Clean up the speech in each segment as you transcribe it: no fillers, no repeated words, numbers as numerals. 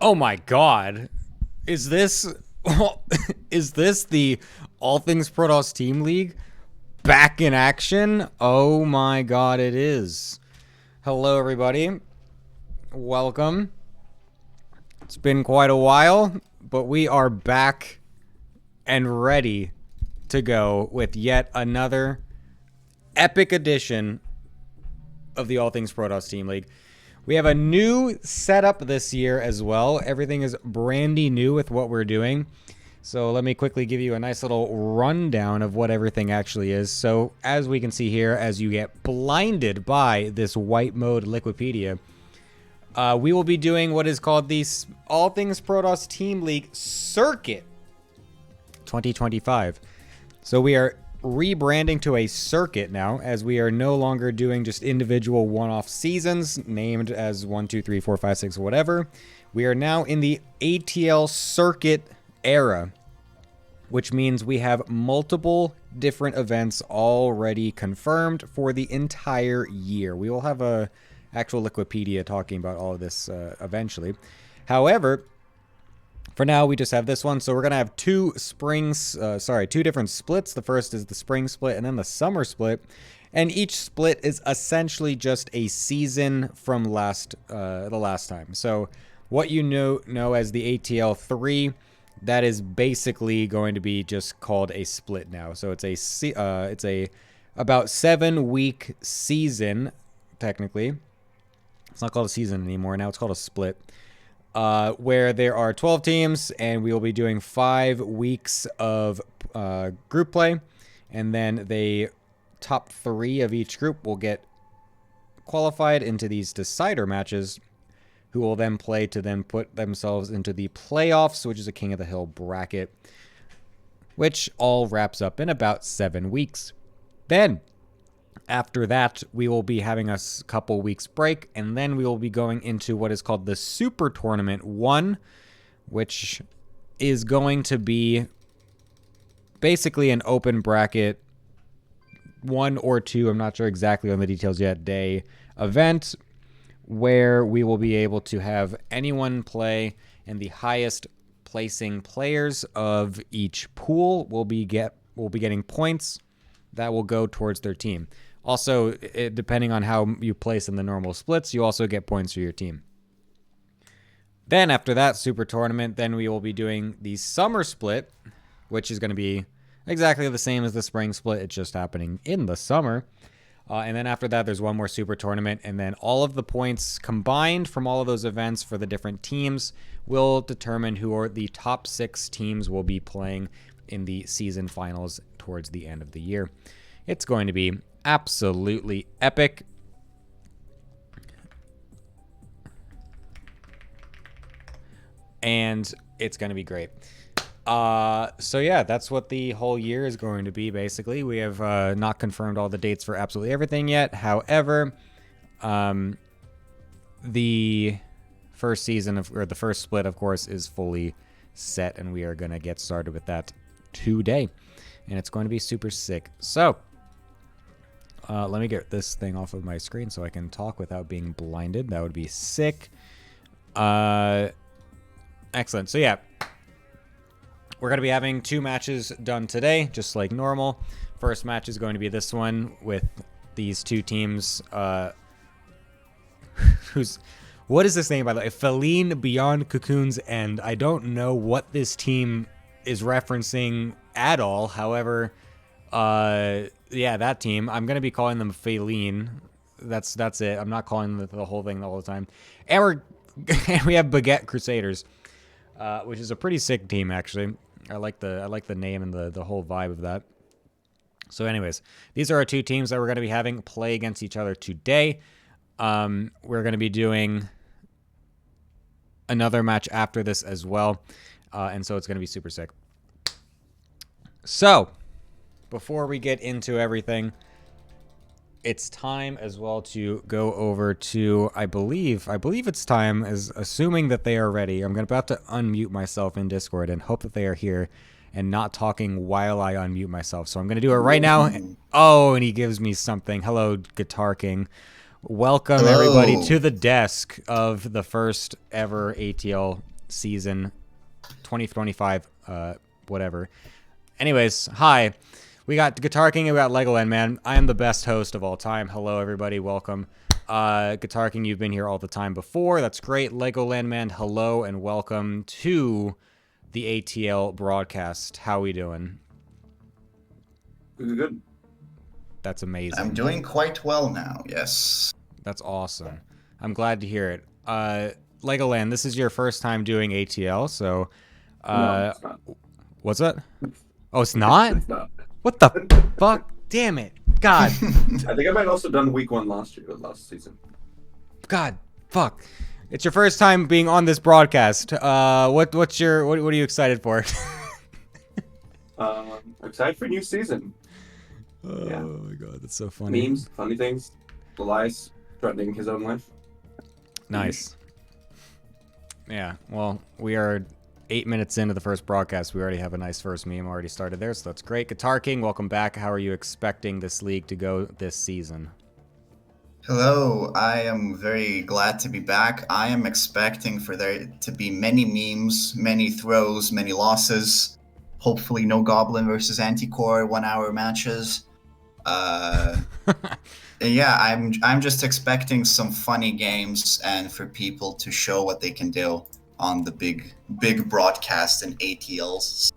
Oh my god. Is this is this the All Things Protoss Team League back in action? Oh my god, it is. Hello everybody. Welcome. It's been quite a while, but we are back and ready to go with yet another epic edition of the All Things Protoss Team League. We have a new setup this year as well. Everything is brandy new with what we're doing. So let me quickly give you a nice little rundown of what everything actually is. So as we can see here, as you get blinded by this white mode Liquipedia, we will be doing what is called the All Things Protoss Team League Circuit 2025. So we are rebranding to a circuit now, as we are no longer doing just individual one-off seasons named as 1, 2, 3, 4, 5, 6, whatever. We are now in the ATL circuit era, which means we have multiple different events already confirmed for the entire year. We will have a actual Liquipedia talking about all of this eventually. However, for now, we just have this one. So we're going to have two different splits. The first is the spring split and then the summer split. And each split is essentially just a season from the last time. So what you know as the ATL 3, that is basically going to be just called a split now. So it's a about 7-week season, technically. It's not called a season anymore. Now it's called a split. Where there are 12 teams, and we will be doing 5 weeks of group play, and then the top 3 of each group will get qualified into these decider matches, who will then play to then put themselves into the playoffs, which is a King of the Hill bracket, which all wraps up in about 7 weeks. Then, after that, we will be having a couple weeks break, and then we will be going into what is called the Super Tournament 1, which is going to be basically an open bracket 1 or 2, I'm not sure exactly on the details yet, day event, where we will be able to have anyone play, and the highest placing players of each pool will be getting points that will go towards their team. Also, depending on how you place in the normal splits, you also get points for your team. Then after that super tournament, then we will be doing the summer split, which is going to be exactly the same as the spring split. It's just happening in the summer. And then after that, there's one more super tournament. And then all of the points combined from all of those events for the different teams will determine who are the top 6 teams will be playing in the season finals towards the end of the year. It's going to be absolutely epic. And it's going to be great. So yeah, that's what the whole year is going to be, basically. We have not confirmed all the dates for absolutely everything yet. However, the first season or the first split, of course, is fully set, and we are going to get started with that today. And it's going to be super sick. So let me get this thing off of my screen so I can talk without being blinded. That would be sick. Excellent. So yeah, we're going to be having 2 matches done today, just like normal. First match is going to be this one with these 2 teams. What is this name, by the way? Falene Beyond Cocoon's End. I don't know what this team is referencing at all. However, yeah, that team. I'm going to be calling them Falene. That's it. I'm not calling them the whole thing the whole time. And we have Baguette Crusaders, which is a pretty sick team, actually. I like the name and the whole vibe of that. So anyways, these are our 2 teams that we're going to be having play against each other today. We're going to be doing another match after this as well. And so it's going to be super sick. So, before we get into everything, it's time as well to go over to, I believe it's time, as assuming that they are ready. I'm about to unmute myself in Discord and hope that they are here and not talking while I unmute myself. So I'm going to do it right now. Oh, and he gives me something. Hello, Guitar King. Welcome, everybody, to the desk of the first ever ATL season 2025, whatever. Anyways, hi. We got Guitar King, we got Legoland Man. I am the best host of all time. Hello, everybody. Welcome. Guitar King, you've been here all the time before. That's great. Legoland Man, hello, and welcome to the ATL broadcast. How we doing? Good. That's amazing. I'm doing quite well now, yes. That's awesome. I'm glad to hear it. Legoland, this is your first time doing ATL, so... no, it's not. What's that? Oh, it's not? It's not. What the fuck? Damn it. God. I think I might have also done week 1 last season. God. Fuck. It's your first time being on this broadcast. What are you excited for? I'm excited for a new season. Oh my god, that's so funny. Memes, funny things. Elias threatening his own life. Nice. Yeah, well, we are 8 minutes into the first broadcast. We already have a nice first meme already started there, so that's great. Guitar King, welcome back. How are you expecting this league to go this season? Hello, I am very glad to be back. I am expecting for there to be many memes, many throws, many losses. Hopefully no Goblin versus Anticore 1 hour matches. Yeah, I'm just expecting some funny games and for people to show what they can do on the big broadcast in ATL's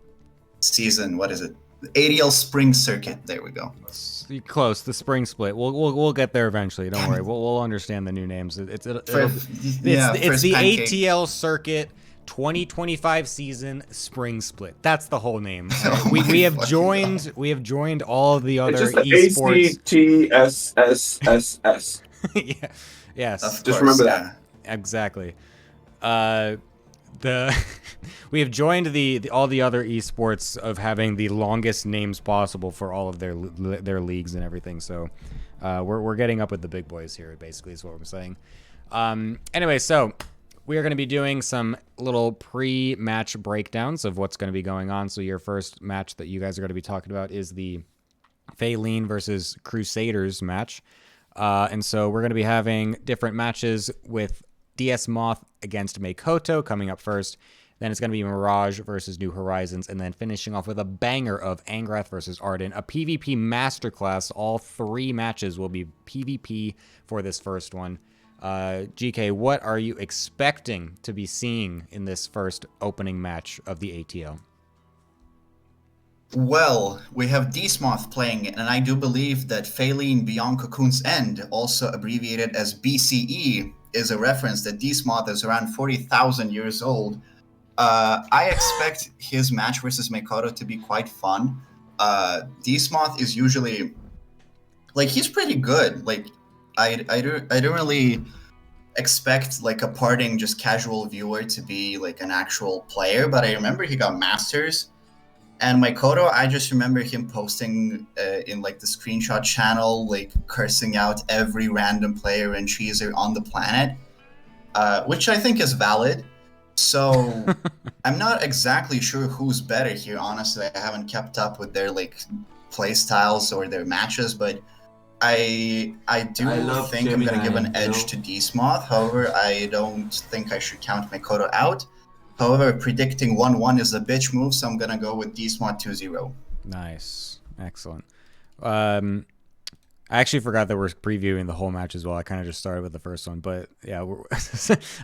season. What is it? ATL Spring Circuit. There we go. Close. The spring split. We'll get there eventually. Don't worry. We'll understand the new names. It's the Pancake. ATL Circuit 2025 season spring split. That's the whole name. Oh we have joined all of the other It's just esports. ACTSSSS. Yeah. Yes. Of Just course, remember yeah. that. Exactly. We have joined all the other esports of having the longest names possible for all of their leagues and everything. So we're getting up with the big boys here. Basically, is what I'm saying. Anyway, so we are going to be doing some little pre-match breakdowns of what's going to be going on. So your first match that you guys are going to be talking about is the Falene versus Crusaders match. And so we're going to be having different matches with DS Moth against Makoto coming up first. Then it's going to be Mirage versus New Horizons, and then finishing off with a banger of Angrath versus Arden, a PvP masterclass. All 3 matches will be PvP for this first one. GK, what are you expecting to be seeing in this first opening match of the ATL? Well, we have Dsmoth playing it, and I do believe that Falene Beyond Cocoon's End, also abbreviated as BCE, is a reference that Dsmoth is around 40,000 years old. I expect his match versus Makoto to be quite fun. Dsmoth is usually, like, he's pretty good. Like, I don't really expect, like, a parting just casual viewer to be, like, an actual player, but I remember he got Masters. And Makoto, I just remember him posting in, like, the screenshot channel, like, cursing out every random player and cheeser on the planet, which I think is valid. So I'm not exactly sure who's better here, honestly. I haven't kept up with their, like, play styles or their matches, but I think I'm going to give an edge to Dsmoth. However, I don't think I should count Makoto out. However, predicting 1-1 is a bitch move, so I'm going to go with Dsmoth 2-0. Nice. Excellent. I actually forgot that we're previewing the whole match as well. I kind of just started with the first one, but yeah,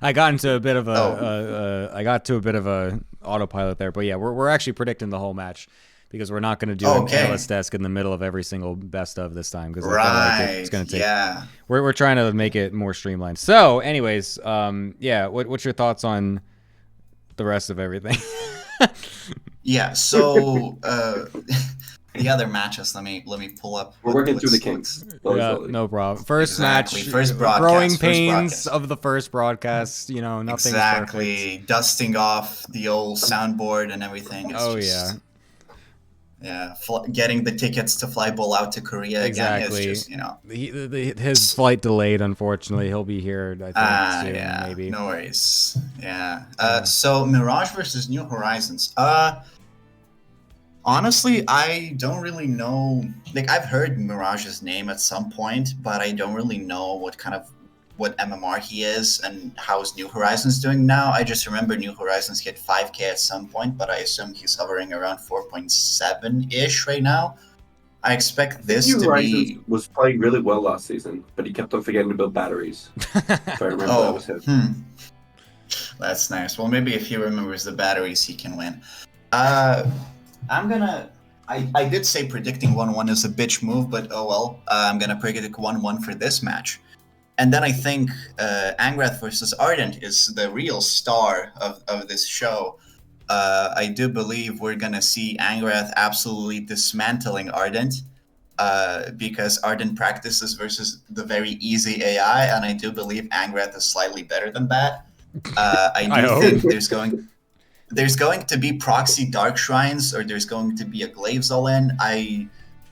I got into a bit of a autopilot there. But yeah, we're actually predicting the whole match because we're not going to do an analyst desk in the middle of every single best of this time because I feel like it's going to take. Yeah, we're trying to make it more streamlined. So, anyways, yeah, what's your thoughts on the rest of everything? Yeah, so the other matches, let me pull up. We're working through the kinks. Yeah, no problem. First match, first broadcast, growing pains of the first broadcast. You know, nothing's perfect. Dusting off the old soundboard and everything. Yeah, getting the tickets to fly Bull out to Korea again is just, you know. His flight delayed, unfortunately. He'll be here, I think, soon, yeah, maybe. No worries. Yeah. So Mirage versus New Horizons. Honestly, I don't really know. Like, I've heard Mirage's name at some point, but I don't really know what what MMR he is and how's New Horizons doing now. I just remember New Horizons hit 5K at some point, but I assume he's hovering around 4.7-ish right now. I expect this New to Horizons be... was playing really well last season, but he kept on forgetting to build batteries. If I remember, that was him. That's nice. Well, maybe if he remembers the batteries, he can win. I'm gonna... I did say predicting 1-1 is a bitch move, but oh well. I'm gonna predict 1-1 for this match. And then I think Angrath versus Ardent is the real star of this show. I do believe we're gonna see Angrath absolutely dismantling Ardent, because Ardent practices versus the very easy AI, and I do believe Angrath is slightly better than that. I think there's going to be proxy Dark Shrines, or there's going to be a Glaives all-in. I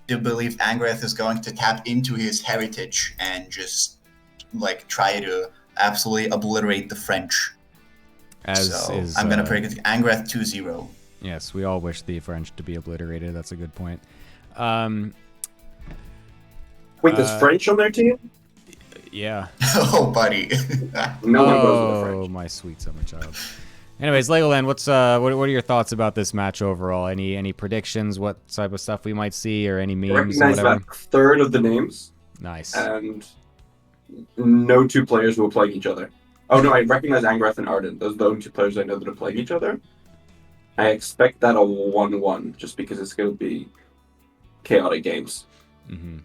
do believe Angrath is going to tap into his heritage and just like try to absolutely obliterate the French. I'm going to predict Angrath 2-0. Yes, we all wish the French to be obliterated. That's a good point. Wait, there's French on their team? Yeah. Oh, buddy. No one goes with the French. Oh, my sweet summer child. Anyways, Legoland, what are your thoughts about this match overall? Any predictions? What type of stuff we might see, or any memes? I recognize whatever? about a third of the names. Nice. And no two players will play each other. Oh no, I recognize Angrath and Ardent. Those are the only two players I know that are playing each other. I expect that a 1-1, just because it's going to be chaotic games. Mm-hmm.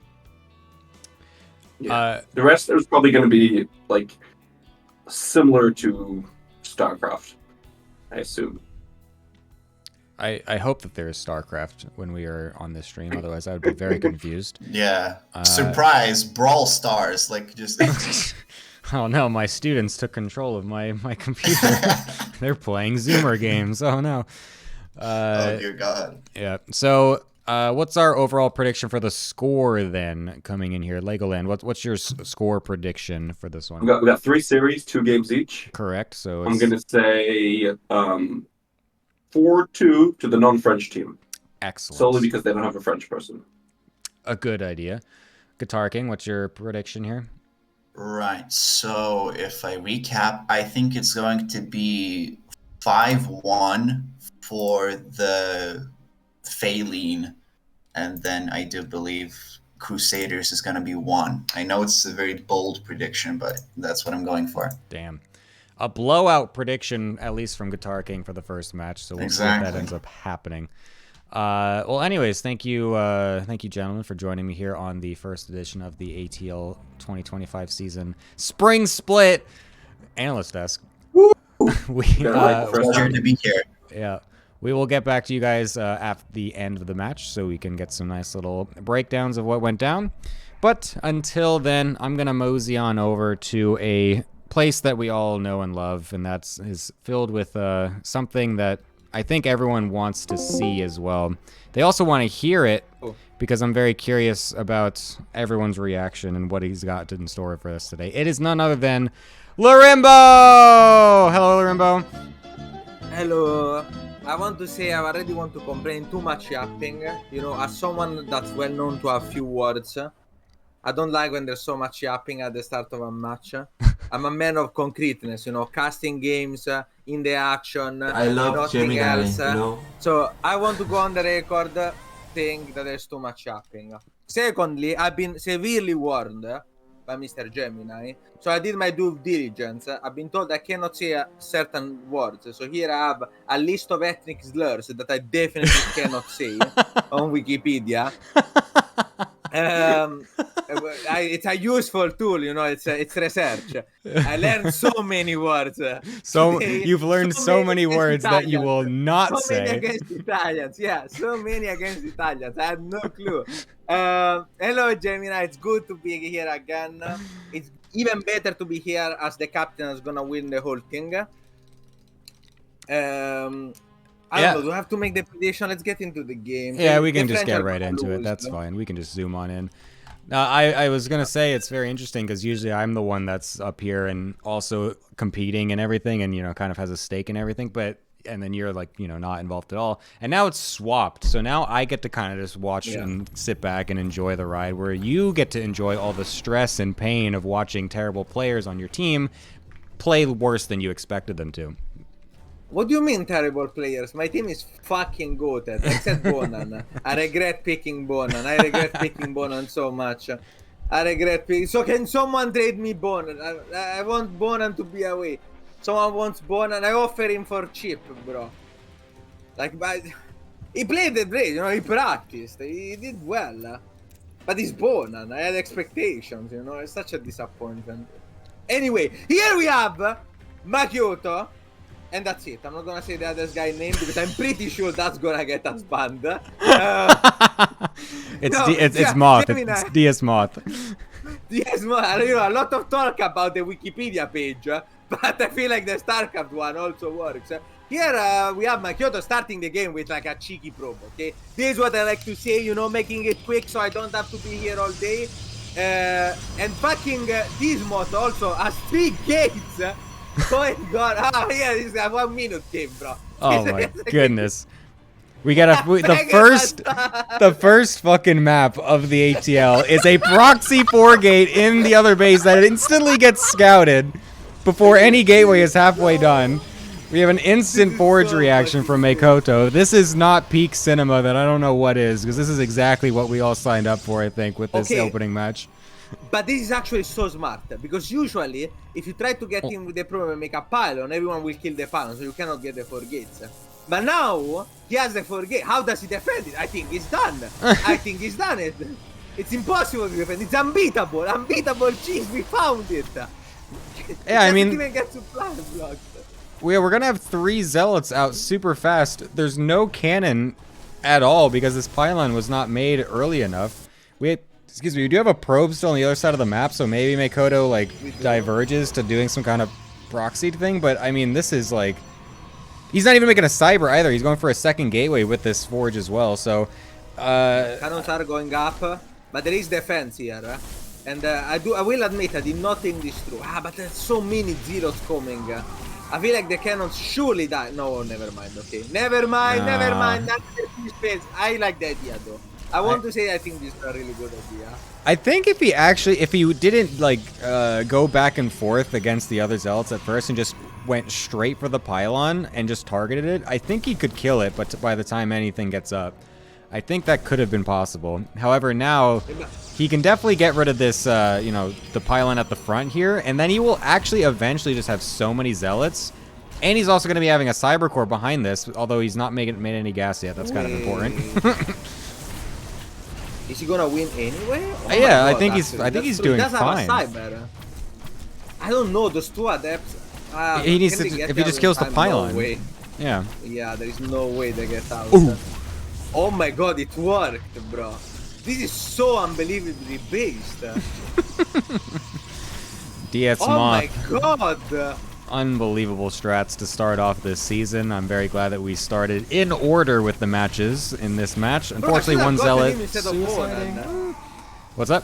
Yeah. The rest is probably going to be like similar to StarCraft, I assume. I hope that there is StarCraft when we are on this stream. Otherwise, I would be very confused. Yeah. Surprise! Brawl Stars, like just. Oh no, my students took control of my computer. They're playing Zoomer games. Oh no. Oh dear God. Yeah. So, what's our overall prediction for the score then coming in here? Legoland, what's your score prediction for this one? We got 3 series, 2 games each. Correct. So I'm going to say 4-2 to the non-French team. Excellent. Solely because they don't have a French person. A good idea. Guitar King, what's your prediction here? Right. So if I recap, I think it's going to be 5-1 for the Falene, and then I do believe Crusaders is going to be 1. I know it's a very bold prediction, but that's what I'm going for. Damn. A blowout prediction, at least from Guitar King, for the first match, so we'll see if that ends up happening. Well, anyways, thank you, gentlemen, for joining me here on the first edition of the ATL 2025 season Spring Split Analyst Desk. Woo! Pleasure to be here. Yeah. We will get back to you guys at the end of the match so we can get some nice little breakdowns of what went down. But until then, I'm going to mosey on over to a place that we all know and love, and that's is filled with something that I think everyone wants to see as well. They also want to hear it because I'm very curious about everyone's reaction and what he's got in store for us today. It is none other than Larimbo! Hello, Larimbo. Hello. I want to say I already want to complain too much yapping. You know, as someone that's well known to have few words, I don't like when there's so much yapping at the start of a match. I'm a man of concreteness, you know, casting games in the action. I love Gemini, else. you know. So I want to go on the record saying that there's too much yapping. Secondly, I've been severely warned by Mr. Gemini. So I did my due diligence. I've been told I cannot say certain words. So here I have a list of ethnic slurs that I definitely cannot say on Wikipedia. It's a useful tool, you know. It's research. I learned so many words. So today. you've learned so many words Italians. that you will not so many say. against Italians. Yeah, so many against Italians. I had no clue. Hello, Gemini. It's good to be here again. It's even better to be here as the captain is gonna win the whole thing. I don't know. Do I have to make the prediction? Let's get into the game. Yeah, we can just get right into it. That's fine. We can just zoom on in. I was going to say it's very interesting because usually I'm the one that's up here and also competing and everything and, you know, kind of has a stake in everything. But and then you're like, you know, not involved at all. And now it's swapped. So now I get to kind of just watch and sit back and enjoy the ride, where you get to enjoy all the stress and pain of watching terrible players on your team play worse than you expected them to. What do you mean terrible players? My team is fucking goated, except Bonan. I regret picking Bonan. I regret picking Bonan so much. I regret picking... So can someone trade me Bonan? I want Bonan to be away. Someone wants Bonan. I offer him for cheap, bro. Like, but he played the great, you know, he practiced. He did well. But he's Bonan. I had expectations, you know. It's such a disappointment. Anyway, here we have Makoto. And that's it. I'm not gonna say the other guy's name because I'm pretty sure that's gonna get us banned. It's Moth. It's DS Moth. DS Moth. You know, a lot of talk about the Wikipedia page, but I feel like the StarCraft one also works. Here we have Makoto starting the game with like a cheeky probe. Okay, this is what I like to say. You know, making it quick so I don't have to be here all day. And fucking this Moth also has 3 gates. Oh my god! Ah, yeah, this is a 1 minute game, bro. Oh my goodness! We got the first fucking map of the ATL is a proxy 4-gate in the other base that instantly gets scouted before any gateway is halfway done. We have an instant forge reaction from Makoto. This is not peak cinema that I don't know what is, because this is exactly what we all signed up for, I think, with this opening match. But this is actually so smart, because usually, if you try to get in with the problem and make a pylon, everyone will kill the pylon, so you cannot get the 4 gates. But now, he has the 4 gates. How does he defend it? I think he's done. I think he's done it. It's impossible to defend. It's unbeatable. Unbeatable cheese. We found it. Yeah, I mean... even get supply blocked. We're going to have 3 zealots out super fast. There's no cannon at all, because this pylon was not made early enough. Excuse me, we do have a probe still on the other side of the map, so maybe Makoto, like, diverges to doing some kind of proxy thing, but, I mean, this is, like... He's not even making a cyber either. He's going for a second gateway with this forge as well, so... Cannons are going up, but there is defense here. And I will admit, I did not think this through. But there's so many zeros coming. I feel like the cannons surely die. No, never mind, okay. Never mind. That's the space. I like the idea, though. I want to say I think this is a really good idea. I think if he didn't like go back and forth against the other zealots at first and just went straight for the pylon and just targeted it, I think he could kill it, but by the time anything gets up, I think that could have been possible. However, now he can definitely get rid of this, you know, the pylon at the front here, and then he will actually eventually just have so many zealots. And he's also going to be having a cyber core behind this, although he's not made any gas yet. That's kind of important. Is he gonna win anyway? Oh yeah, God, I think he's doing fine. I don't know, those 2 adepts. He needs to, if he just kills the pylon. No way. Yeah. Yeah, there is no way they get out. Ooh. Oh my god, it worked, bro. This is so unbelievably based. DS Oh Moth. my god. Unbelievable strats to start off this season. I'm very glad that we started in order with the matches in this match. Unfortunately, one zealot suiciding. What's up?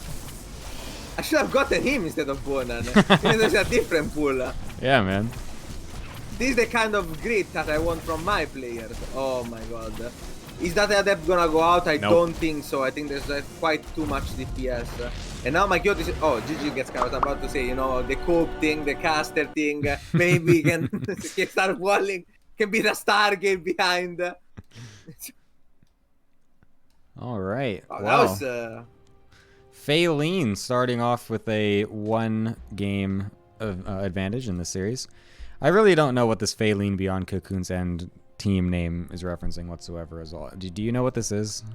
I should have gotten him instead of Bonan. There's a different pool. Yeah, man. This is the kind of grit that I want from my players. Oh my god. Is that adept gonna go out? I don't think so. I think there's quite too much DPS. And now my Makoto is... Oh, GG gets I was about to say, you know, the cope thing, the caster thing. Maybe he can start walling. Can be the Stargate behind. All right. Oh, wow. That was... Falene starting off with a 1-game advantage in this series. I really don't know what this Falene Beyond Cocoon's End team name is referencing whatsoever as well. Do you know what this is?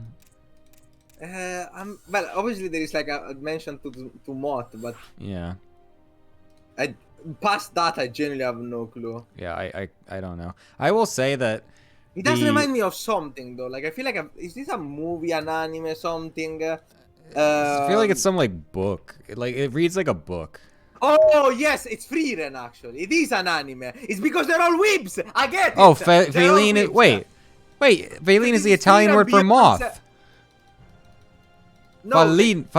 Well, obviously there is like a mention to Moth, but yeah, past that I genuinely have no clue. Yeah, I don't know. I will say that it does remind me of something though. Like I feel like is this a movie, an anime, something? I feel like it's some like book. It reads like a book. Oh yes, it's Freeren actually. It is an anime. It's because they're all weebs. I get it. Oh, Falene. Wait. Falene is the Italian word for moth. Falene. Oh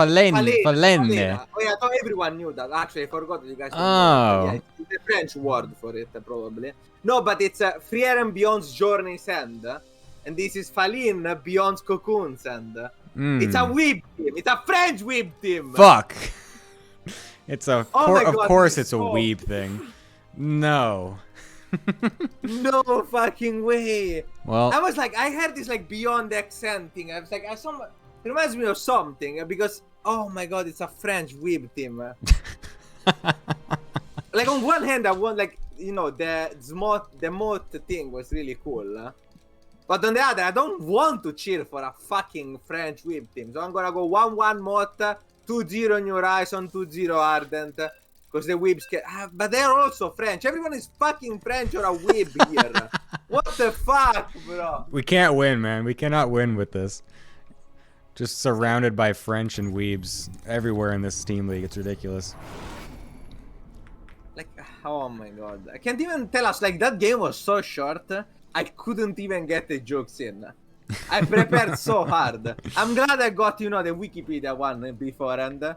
yeah, I thought everyone knew that. Actually, I forgot that you guys. Oh. Yeah, it's a French word for it, probably. No, but it's Frieren Beyond's Journey's End, and this is Falene Beyond's Cocoon's End. It's a whip team. It's a French whip team. Fuck. It's a. Oh of God, course, this it's a is so- weeb thing. No. No fucking way. Well, I was like, I heard this like Beyond accent thing. I was like, it reminds me of something because oh my God, it's a French whip team. Like on one hand, I want like the moat thing was really cool, but on the other, I don't want to cheer for a fucking French whip team. So I'm gonna go 1-1 moat, 2-0 New Horizon, 2-0 Ardent, because the whips can. But they're also French. Everyone is fucking French or a whip here. What the fuck, bro? we can't win, man. We cannot win with this. Just surrounded by French and weebs everywhere in this team league. It's ridiculous. Like, oh my God, I can't even tell us. Like that game was so short. I couldn't even get the jokes in. I prepared so hard. I'm glad I got, the Wikipedia one beforehand.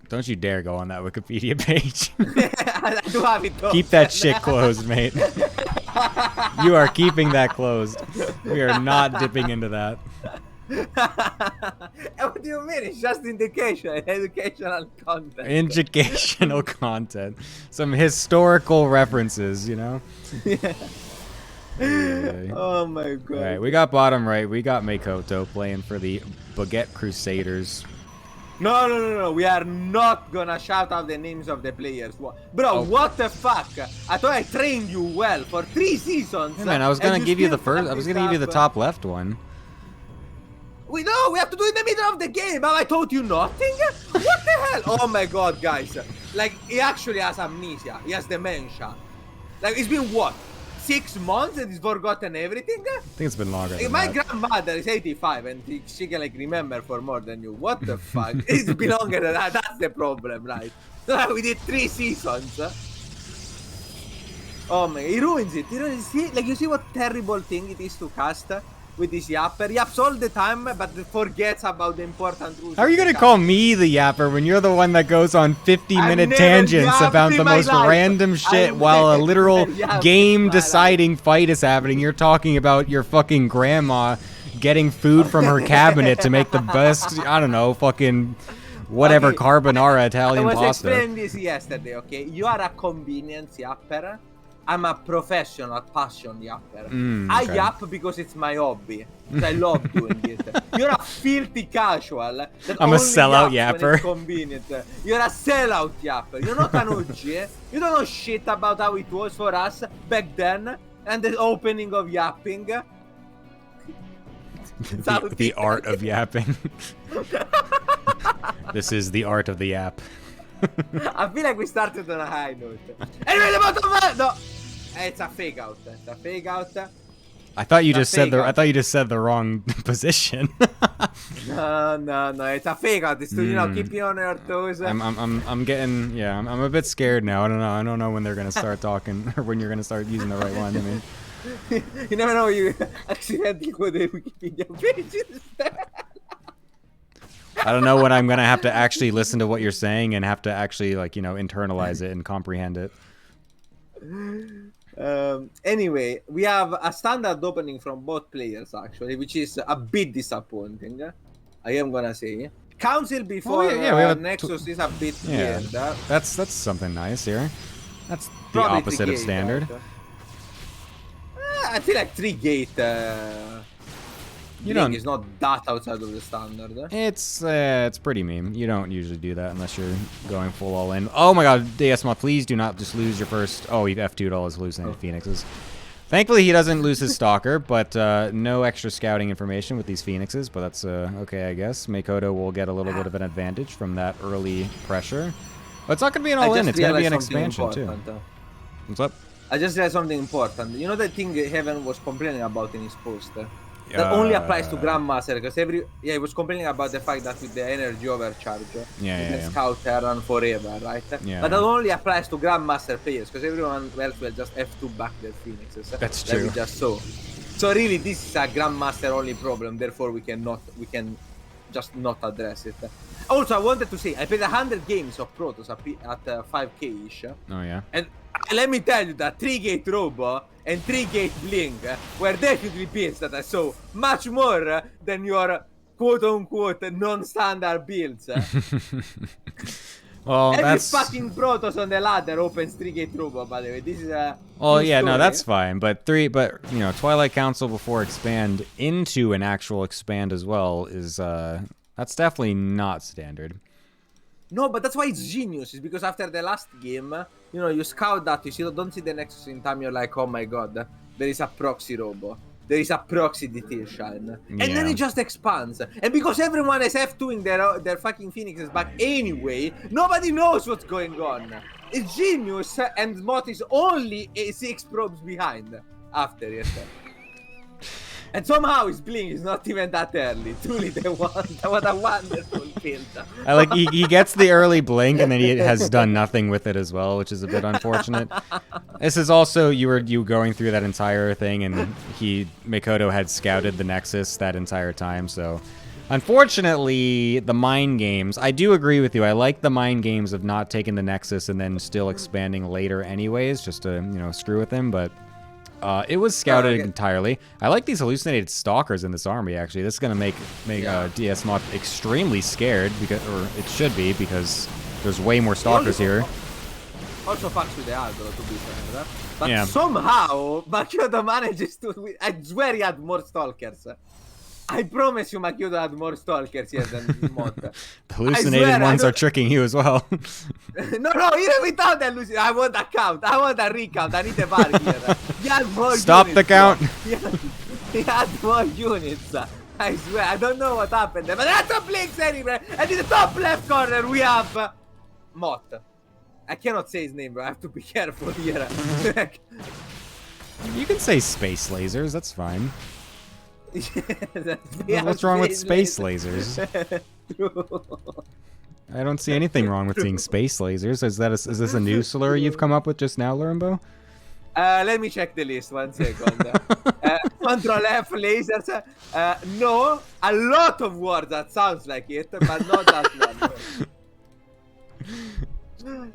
Don't you dare go on that Wikipedia page. I do have it Keep that shit closed, mate. You are keeping that closed. We are not dipping into that. What do you mean? It's just educational content. Educational content. Some historical references, Yeah. Oh my God. Alright, we got bottom right. We got Makoto playing for the Baguette Crusaders. No. We are not gonna shout out the names of the players. Bro, what the fuck? I thought I trained you well for 3 seasons. Hey man, I was gonna give you the first. I was gonna give you the top left one. We have to do it in the middle of the game. Have I told you nothing? What the hell? Oh my God, guys. Like, he actually has amnesia. He has dementia. Like, it's been what? 6 months and he's forgotten everything? I think it's been longer than My that. grandmother is 85 and she can like remember for more than you. What the fuck? It's been longer than that. That's the problem, right? We did 3 seasons. Oh my, he ruins it. You see what terrible thing it is to cast with this yapper? Yaps all the time, but forgets about the important rules. How are you gonna call me the yapper when you're the one that goes on 50-minute never tangents yapped about in the my most life. random shit I've while a never literal yapped in my game-deciding fight is happening? You're talking about your fucking grandma getting food from her cabinet to make the best, I don't know, fucking whatever Okay, carbonara Italian I was pasta. explaining this yesterday, okay? You are a convenience yapper. I'm a professional passion yapper. I okay. yap because it's my hobby. I love doing it. You're a filthy casual. That I'm a only sellout yaps when yapper. it's convenient. You're a sellout yapper. You're not an OG. You don't know shit about how it was for us back then and the opening of yapping. The art of yapping. This is the art of the yap. I feel like we started on a high note. Anyway, the bottom one! No! It's a fake out. It's a fake out. I thought you It's a just said fake out. I thought you just said the wrong position. No. It's a fake out. It's to, keep you on your toes. I'm getting, yeah, I'm a bit scared now. I don't know when they're gonna start talking or when you're gonna start using the right one. I mean, You never know, you accidentally go to the Wikipedia page instead. I don't know when I'm gonna have to actually listen to what you're saying and have to actually internalize it and comprehend it. Anyway, we have a standard opening from both players actually, which is a bit disappointing. I am gonna say. Council before we have Nexus is a bit Yeah, weird. that's something nice here. That's the Probably opposite of 3 gate, standard. right? I feel like 3 gate. You don't- It's not that outside of the standard. It's pretty meme. You don't usually do that unless you're going full all in. Oh my god, DSMA, please do not just lose your first. Oh, you've F2'd all his hallucinated phoenixes. Thankfully, he doesn't lose his stalker, but no extra scouting information with these phoenixes. But that's okay, I guess. Makoto will get a little bit of an advantage from that early pressure. But it's not gonna be an all in. It's gonna be an expansion too. What's up? I just realized something important. You know the thing Heaven was complaining about in his post? That only applies to Grandmaster, because he was complaining about the fact that with the energy overcharge, you can scout run forever, right? Yeah. But that only applies to Grandmaster players, because everyone else will just F2 back their phoenixes. That's Like true. we just saw. So really, this is a Grandmaster only problem. Therefore, we can just not address it. Also, I wanted to say, I played 100 games of Protoss at 5k-ish. Oh, yeah. And let me tell you that 3-gate Robo and 3-gate Blink were definitely builds that I saw much more than your quote-unquote non-standard builds. Well, Every that's... fucking Protoss on the ladder opens 3-gate Robo, by the way. This is a... Well, true yeah, no, story. that's fine. But you know, Twilight Council before expand into an actual expand as well is, that's definitely not standard. No, but that's why it's genius. Is because after the last game, you know, you scout that, don't see the Nexus in time, you're like, oh my god, there is a proxy Robo. There is a proxy detail shine. And then it just expands. And because everyone is F2ing their fucking Phoenixes back anyway, nobody knows what's going on. It's genius, and Mott is only 6 probes behind after it. And somehow his Blink is not even that early. Truly, what a wonderful build. I like he gets the early blink and then he has done nothing with it as well, which is a bit unfortunate. This is also you going through that entire thing, and Makoto had scouted the Nexus that entire time. So, unfortunately, the mind games. I do agree with you. I like the mind games of not taking the Nexus and then still expanding later, anyways, just to screw with him, but. It was scouted entirely. I like these hallucinated stalkers in this army, actually. This is going to make DS Mod extremely scared, or it should be, because there's way more stalkers here. Also fucks with the aggro, to be fair. But somehow, Makoto manages to... I swear he had more stalkers. I promise you Makoto had more stalkers here than Mod. The hallucinated ones are tricking you as well. No, even without the hallucinated, I want a count. I want a recount. I need a bar here. He had more Stop units, the count. He had more units. I swear, I don't know what happened there. But that's a Blinks anyway. And in the top left corner, we have Mott. I cannot say his name, bro. I have to be careful here. You can say space lasers. That's fine. What's wrong with space lasers? I don't see anything wrong with seeing space lasers. Is this a new slur you've come up with just now, Lurimbo? Let me check the list. 1 second. Control F lasers. No, a lot of words. That sounds like it, but not that one.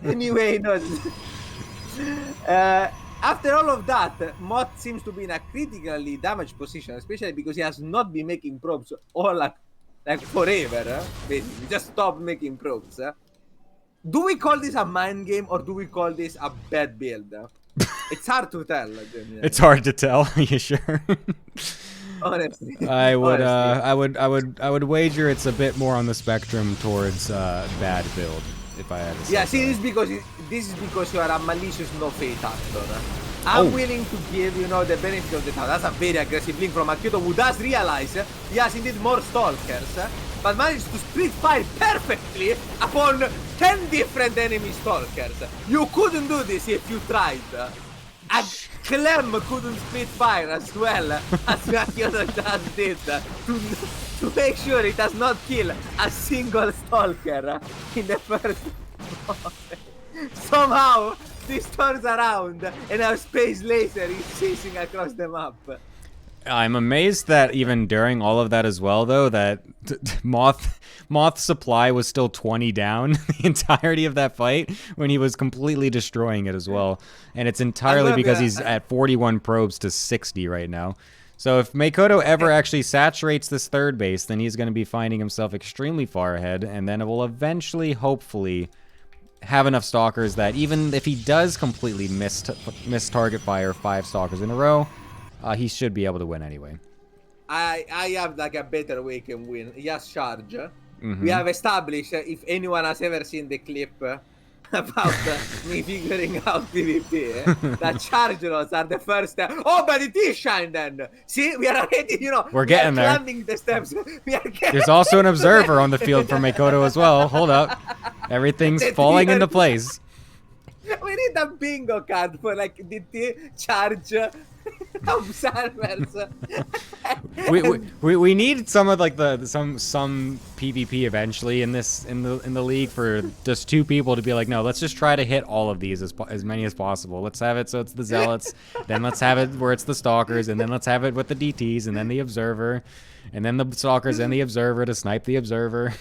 Anyway, no. After all of that, Mott seems to be in a critically damaged position, especially because he has not been making probes all like forever, basically. Just stopped making probes. Do we call this a mind game or do we call this a bad build? It's hard to tell. It's hard to tell. Are you sure? Honestly. I would wager it's a bit more on the spectrum towards bad build. If I had to say see, this is because you are a malicious no fate actor. I'm willing to give the benefit of the doubt. That's a very aggressive link from Makoto, who does realize he has indeed more stalkers, but managed to split fire perfectly upon 10 different enemy stalkers. You couldn't do this if you tried. And Clem couldn't split fire as well as Makoto just did to make sure it does not kill a single stalker in the first moment. Somehow this turns around and our space laser is chasing across the map. I'm amazed that even during all of that as well, though, that Moth's supply was still 20 down the entirety of that fight when he was completely destroying it as well. And it's entirely because he's at 41 probes to 60 right now. So if Makoto ever actually saturates this third base, then he's going to be finding himself extremely far ahead, and then it will eventually, hopefully, have enough stalkers that even if he does completely miss target fire 5 stalkers in a row, he should be able to win anyway. I have like a better way can win. Just charge. We have established, if anyone has ever seen the clip about me figuring out PvP, that charge rods are the first step. Oh, but it is shine then. See, we are already, we're getting there. Climbing the steps. There's also an observer on the field for Makoto as well. Hold up. Everything's falling into place. We need a bingo card for like DT charge. observers. we need some of like some PvP eventually in the league for just 2 people to be like, no, let's just try to hit all of these as many as possible. Let's have it so it's the zealots, then let's have it where it's the stalkers, and then let's have it with the DTs, and then the observer, and then the stalkers and the observer to snipe the observer.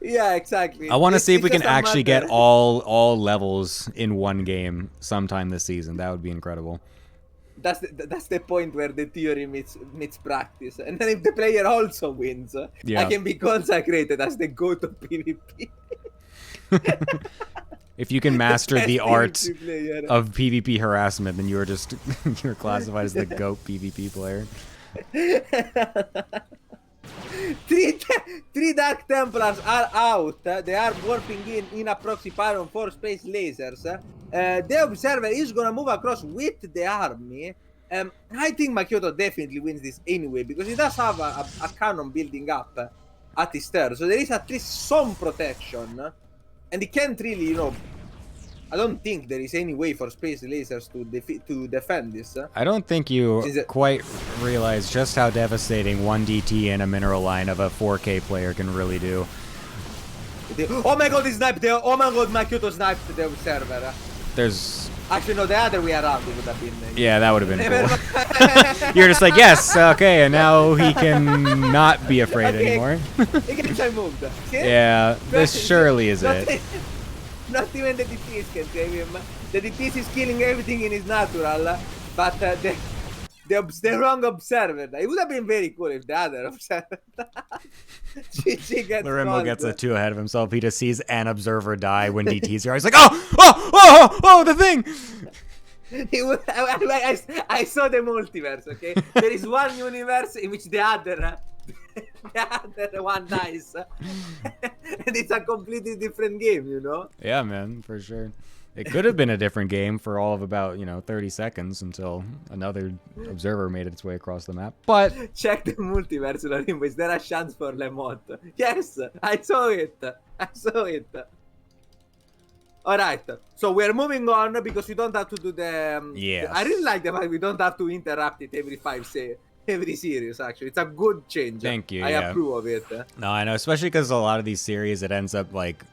Yeah, exactly. I want to see if we It's can just a actually get matter- all levels in one game sometime this season. That would be incredible. That's the point where the theory meets practice, and then if the player also wins, Yeah. I can be consecrated as the goat of PvP. If you can master Best the art PvP player. of PvP harassment, then you are just you're classified as the GOAT PvP player. Three Dark Templars are out. They are warping in a proxy pylon for space lasers. The observer is gonna move across with the army. I think Makoto definitely wins this anyway because he does have a cannon building up at his turn, so there is at least some protection, and he can't really, I don't think there is any way for space lasers to defend this. I don't think you Is it- quite realize just how devastating 1 DT and a mineral line of a 4K player can really do. Oh my god, he sniped the. Oh my god, Makoto sniped the observer. There's Actually, no, the other way around it would have been. yeah, that would have been cool. You're just like, yes, okay, and now he can not be afraid Okay. anymore. Against I moved. See? Yeah, this surely is not, it. Not even the DTs can save him. The DTs is killing everything in his natural, but the wrong observer. It would have been very cool if the other observer. she gets Lorenzo called. gets 2 ahead of himself. He just sees an observer die when DT's here. He's like, the thing! I saw the multiverse, okay? There is one universe in which the other one dies. And it's a completely different game, Yeah, man, for sure. It could have been a different game for all of about, 30 seconds until another observer made its way across the map. But Check the multiverse, Lorimbo. Is there a chance for Lemot? Yes, I saw it. Alright, so we're moving on because we don't have to do the... Yes. I really like the fact we don't have to interrupt it every series, actually. It's a good change. Thank you, I yeah. approve of it. no, I know, especially because a lot of these series, it ends up like,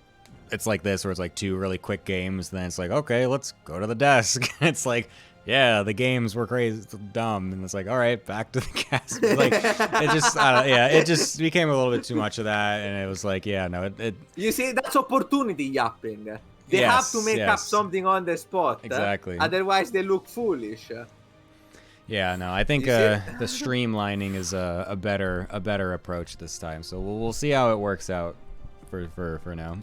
it's like this, where it's like 2 really quick games, then it's like, okay, let's go to the desk. It's like, yeah, the games were crazy, dumb, and it's like, all right, back to the cast. Like, it just, it just became a little bit too much of that, and it was like, yeah, no, it You see, that's opportunity yapping. They Yes, have to make up yes. something on the spot. Exactly. Otherwise, they look foolish. Yeah, no, I think You see? the streamlining is a better approach this time. So we'll see how it works out for now.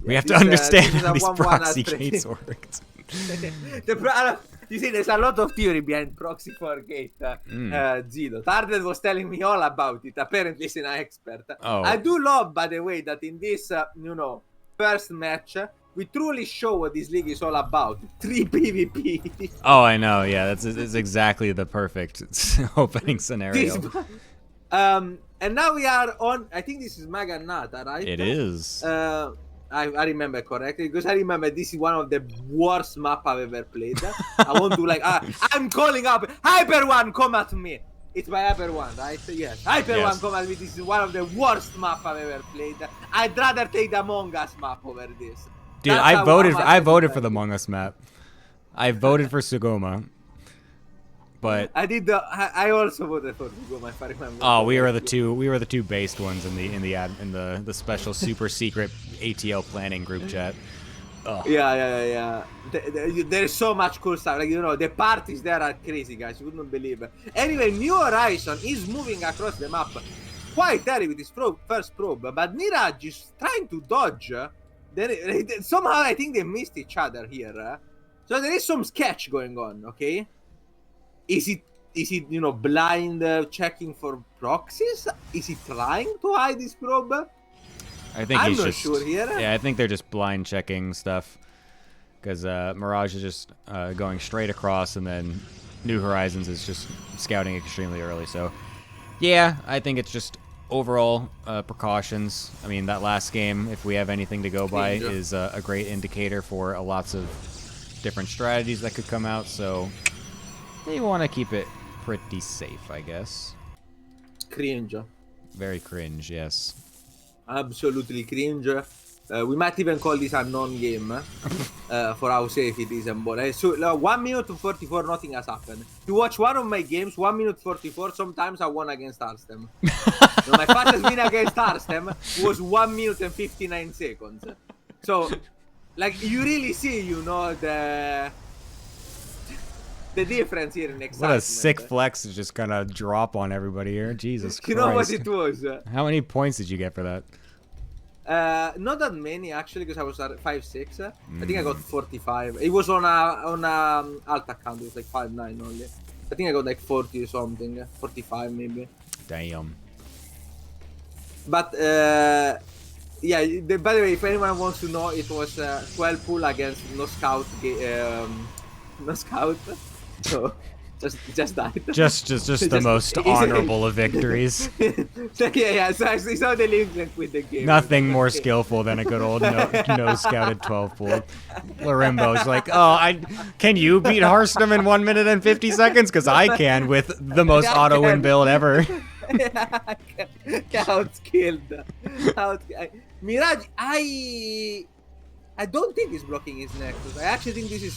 We have to this, understand this is how a these 1-1 proxy at gates worked. You see, there's a lot of theory behind proxy for gate. Zido. Tardet was telling me all about it. Apparently, he's an expert. Oh. I do love, by the way, that in this, first match, we truly show what this league is all about. 3 PvP. Oh, I know. Yeah, that's exactly the perfect opening scenario. And now we are on. I think this is Maganata, right? It is. I remember correctly because I remember this is one of the worst map I've ever played. I want to I'm calling up Hyper One, come at me. It's by Hyper One, right? Yes, Hyper Yes. One, come at me. This is one of the worst map I've ever played. I'd rather take the Among Us map over this. Dude, That's I how voted much I voted I for the did. Among Us map. I voted for Sugoma. But I did I also voted for Guma, if I remember. oh, we were the correctly. two based ones in the special super secret ATL planning group chat. Oh. Yeah. There's so much cool stuff. The parties there are crazy, guys. You wouldn't believe it. Anyway, New Horizon is moving across the map quite early with his first probe, but Mirage is trying to dodge. Somehow, I think they missed each other here. So there is some sketch going on, okay? Is it blind checking for proxies? Is he trying to hide his probe? I think I'm he's not just sure here. Yeah, I think they're just blind checking stuff because Mirage is just going straight across, and then New Horizons is just scouting extremely early. So yeah, I think it's just overall precautions. I mean, that last game, if we have anything to go by, Danger. is a great indicator for lots of different strategies that could come out. So they want to keep it pretty safe, I guess. Cringe. Very cringe, yes. Absolutely cringe. We might even call this a non-game for how safe it is and ball. So 1 minute to 44, nothing has happened. To watch one of my games, 1 minute 44, sometimes I won against Arstem. So my fastest win against Arstem was 1 minute and 59 seconds. So, like, you really see, you know, the difference here in excitement. What a sick flex to just kind of drop on everybody here. Jesus Christ. You know what it was? How many points did you get for that? Not that many actually, because I was at 5'6". I think I got 45. It was on a alt account. It was like 5'9" only. I think I got like 40 or something, 45 maybe. Damn. But yeah. By the way, if anyone wants to know, it was 12 pull against no scout. No scout. So just died. Just the most honorable of victories. yeah. So I saw the link with the game. Nothing more skillful than a good old no scouted 12 pull. Lorimbo's like, oh, can you beat Hearthstone in 1 minute and 50 seconds? Because I can with the most auto win build ever. Outkilled. Mirage, I don't think he's blocking his Nexus. I actually think this is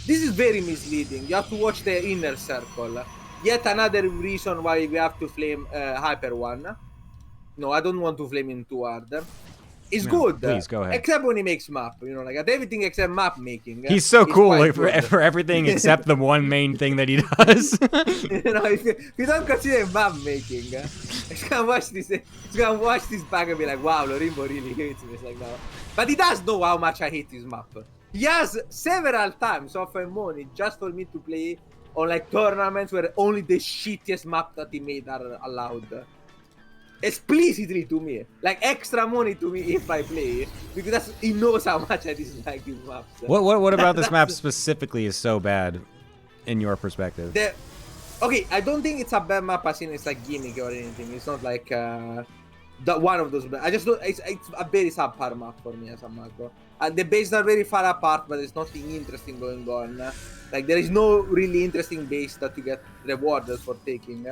this is very misleading. You have to watch the inner circle. Yet another reason why we have to flame Hyper One. No, I don't want to flame him too hard. It's good. Please go ahead. Except when he makes map, you know, like at everything except map making. He's so cool quite for everything except the one main thing that he does. You know, if you don't consider map making, he's gonna watch this. He's gonna watch this back and be like, "Wow, Lorimbo really hates me." It's like, no, but he does know how much I hate this map. He has several times offered money just for me to play on like tournaments where only the shittiest map that he made are allowed. Explicitly to me, like extra money to me if I play, because he knows how much I dislike these maps. What about this map specifically is so bad, in your perspective? Okay, I don't think it's a bad map as in it's like gimmick or anything. It's not like one of those. I just don't. It's a very subpar map for me as a macro. The bases are very far apart, but there's nothing interesting going on. Like there is no really interesting base that you get rewarded for taking.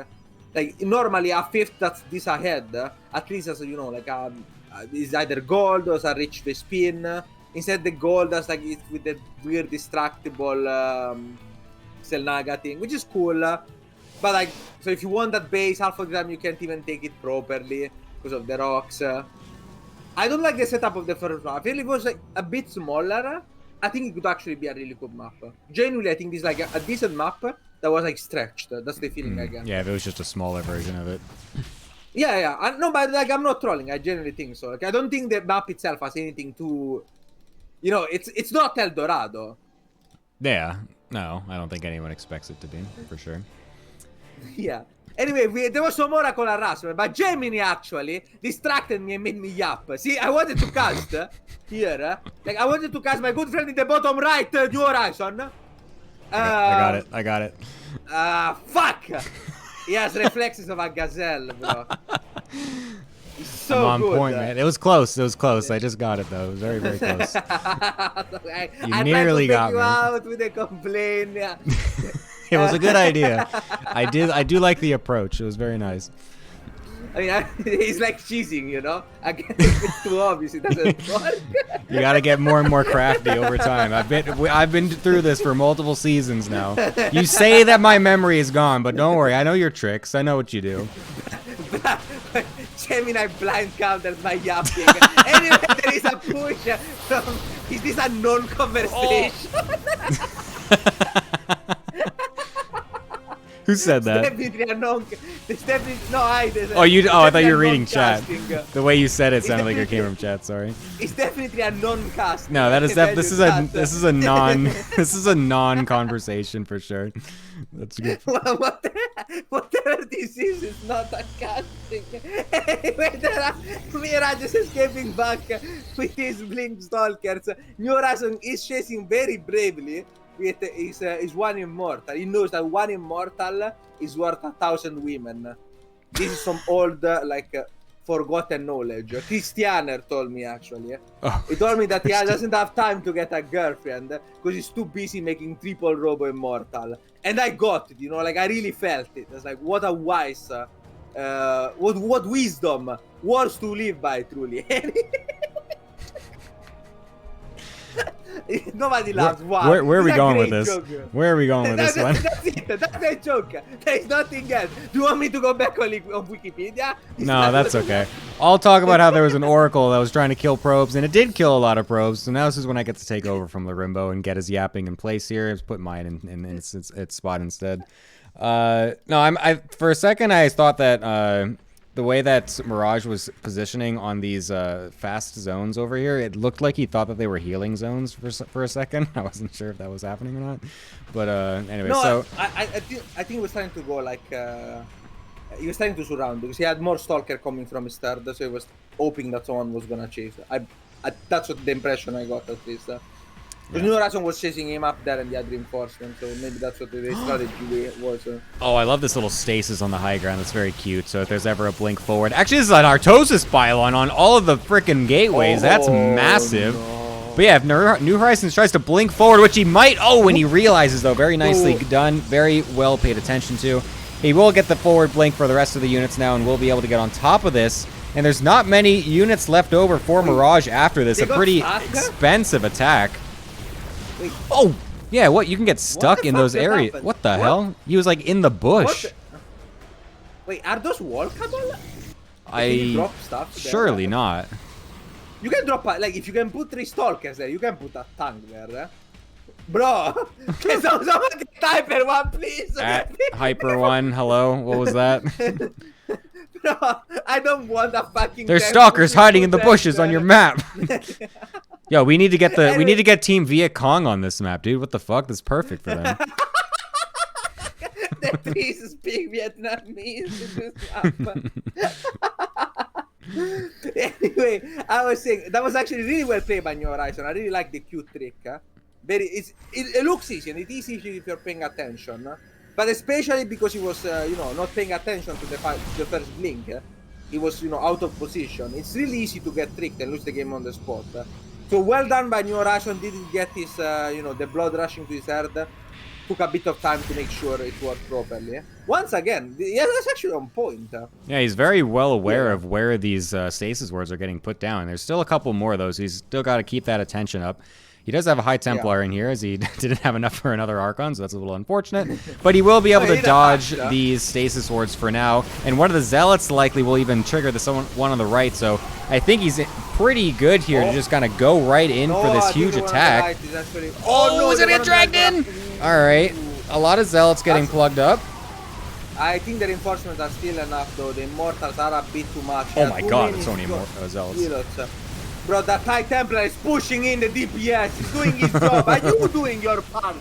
Like normally a fifth that's this ahead, at least as you know, like is either gold or a rich spin. Instead the gold is like it's with the weird distractible Selnaga thing, which is cool. But like, so if you want that base, half of the time you can't even take it properly because of the rocks. I don't like the setup of the first map. I feel it was like a bit smaller. I think it could actually be a really good map. Genuinely, I think this is like a decent map that was like stretched. That's the feeling I get. Yeah, if it was just a smaller version of it. Yeah. No, but like I'm not trolling. I genuinely think so. Like I don't think the map itself has anything to, you know, it's not El Dorado. Yeah, no, I don't think anyone expects it to be, for sure. Yeah. Anyway, there was some oracle harassment, but Gemini actually distracted me and made me yap. See, I wanted to cast here. Like, I wanted to cast my good friend in the bottom right, New Horizon. I got it. Fuck! He has reflexes of a gazelle, bro. He's so I'm on good. point, man. It was close. I just got it, though. It was very, very close. You nearly got me. Out with a complaint. Yeah. It was a good idea. I do like the approach. It was very nice. I mean, he's like cheesing, you know? Again, if it's too obvious, it doesn't work. You gotta get more and more crafty over time. I've been through this for multiple seasons now. You say that my memory is gone, but don't worry. I know your tricks. I know what you do. Gemini blind countered my yapping. Anyway, there is a push from... Is this a non-conversation? Oh. Who said that? It's definitely no. I thought you were reading chat. The way you said it sounded like it came from chat. Sorry. It's definitely a non-cast. No, that is this is a non-conversation for sure. That's good. Whatever this is not a casting. Anyway, Mirage is escaping back with his blink stalkers. New Horizon is chasing very bravely. With is one immortal. He knows that one immortal is worth 1,000 women. This is some old, forgotten knowledge. Christianer told me, actually. Oh, He told me that he doesn't have time to get a girlfriend because he's too busy making triple Robo Immortal. And I got it, I really felt it. It's like, what a wise, what wisdom, words to live by, truly. Nobody laughs. Wow. Where are we It's a going with great this? joke. Where are we going with this one? That's it. That's a joke. There's nothing else. Do you want me to go back on Wikipedia? No, that's okay. I'll talk about how there was an oracle that was trying to kill probes, and it did kill a lot of probes. So now this is when I get to take over from Larimbo and get his yapping in place here. Let's put mine in its spot instead. No, for a second I thought that the way that Mirage was positioning on these fast zones over here, it looked like he thought that they were healing zones for a second. I wasn't sure if that was happening or not. But anyway, No, so I think he was trying to go he was trying to surround because he had more Stalker coming from his third, so he was hoping that someone was gonna chase. That's what the impression I got at least. Because New Horizon was chasing him up there and he had reinforcement, so maybe that's what the strategy was. Oh, I love this little stasis on the high ground. That's very cute. So if there's ever a blink forward... Actually, this is an Artosis pylon on all of the freaking gateways. That's massive. No. But yeah, if New Horizons tries to blink forward, which he might... Oh, when he realizes, though. Very nicely done. Very well paid attention to. He will get the forward blink for the rest of the units now, and we'll be able to get on top of this. And there's not many units left over for Mirage after this. A pretty expensive attack. Wait. Oh, yeah, what? You can get stuck in those areas. Happened? What the hell? He was, like, in the bush. Wait, are those walkable? Can you drop stuff there? Surely not. You can drop, if you can put 3 Stalkers there, you can put a tank there, Bro, can someone get Hyper 1, please? Hyper 1, hello? What was that? Bro, I don't want a fucking There's tank stalkers hiding in the there. bushes on your map. Yo, we need to get Team Viet Cong on this map, dude. What the fuck? That's perfect for them. The trees speak Vietnamese in this map. Anyway, I was saying that was actually really well played by New Horizon. I really like the cute trick. It looks easy and it's easy if you're paying attention. But especially because he was, not paying attention to the first blink. He was, out of position. It's really easy to get tricked and lose the game on the spot. So well done by New Horizon. Didn't get his, the blood rushing to his head. Took a bit of time to make sure it worked properly. Once again, yeah, that's actually on point. Yeah, he's very well aware of where these stasis wards are getting put down. There's still a couple more of those. He's still got to keep that attention up. He does have a High Templar in here, as he didn't have enough for another Archon, so that's a little unfortunate. But he will be able to dodge these stasis wards for now. And one of the Zealots likely will even trigger the one on the right, so I think he's pretty good here to just kind of go right in for this huge attack. No, he's gonna get dragged in! Alright, a lot of Zealots getting plugged up. I think the reinforcements are still enough, though. The Immortals are a bit too much. Oh my god, it's only Zealots. Bro, that High Templar is pushing in the DPS. He's doing his job. Are you doing your part?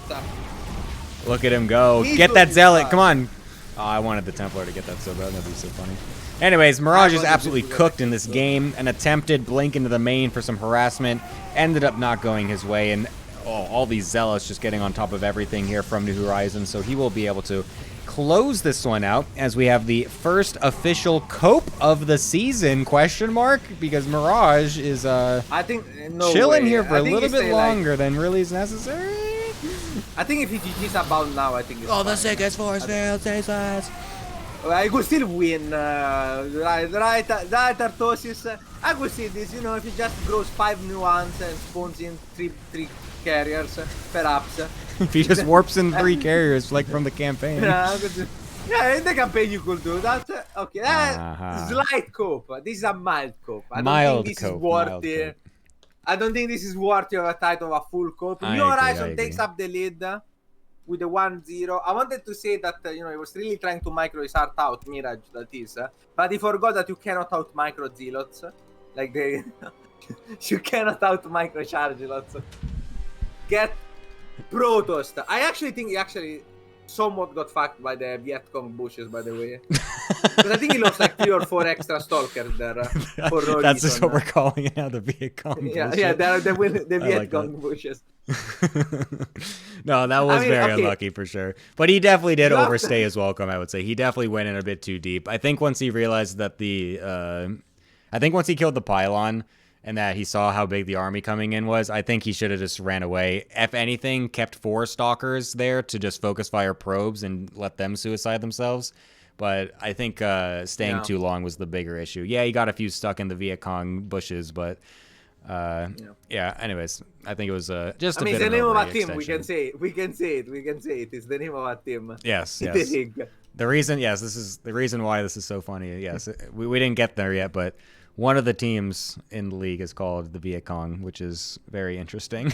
Look at him go. Get that Zealot. Come on. Oh, I wanted the Templar to get that so bad. That'd be so funny. Anyways, Mirage is absolutely cooked in this game. An attempted blink into the main for some harassment. Ended up not going his way. And all these Zealots just getting on top of everything here from New Horizons. So he will be able to close this one out as we have the first official cope of the season, because Mirage is I think chilling here for a little bit longer than really is necessary. I think if he GG's about now, I think it's the sickest force field stasis. I could still win, right, Artosis. I could see this, if he just grows 5 nuance and spawns in three carriers, perhaps. If he just warps in 3 carriers, like from the campaign. Yeah, in the campaign you could do that. Okay, slight cope. This is a mild cope. I don't think this is worthy. I don't think this is worthy of a title of a full cope. New Horizon takes up the lead with the 1-0. I wanted to say that, he was really trying to micro his heart out, Mirage, that is. But he forgot that you cannot out micro Zealots. You cannot out micro Chargelots. Get Protoss. I actually think he somewhat got fucked by the Viet Cong bushes, by the way. Because I think he lost like 3 or 4 extra stalkers there for no That's reason. just what we're calling it now, the Viet Cong Yeah, bullshit. yeah, they're the Viet like Cong that. bushes. No, that was very okay. unlucky for sure. But he definitely did You have overstay his welcome, I would say. He definitely went in a bit too deep. I think once he realized that once he killed the pylon and that he saw how big the army coming in was, I think he should have just ran away. If anything, kept 4 stalkers there to just focus fire probes and let them suicide themselves. But I think staying too long was the bigger issue. Yeah, he got a few stuck in the Viet Cong bushes, but yeah. Anyways, I think it was just. I mean, a it's bit the name of an a team. overextension. We can say it. We can say it. We can say it. It's the name of a team. Yes, The yes. rig. The reason, yes, this is the reason why this is so funny. Yes, we didn't get there yet, but one of the teams in the league is called the Viet Cong, which is very interesting.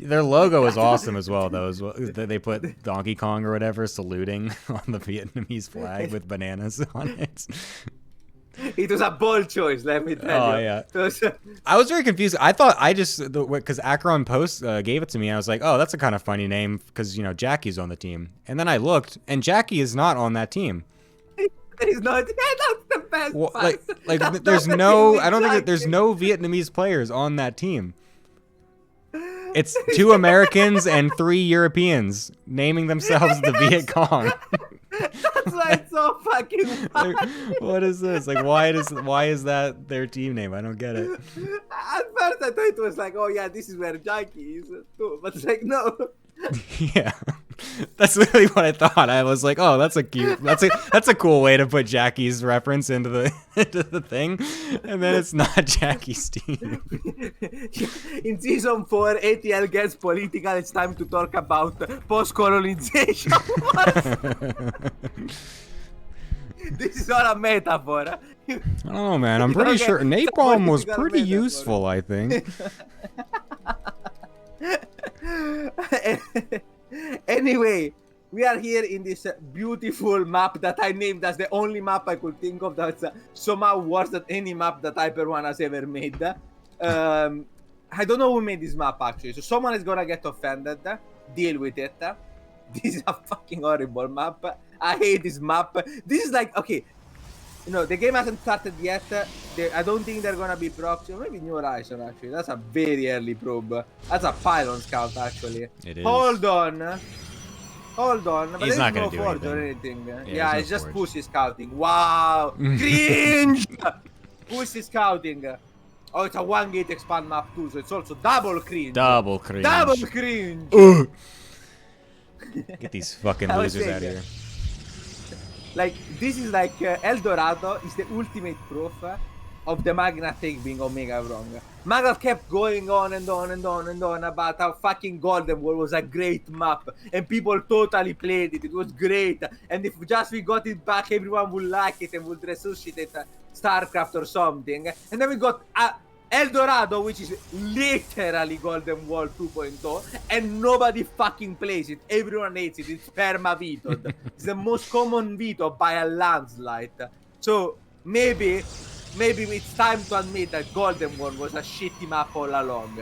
Their logo is awesome as well, though. They put Donkey Kong or whatever saluting on the Vietnamese flag with bananas on it. It was a bold choice, let me tell Oh, you. yeah. I was very confused. I thought because Akron Post gave it to me, I was like, oh, that's a kind of funny name because, Jackie's on the team. And then I looked, and Jackie is not on that team. He's not. That's the best Well, part. like there's no, I don't think that there's no Vietnamese players on that team. It's 2 Americans and 3 Europeans naming themselves the Viet Cong. That's why it's so fucking funny. What is this? Like, why is that their team name? I don't get it. At first I thought it was like, oh yeah, this is where Jackie is too. But it's like, no. Yeah, that's literally what I thought. I was like, oh, that's a cool way to put Jackie's reference into the thing, and then it's not Jackie's team. In season 4, ATL gets political. It's time to talk about post-colonization. This is not a metaphor. I don't know, man. I'm pretty sure napalm was pretty useful, I think. Anyway, we are here in this beautiful map that I named as the only map I could think of that's somehow worse than any map that Hyper1 has ever made. I don't know who made this map actually, so someone is gonna get offended. Deal with it. This is a fucking horrible map. I hate this map. This is like, okay, the game hasn't started yet. I don't think they're gonna be proxy. Maybe New Horizon actually. That's a very early probe. That's a pylon scout actually. It is. Hold on. But He's not gonna no do forge or anything. anything. Yeah, It's there's just no forge. pussy scouting. Wow. Cringe. Pussy scouting. Oh, it's a 1-gate expand map too, so it's also double cringe. Double cringe. Double cringe. Ugh. Get these fucking I was losers out of saying, here. Like, this is like El Dorado is the ultimate proof of the Magna thing being Omega wrong. Magna kept going on and on and on and on about how fucking Golden War was a great map and people totally played it. It was great. And if just we got it back, everyone would like it and would resuscitate StarCraft or something. And then we got El Dorado, which is literally Golden Wall 2.0, and nobody fucking plays it. Everyone hates it. It's perma-vetoed. It's the most common veto by a landslide. So maybe it's time to admit that Golden Wall was a shitty map all along.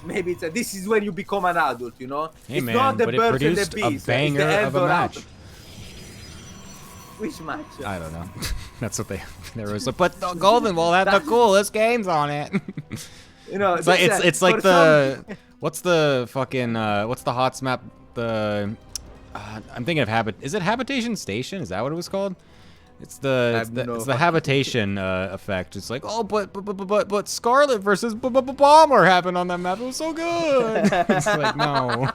Maybe this is when you become an adult, Hey, it's man, not the but it birds and the produced a bees. banger it's the El of a Dorado. match. Which match? I don't know. That's what they was like. But the Golden Wall had the coolest games on it. It's like it's like the what's the fucking what's the HOTS map? The I'm thinking of Is it Habitation Station? Is that what it was called? It's the habitation effect. It's like, oh, but Scarlet versus Bomber happened on that map. It was so good. It's like, no.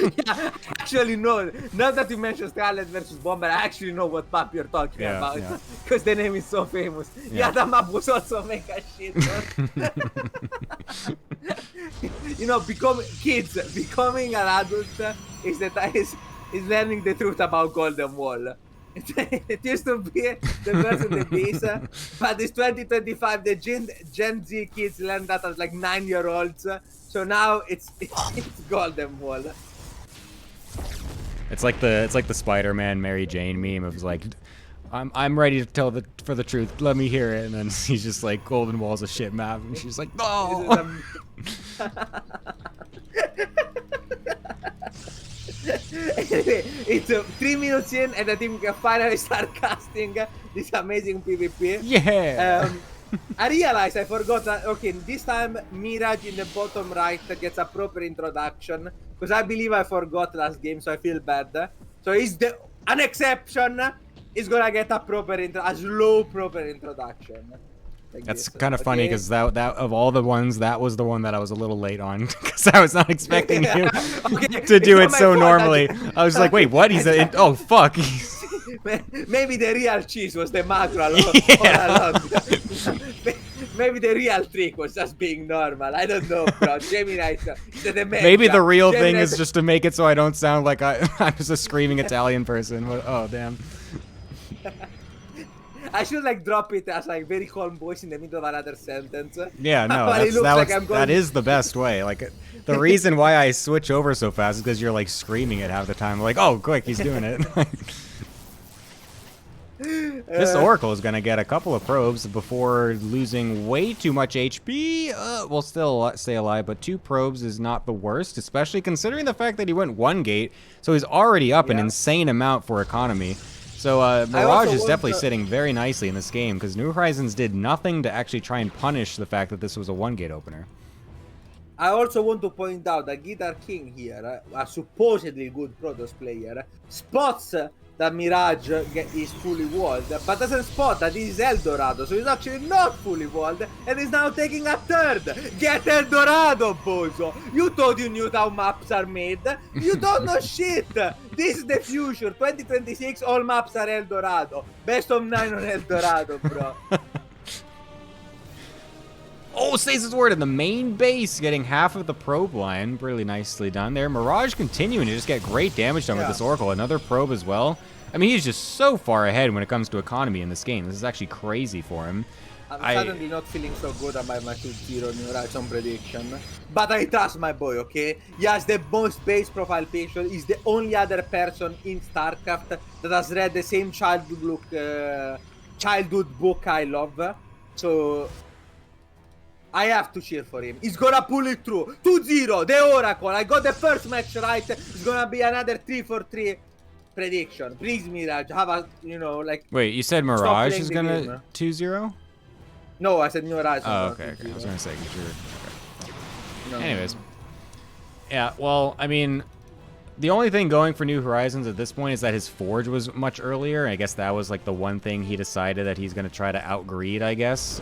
Yeah, actually, no. Now that you mentioned Scarlet versus Bomber, I actually know what map you're talking about. Yeah. Because the name is so famous. Yeah, that map was also mega shit. Becoming an adult is learning the truth about Golden Wall. It used to be the version of the bees, but it's 2025. The Gen Z kids learn that as like 9-year-olds. So now it's Golden Wall. It's like the Spider-Man Mary Jane meme of like, I'm ready to tell for the truth. Let me hear it. And then he's just like, Golden Wall's a shit map, and she's like, no. Anyway, it's 3 minutes in, and the team can finally start casting this amazing PvP. Yeah. I realized I forgot that. Okay, this time Mirage in the bottom right gets a proper introduction because I believe I forgot last game, so I feel bad. So is the an exception? Is gonna get a slow proper introduction. Like That's this, kind of funny okay? because that of all the ones, that was the one that I was a little late on because I was not expecting you Okay, to do it's it not so my fault, normally. I was like, wait, what? He's oh fuck. Maybe the real cheese was the macro all Yeah. along. Maybe the real trick was just being normal. I don't know, bro. Gemini the dementia. Maybe the real thing Gemini is just to make it so I don't sound like I'm just a screaming Italian person. Oh damn. I should like drop it as like very calm voice in the middle of another sentence. Yeah, no, But it looks like I'm going- that is the best way. Like, the reason why I switch over so fast is because you're like screaming it half the time. Like, oh, quick, he's doing it. This Oracle is gonna get a couple of probes before losing way too much HP. We'll still stay alive, but 2 probes is not the worst, especially considering the fact that he went 1 gate, so he's already up an insane amount for economy. So Mirage is definitely sitting very nicely in this game because New Horizons did nothing to actually try and punish the fact that this was a 1-gate opener. I also want to point out that Guitar King here, a supposedly good Protoss player, spots that Mirage is fully walled, but doesn't spot that this is Eldorado, so he's actually not fully walled, and is now taking a third. Get Eldorado, bozo! You thought you knew how maps are made? You don't know shit! This is the future, 2026, all maps are Eldorado. Best of 9 on Eldorado, bro. Oh, stays his word in the main base, getting half of the probe line. Really nicely done there. Mirage continuing to just get great damage done with this Oracle. Another probe as well. I mean, he's just so far ahead when it comes to economy in this game. This is actually crazy for him. I'm suddenly not feeling so good about my 2-0 New Horizon prediction. But I trust my boy, okay? He has the most base profile picture. He's the only other person in StarCraft that has read the same childhood book I love. So I have to cheer for him. He's gonna pull it through. 2-0, the Oracle. I got the first match right. It's gonna be another 3-4-3 prediction. Please, Mirage, have a, like... Wait, you said Mirage is gonna 2-0? No, I said New Horizon. Oh, okay. I was gonna say, sure. Okay. No, Anyways. Yeah, well, I mean, the only thing going for New Horizons at this point is that his Forge was much earlier. I guess that was like the one thing he decided that he's gonna try to outgreed, I guess,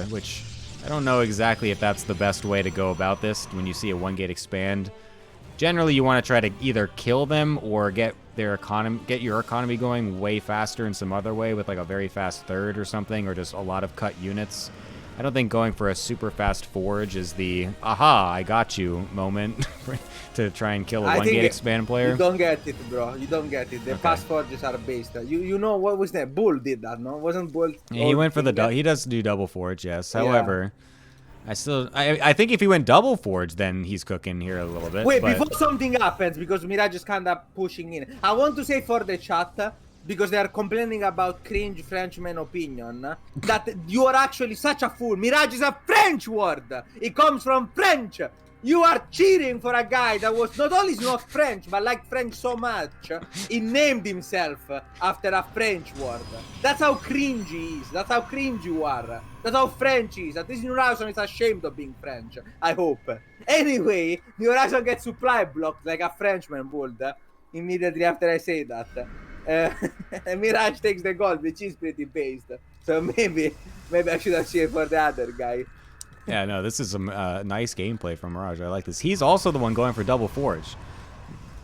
which... I don't know exactly if that's the best way to go about this when you see a 1-gate expand. Generally, you want to try to either kill them or get your economy going way faster in some other way with like a very fast third or something, or just a lot of cut units. I don't think going for a super fast Forge is the aha, I got you moment to try and kill a 1-gate expand player. You don't get it, bro. You don't get it. The fast Forges are based. You know what was that? Bull did that, no? Wasn't Bull? Yeah, he went for the he does do double Forge, yes. However, I think if he went double Forge, then he's cooking here a little bit. Wait, before something happens, because Mirage is kind of pushing in. I want to say for the chat, because they are complaining about cringe Frenchman opinion, that you are actually such a fool. Mirage is a French word. It comes from French. You are cheering for a guy that was not only not French, but liked French so much, he named himself after a French word. That's how cringe he is. That's how cringe you are. That's how French he is. At least New Horizon is ashamed of being French, I hope. Anyway, New Horizon gets supply blocked like a Frenchman would immediately after I say that. Mirage takes the goal, which is pretty based. So maybe I should have cheered for the other guy. Yeah, no, this is some nice gameplay from Mirage. I like this. He's also the one going for double Forge.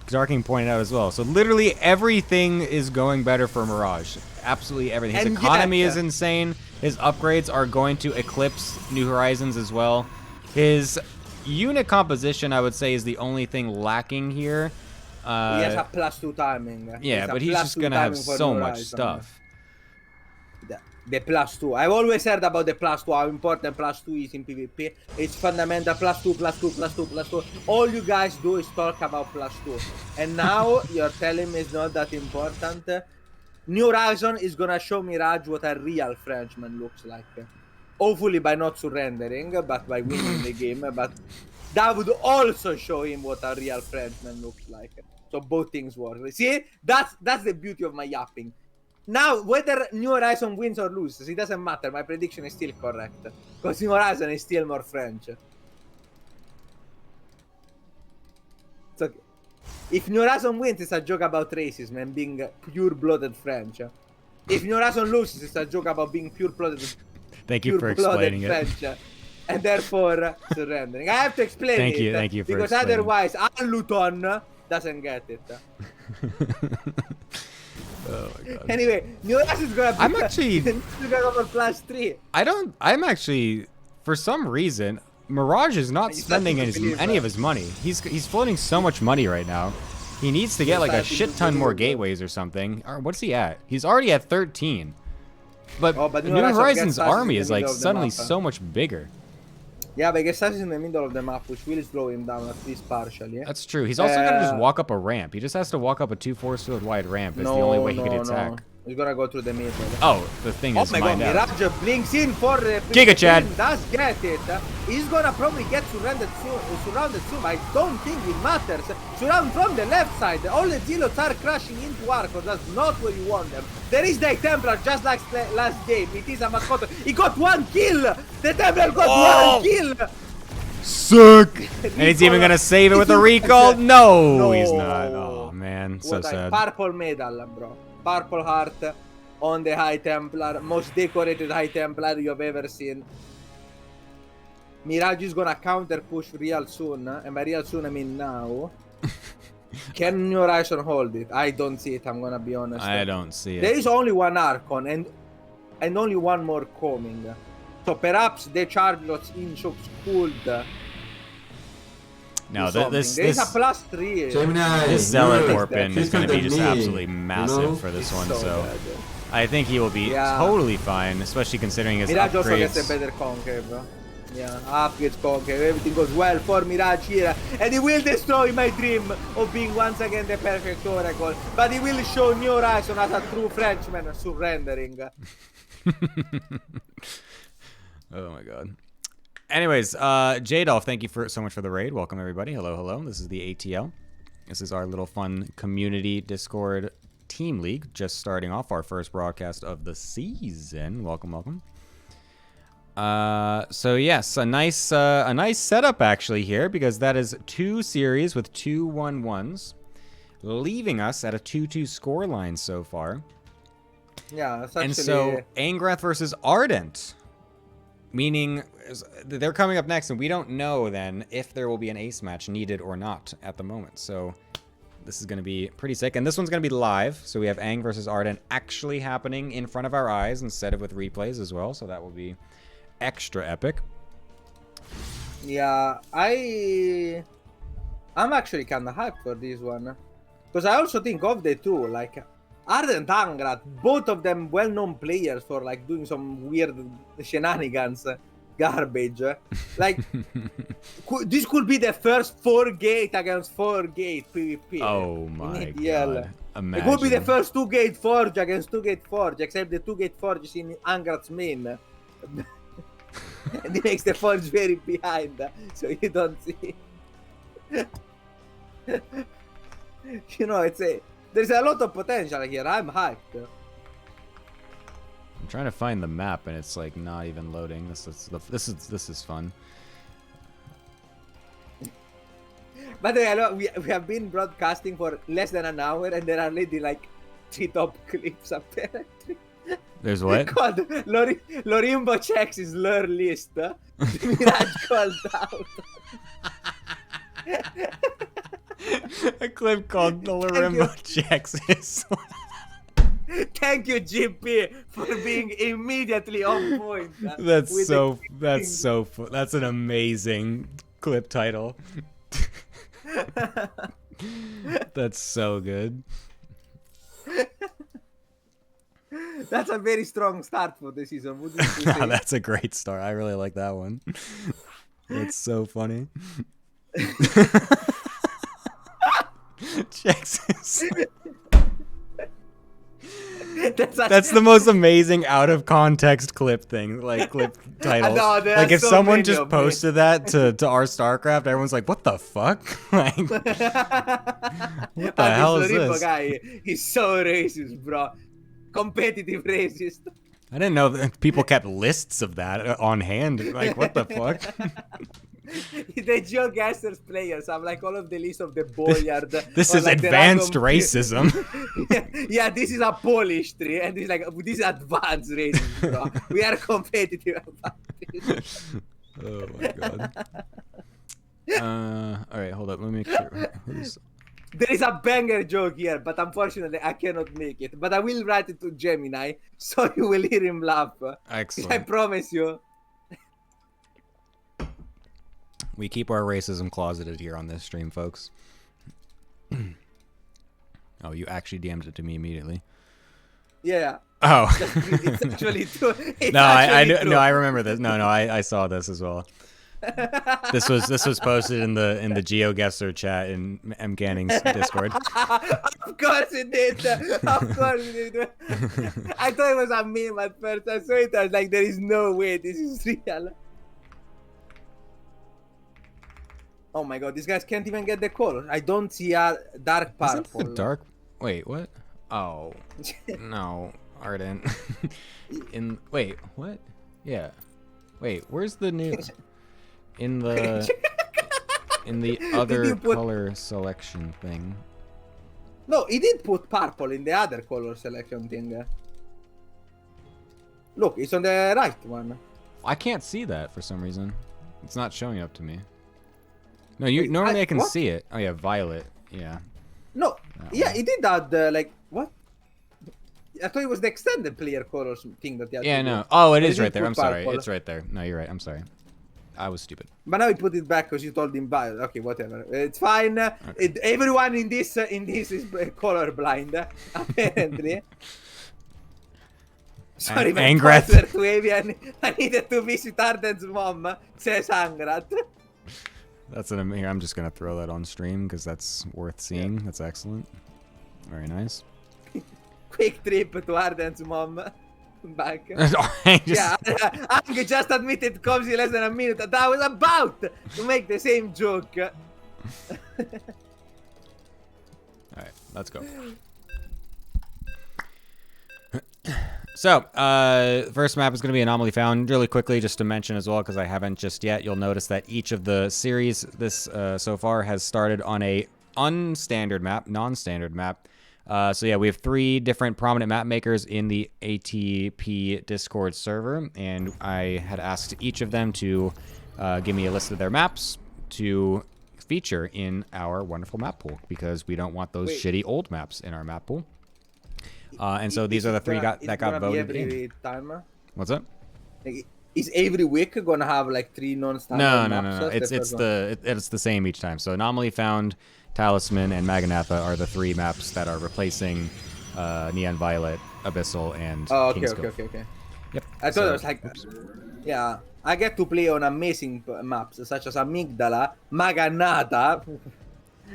Darking pointed out as well. So literally everything is going better for Mirage. Absolutely everything. His economy is insane. His upgrades are going to eclipse New Horizons as well. His unit composition, I would say, is the only thing lacking here. He has a +2 timing. Yeah, but he's just going to have so much stuff. The +2. I've always heard about the +2, how important +2 is in PvP. It's fundamental, +2, +2, +2, +2. All you guys do is talk about +2. And now you're telling me it's not that important. New Horizon is gonna show Mirage what a real Frenchman looks like. Hopefully by not surrendering, but by winning the game. But that would also show him what a real Frenchman looks like. So both things work. See, that's the beauty of my yapping. Now, whether New Horizon wins or loses, it doesn't matter. My prediction is still correct because New Horizon is still more French. It's okay. If New Horizon wins, it's a joke about racism and being pure-blooded French. If New Horizon loses, it's a joke about being pure-blooded. Thank you for explaining it. French, and therefore surrendering. I have to explain it. Thank you for because explaining. Otherwise, Luton doesn't get it. Oh my god. Anyway, New Horizon is gonna be. I'm actually. gonna go for +3. I'm actually, for some reason, Mirage is not spending any of his money. He's floating so much money right now. He needs to get like a shit ton more gateways or something. Or what's he at? He's already at 13. But New Horizon's army is like suddenly so much bigger. Yeah, but Gestasis in the middle of the map, which will slow him down at least partially. That's true. He's also gonna just walk up a ramp. He just has to walk up a 2 force field wide ramp. It's the only way he could attack. No. He's gonna go through the middle. Oh, the thing is, oh my god, Mirage blinks in for Giga Chad. Does get it. He's gonna probably get surrounded soon. I don't think it matters. Surround from the left side. All the zealots are crashing into Arco. That's not where you want them. There is the Templar, just like last game. It is a mascot. He got 1 kill. The Templar got 1 kill. Sick. And he's even gonna save it with a recall. No, he's not. Oh man, so sad. Purple medal, bro. Purple heart on the High Templar, most decorated High Templar you have ever seen. Mirage is gonna counter push real soon, and by real soon I mean now. Can New Horizon hold it? I don't see it, I'm gonna be honest. I don't see it. There is only 1 Archon and only 1 more coming. So perhaps the charge lots in shocks could. No, this is a +3. Gemini, this Zealot Warpin is going to be just absolutely massive for this one, so bad. I think he will be totally fine, especially considering his Mirage also upgrades. gets a better concave. Yeah, upgrades concave. Everything goes well for Mirage here, and he will destroy my dream of being once again the perfect Oracle. But he will show New Horizon as a true Frenchman surrendering. Oh my god. Anyways, J-Dolph, thank you so much for the raid. Welcome, everybody. Hello, hello. This is the ATL. This is our little fun community Discord team league. Just starting off our first broadcast of the season. Welcome, welcome. So yes, a nice setup actually here, because that is 2 series with 2 1-1s, leaving us at a 2-2 scoreline so far. Yeah, it's actually... And so Angrath versus Ardent. Meaning they're coming up next, and we don't know then if there will be an ace match needed or not at the moment. So this is going to be pretty sick. And this one's going to be live. So we have Ang versus Ardent actually happening in front of our eyes instead of with replays as well. So that will be extra epic. Yeah, I'm actually kind of hyped for this one. Because I also think of the two, like... Ardent Angrath, both of them well-known players for like doing some weird shenanigans, garbage. Like, this could be the first 4-gate against 4-gate PvP. Oh my god. Imagine. It could be the first 2-gate Forge against 2-gate Forge, except the 2-gate Forge is in Angrath's main. And he makes the Forge very behind, so you don't see. You know, there's a lot of potential here. I'm hyped. I'm trying to find the map, and it's like not even loading. This is fun. By the way, we have been broadcasting for less than an hour, and there are already like 3 top clips apparently. There's what? Called Lorimbo checks his lure list. Mirage called out. A clip called the Lorimbo checks is. Thank you, GP, for being immediately on point. That's an amazing clip title. That's so good. That's a very strong start for the season, wouldn't you say? That's a great start. I really like that one. That's so funny. That's the most amazing out of context clip thing, like clip title. know, there Like are if so someone many just of posted that to our StarCraft, everyone's like, "What the fuck? Like, what the hell is This Loribo this?" guy is so racist, bro. Competitive racist. I didn't know that people kept lists of that on hand. Like, what the fuck? The GeoGuessr's players have like all of the list of the Boyard. This or, is like, the advanced random- racism. yeah, this is a Polish tree, and this is like this is advanced racism, bro. We are competitive about this. Oh my god. All right, hold up. Let me make sure. There is a banger joke here, but unfortunately I cannot make it. But I will write it to Gemini, so you will hear him laugh. I Excellent. promise you. We keep our racism closeted here on this stream, folks. Oh, you actually DM'd it to me immediately. Yeah. Oh. It's actually true. It's No, I actually true. no, I remember this. No, I saw this as well. This was posted in the GeoGuessr chat in M. Canning's Discord. Of course it did. Of course it did. I thought it was a meme at first. I saw it. I was like, there is no way this is real. Oh my god, these guys can't even get the color. I don't see a dark Is that purple. the dark? Wait, what? Oh, no, Ardent. Wait, what? Yeah. Wait, where's the new? In the other you put- color selection thing. No, he did put purple in the other color selection thing. Look, it's on the right one. I can't see that for some reason. It's not showing up to me. No, you Wait, normally I can what? see it. Oh yeah, violet. Yeah. No, That yeah, one. he did that. Like what? I thought it was the extended player colors thing that he had Yeah, to do. no. Oh, it He is right didn't there. put I'm sorry. purple. It's right there. No, you're right. I'm sorry. I was stupid. But now he put it back because you told him violet. Okay, whatever. It's fine. Everyone in this is colorblind, apparently. Sorry, my Angrat. password to Avian. I needed to visit Arden's mom, says Angrat. That's an here. I'm just gonna throw that on stream because that's worth seeing. That's excellent. Very nice. Quick trip to Arden's mom. Back. I just- Yeah, Ang just admitted comes in less than a minute that I was about to make the same joke. All right, let's go. So, first map is going to be Anomaly Found. Really quickly, just to mention as well, because I haven't just yet, you'll notice that each of the series this so far has started on a unstandard map, non-standard map. So yeah, we have 3 different prominent map makers in the ATP Discord server, and I had asked each of them to give me a list of their maps to feature in our wonderful map pool, because we don't want those Wait. shitty old maps in our map pool. And so these are the 3 that got voted every in. time. What's up? Like, is every week gonna have like 3 non-standard No. maps? It's the same each time. So Anomaly Found, Talisman, and Maganatha are the 3 maps that are replacing Neon Violet, Abyssal, and Oh, okay, King's okay, Cove. okay, okay. Yep. I thought So- it was like, yeah, I get to play on amazing maps such as Amygdala, Maganata,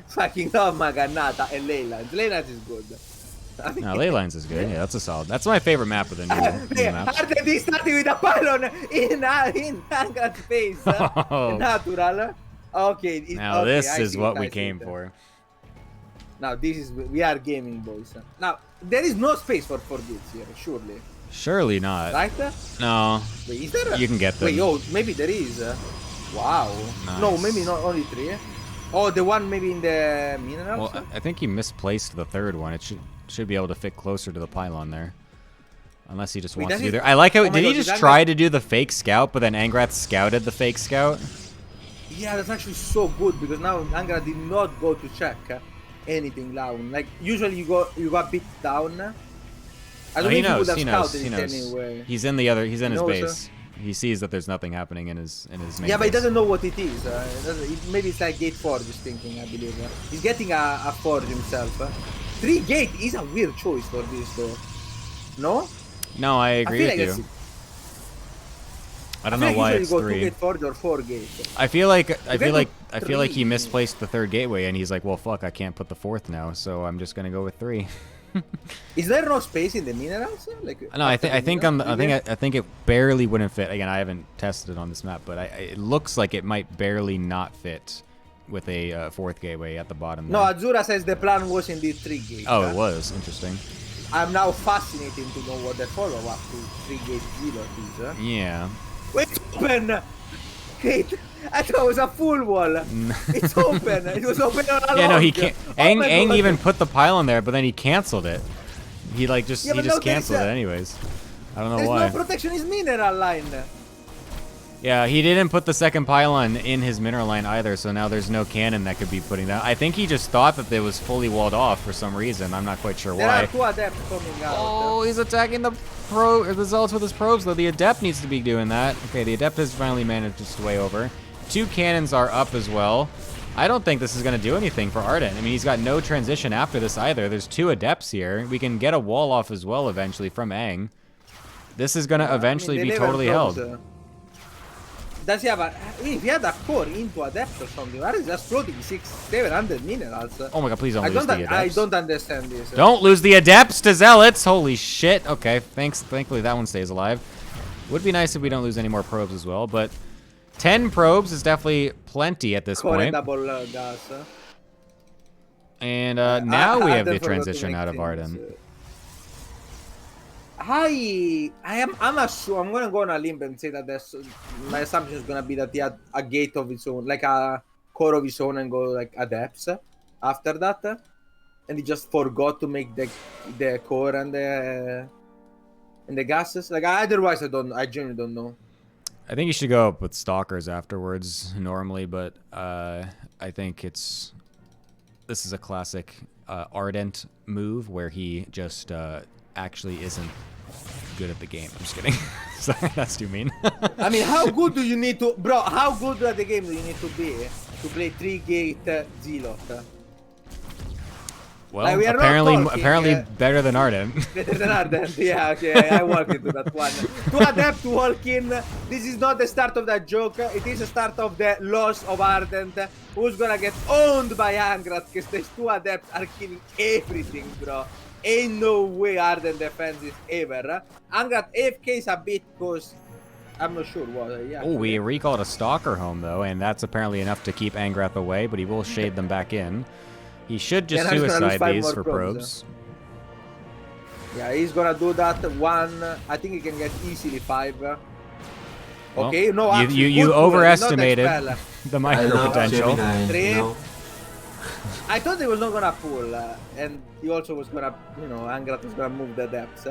fucking love Maganata, and Leylands. Leylands is good. No, Leylines is good. Yeah, that's a solid. That's my favorite map of the new maps. Arden is starting with a pylon in Angrat's face. Oh. Natural. Okay. Now okay, this I is see what it, we I see came it. for. Now this is we are gaming boys. Now there is no space for 4 gates here, surely, Surely not. right? No. Wait, is there? You can get them. Wait, oh, maybe there is. Wow. No, Nice. maybe not only 3. Oh, the one maybe in the minerals. Well, I think he misplaced the 3rd one. It should be able to fit closer to the pylon there. Unless he just Wait, wants does to do it- there. I like how Oh my did he God, just did Angrath- try to do the fake scout, but then Angrath scouted the fake scout? Yeah, that's actually so good because now Angra did not go to check anything down. Like usually you got bit down. I don't he think he would knows. have He knows. scouted He it knows. anyway. He's in the other. He's in his knows, base. He sees that there's nothing happening in his main Yeah, but he base. doesn't know what it is. Maybe it's like Gate Forge is thinking, I believe. He's getting a Forge himself. 3 Gate is a weird choice for this though. No? No, I agree feel with like you. it's- I don't know feel why like it's usually 3. you go 2 Gate Forge or 4 Gate. I feel like go I feel like he 3. misplaced the 3rd gateway, and he's like, well, fuck, I can't put the 4th now, so I'm just gonna go with 3. Is there no space in the minerals? Like, No, I think it barely wouldn't fit. Again, I haven't tested it on this map, but it looks like it might barely not fit with a fourth gateway at the bottom. No, there. Azura says the plan was indeed 3 gates. Oh, it was interesting. I'm now fascinated to know what the follow-up to 3 gate zero is. Yeah. Wait, open! Kate, I thought it was a full wall. It's open. It was open all along. Yeah, no, he can't. Oh Aang even put the pylon there, but then he canceled it. He like just Yeah, he but just no, there's canceled it a- anyways. I don't know There's why. no protection is mineral line. Yeah, he didn't put the second pylon in his mineral line either, so now there's no cannon that could be putting that. I think he just thought that it was fully walled off for some reason. I'm not quite sure There why. are 2 adepts coming out. Oh, he's attacking the results with his probes, though. The adept needs to be doing that. Okay, the adept has finally managed his way over. 2 cannons are up as well. I don't think this is going to do anything for Ardent. I mean, he's got no transition after this either. There's 2 adepts here. We can get a wall off as well eventually from Aang. This is going to eventually they be never totally close, held. Does he have a... If he had a core into adept or something, why is just floating 700 minerals? Oh my god, please don't lose the adepts. I don't understand this. Don't lose the adepts to zealots. Holy shit. Okay, thankfully that one stays alive. Would be nice if we don't lose any more probes as well, but 10 probes is definitely plenty at this Core point. double gas. And now we have the Arden forgot to transition make out of things, Arden. I'm gonna go on a limb and say that my assumption is gonna be that he had a gate of his own, like a core of his own, and go like adepts after that, and he just forgot to make the core and the gases. Like otherwise, I genuinely don't know. I think you should go up with stalkers afterwards normally, but I think this is a classic Ardent move where he just actually isn't good at the game. I'm just kidding. Sorry, that's too mean. I mean, how good do you need to, bro? How good at the game do you need to be to play 3 gate Zealot? Well, Like, we are not apparently talking, better than Ardent. Better than Ardent, yeah, okay, I walk into that one. To adapt to walk in, this is not the start of that joke, it is the start of the loss of Ardent, who's gonna get owned by Angrat, because these 2 adepts are killing everything, bro. Ain't no way Ardent defends this ever. Angrat AFK's a bit, because I'm not sure what, yeah. Oh, we recalled a stalker home, though, and that's apparently enough to keep Angrath away, but he will shade them back in. He should just Yeah, now he's gonna lose suicide 5 these more for probes, probes. Yeah, he's gonna do that one. I think he can get easily 5. Well, Okay, no, actually, you good pull, overestimated not expel. the I micro love potential. Gemini, Three. you know? I thought he was not gonna pull, and he also was gonna, Angrat was gonna move the depths.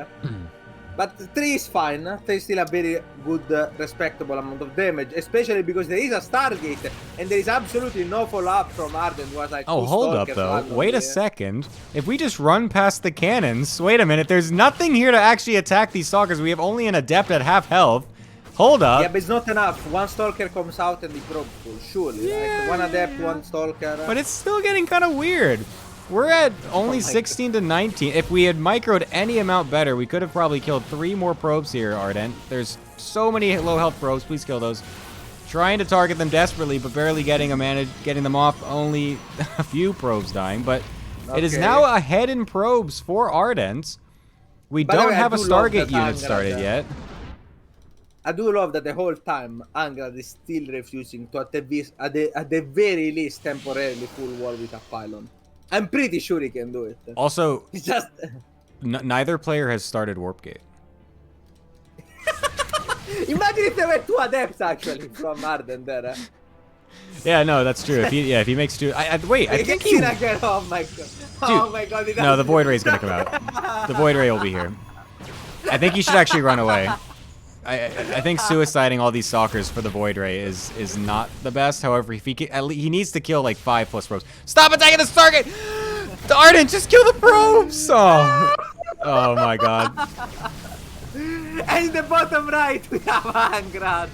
But 3 is fine. 3 is still a very good, respectable amount of damage, especially because there is a Stargate, and there is absolutely no follow-up from Arden, who was like, Oh, 2 hold up, stalkers though. randomly. Wait a second. If we just run past the cannons... Wait a minute. There's nothing here to actually attack these stalkers. We have only an adept at half health. Hold up. Yeah, but it's not enough. 1 stalker comes out and the probe full, surely. Yeah. Like, 1 adept, 1 stalker. But it's still getting kind of weird. We're at only my 16 to 19. If we had microed any amount better, we could have probably killed 3 more probes here, Ardent. There's so many low health probes. Please kill those. Trying to target them desperately, but barely getting them off. Only a few probes dying, but it is Okay. now ahead in probes for Ardent. We By the don't way, I have a do love Stargate that unit Angra started there. yet. I do love that the whole time Angrad is still refusing to at the very least temporarily full wall with a pylon. I'm pretty sure he can do it. Also, It's just neither player has started Warpgate. imagine if there were 2 adepts actually from Arden there. Yeah, no, that's true. If he makes 2, wait, I think he. Again. Oh my god. Oh my god. No, the Void Ray's gonna come out. The Void Ray will be here. I think he should actually run away. I think suiciding all these stalkers for the Void Ray is not the best. However, if he needs to kill like 5 plus probes. Stop attacking the Stargate! The Ardent, just kill the probes! Oh my god. And in the bottom right we have Angrad.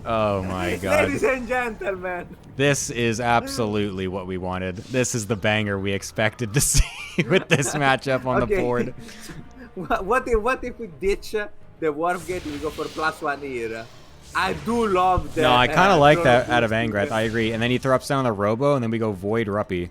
Oh my god. Ladies and gentlemen. This is absolutely what we wanted. This is the banger we expected to see with this matchup on the board. What if we ditch the Warp Gate and we go for +1 here? I do love that. No, I kind of like that out of Angrath. I agree. And then he drops down the Robo, and then we go Void Ruppy.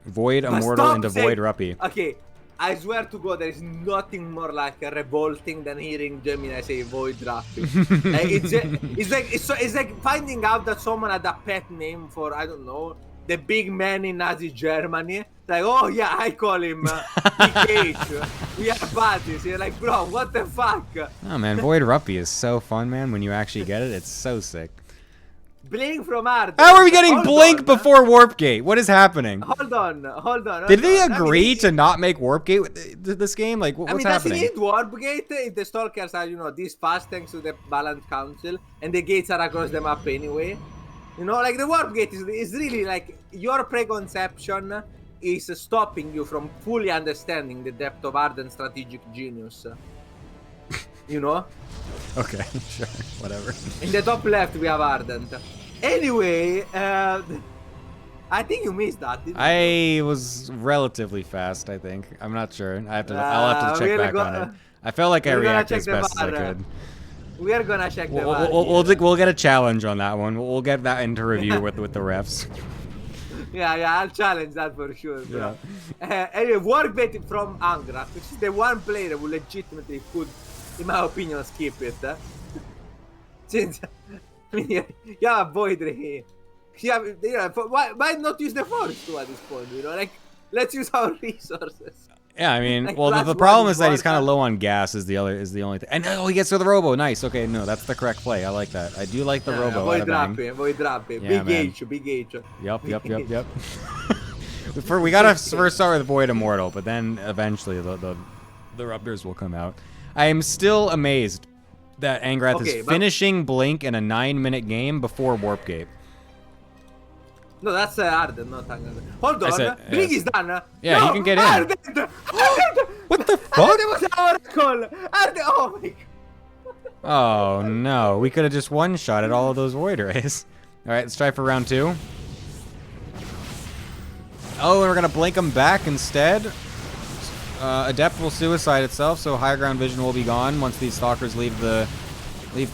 Void But Immortal stop into saying- Void Ruppy. Okay, I swear to God, there is nothing more like revolting than hearing Gemini say Void Rapping. Like, it's like finding out that someone had a pet name for, I don't know, the big man in Nazi Germany. Like, oh yeah, I call him BKH. We are buddies. You're like, bro, what the fuck? Oh man, Void Ruppy is so fun, man. When you actually get it, it's so sick. Blink from Arden. How are we getting Hold Blink on. before Warp Gate? What is happening? Hold on. Did they I mean, agree to not make Warp Gate with this game? Like, what's I mean, happening? does it need Warpgate if the Stalkers are, you know, this fast thanks to the Balanced Council, and the gates are across the map anyway? You know, like the Warpgate is really like your preconception is stopping you from fully understanding the depth of Arden's strategic genius. You know? Okay, sure, whatever. In the top left, we have Ardent. Anyway, I think you missed that, didn't you? I was relatively fast, I think. I'm not sure. I'll have to check back on it. I felt like I we're gonna reacted check as the best as I VAR. could. We are gonna check the VAR here. We'll get a challenge on that one. We'll get that into review with the refs. Yeah, I'll challenge that for sure, bro. Anyway, Warpgate from Angra, which is the one player who legitimately could, in my opinion, skip it. Since, I mean, you have a Void Ray. You know, why not use the Force too at this point, you know? Like, let's use our resources. Yeah, I mean, Like, well, last the problem one is that he's was kind of that- low on gas. Is the only thing. And oh, he gets to the Robo. Nice. Okay, no, that's the correct play. I like that. I do like the Robo. Void Out of bang. Rappi. Yeah, Big man. H, Big H. Yep. We gotta first start with Void Immortal, but then eventually the Ruptors will come out. I am still amazed that Angrath Okay, is but- finishing Blink in a 9-minute game before Warp Gate. No, that's Arden, not Angra. Hold on, said- Blink yes. is done. Yeah, no, he can get in. Arden! What the fuck? Arden was our call! Arden, oh my god. Oh no, we could have just one-shotted all of those Void Rays. All right, let's try for round 2. Oh, and we're gonna blink them back instead. Adept will suicide itself, so higher ground vision will be gone once these stalkers leave the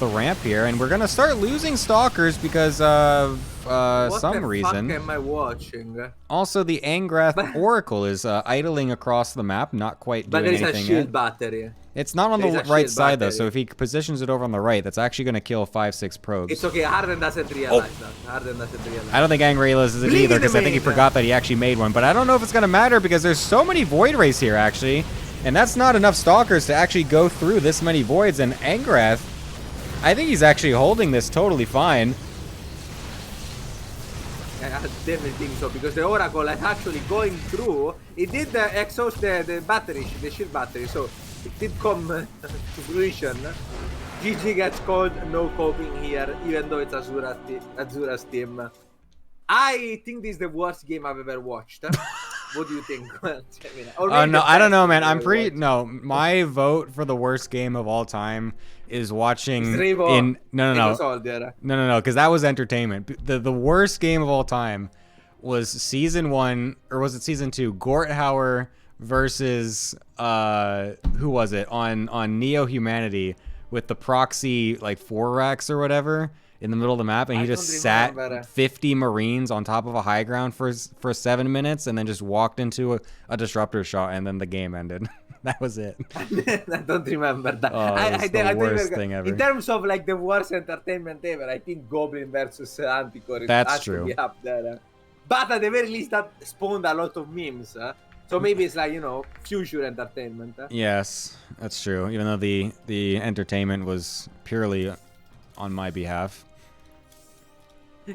ramp here, and we're gonna start losing stalkers because of some reason. What the fuck am I watching? Also, the Angrath Oracle is idling across the map, not quite But doing there is a anything shield yet. battery. It's not on there the is a right shield side though, battery. so if he positions it over on the right, that's actually gonna kill 5-6 probes. It's okay, Arden doesn't realize that. Arden doesn't realize. I don't think Ang realizes it Blink either in the because I think he main. forgot that he actually made one. But I don't know if it's going to matter because there's so many Void Rays here, actually. And that's not enough Stalkers to actually go through this many Voids. And Angrath, I think he's actually holding this totally fine. I definitely think so, because the Oracle is actually going through. It did exhaust the battery, the shield battery, so it did come to fruition. GG gets called no coping here, even though it's Azura's team. I think this is the worst game I've ever watched. What do you think? Oh no, I don't know, man. I'm pretty no. My vote for the worst game of all time is watching no, because that was entertainment. The worst game of all time was season 1, or was it season 2? Gorthauer versus who was it on Neo Humanity with the proxy like 4 racks or whatever in the middle of the map, and he just sat 50 Marines on top of a high ground for 7 minutes, and then just walked into a disruptor shot, and then the game ended. That was it. I don't remember that. Oh, it's the worst thing ever. In terms of like the worst entertainment ever, I think Goblin versus Anticore That's has true. to be up there. But at the very least, that spawned a lot of memes. So maybe it's like, you know, future entertainment. Yes, that's true. Even though the entertainment was purely on my behalf.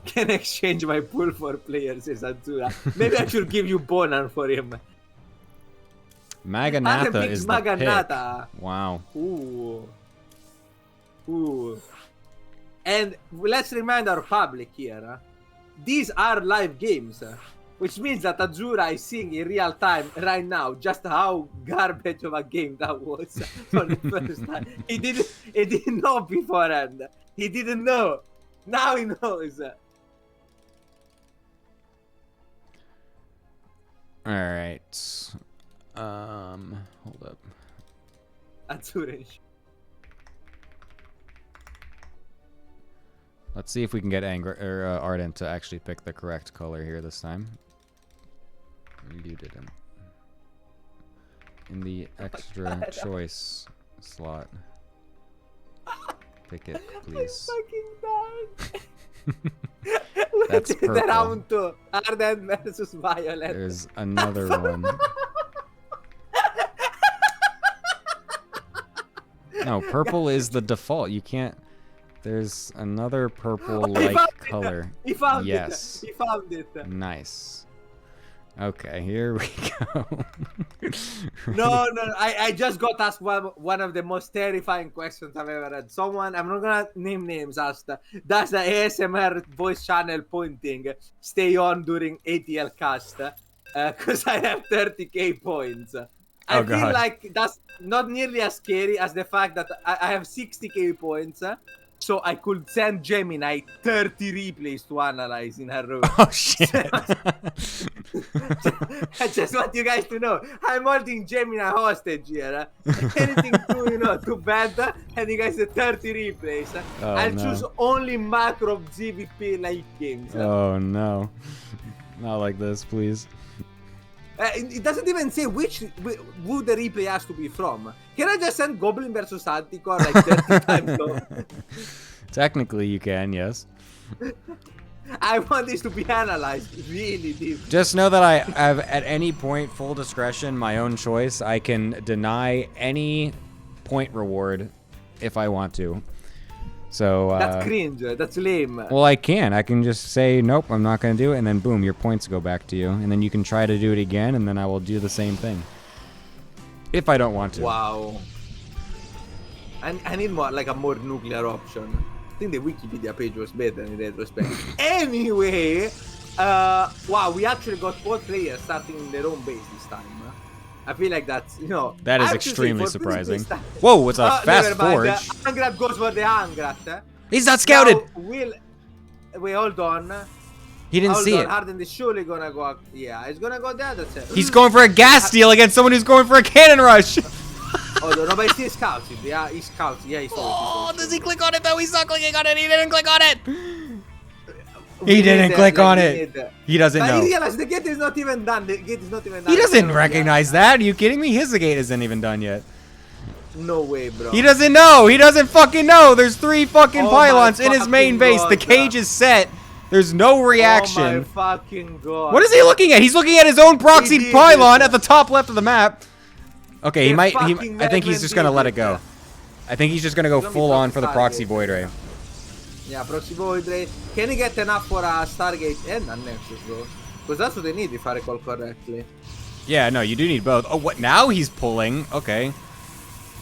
Can exchange my pool for players, says Azura. Maybe I should give you Bonan for him. Maganatha is the Maganatha. pick. Wow. Ooh. And let's remind our public here, these are live games, which means that Azura is seeing in real time right now just how garbage of a game that was for the first time. He didn't know beforehand. He didn't know. Now he knows. All right. Hold up. Azura. Let's see if we can get Ardent to actually pick the correct color here this time. You didn't. In the extra choice slot. Pick it, please. That's Let's purple. round 2. Ardent versus Violet. There's another one. No, purple is the default. You can't. There's another purple-like color. He found Yes. it. He found it. Nice. Okay, here we go. No, I just got asked one of the most terrifying questions I've ever had. Someone, I'm not gonna name names, asked, does the ASMR voice channel pointing stay on during ATL cast? Because I have 30k points. I feel God. like that's not nearly as scary as the fact that I have 60k points. So I could send Gemini 30 replays to analyze in her room. Oh shit. I just want you guys to know I'm holding Gemini hostage here. Anything too bad, and you guys 30 replays. Oh, I'll no. choose only macro GVP like games. Oh no. Not like this, please. It doesn't even say who the replay has to be from. Can I just send Goblin versus Anticore like 30 times though? Technically you can, yes. I want this to be analyzed really deep. Just know that I have at any point full discretion, my own choice. I can deny any point reward if I want to. So That's cringe. That's lame. well, I can just say nope, I'm not going to do it, and then boom, your points go back to you, and then you can try to do it again, and then I will do the same thing if I don't want to. Wow. I need more, like a more nuclear option. I think the Wikipedia page was better in retrospect. Anyway, wow, we actually got 4 players starting in their own base this time. I feel like that's, That is I have to say, extremely for surprising. this time- Whoa, it's a fast never mind, forge. Angrat goes for the Angrat. He's not scouted. Wait, hold on. He didn't see it. Harden is surely gonna go up. Yeah, he's gonna go there. That's it. He's going for a gas steal against someone who's going for a cannon rush. Hold on, no, but he scouts it. Yeah, he scouts. Yeah, he saw it. Oh, does he click on it though? He's not clicking on it. He didn't click on it. We He didn't need click that, on like, it. we need that. He doesn't But know. he realized the gate is not even done. The gate is not even done. He doesn't recognize that. Are you kidding me? His gate isn't even done yet. No way, bro. He doesn't know. He doesn't fucking know. There's 3 fucking Oh pylons my in his main fucking base. God, The cage is set. There's no Oh my reaction. fucking god. What is he looking at? He's looking at his own proxied did pylon it. at the top left of the map. Okay, The I fucking think he's madman just gonna did let it. it go. I think he's just gonna go It's gonna be full on for the proxy proxy target. void ray. Yeah, proxy void ray. Can he get enough for a Stargate and a Nexus though? Because that's what they need if I recall correctly. Yeah, no, you do need both. Oh, what? Now he's pulling. Okay.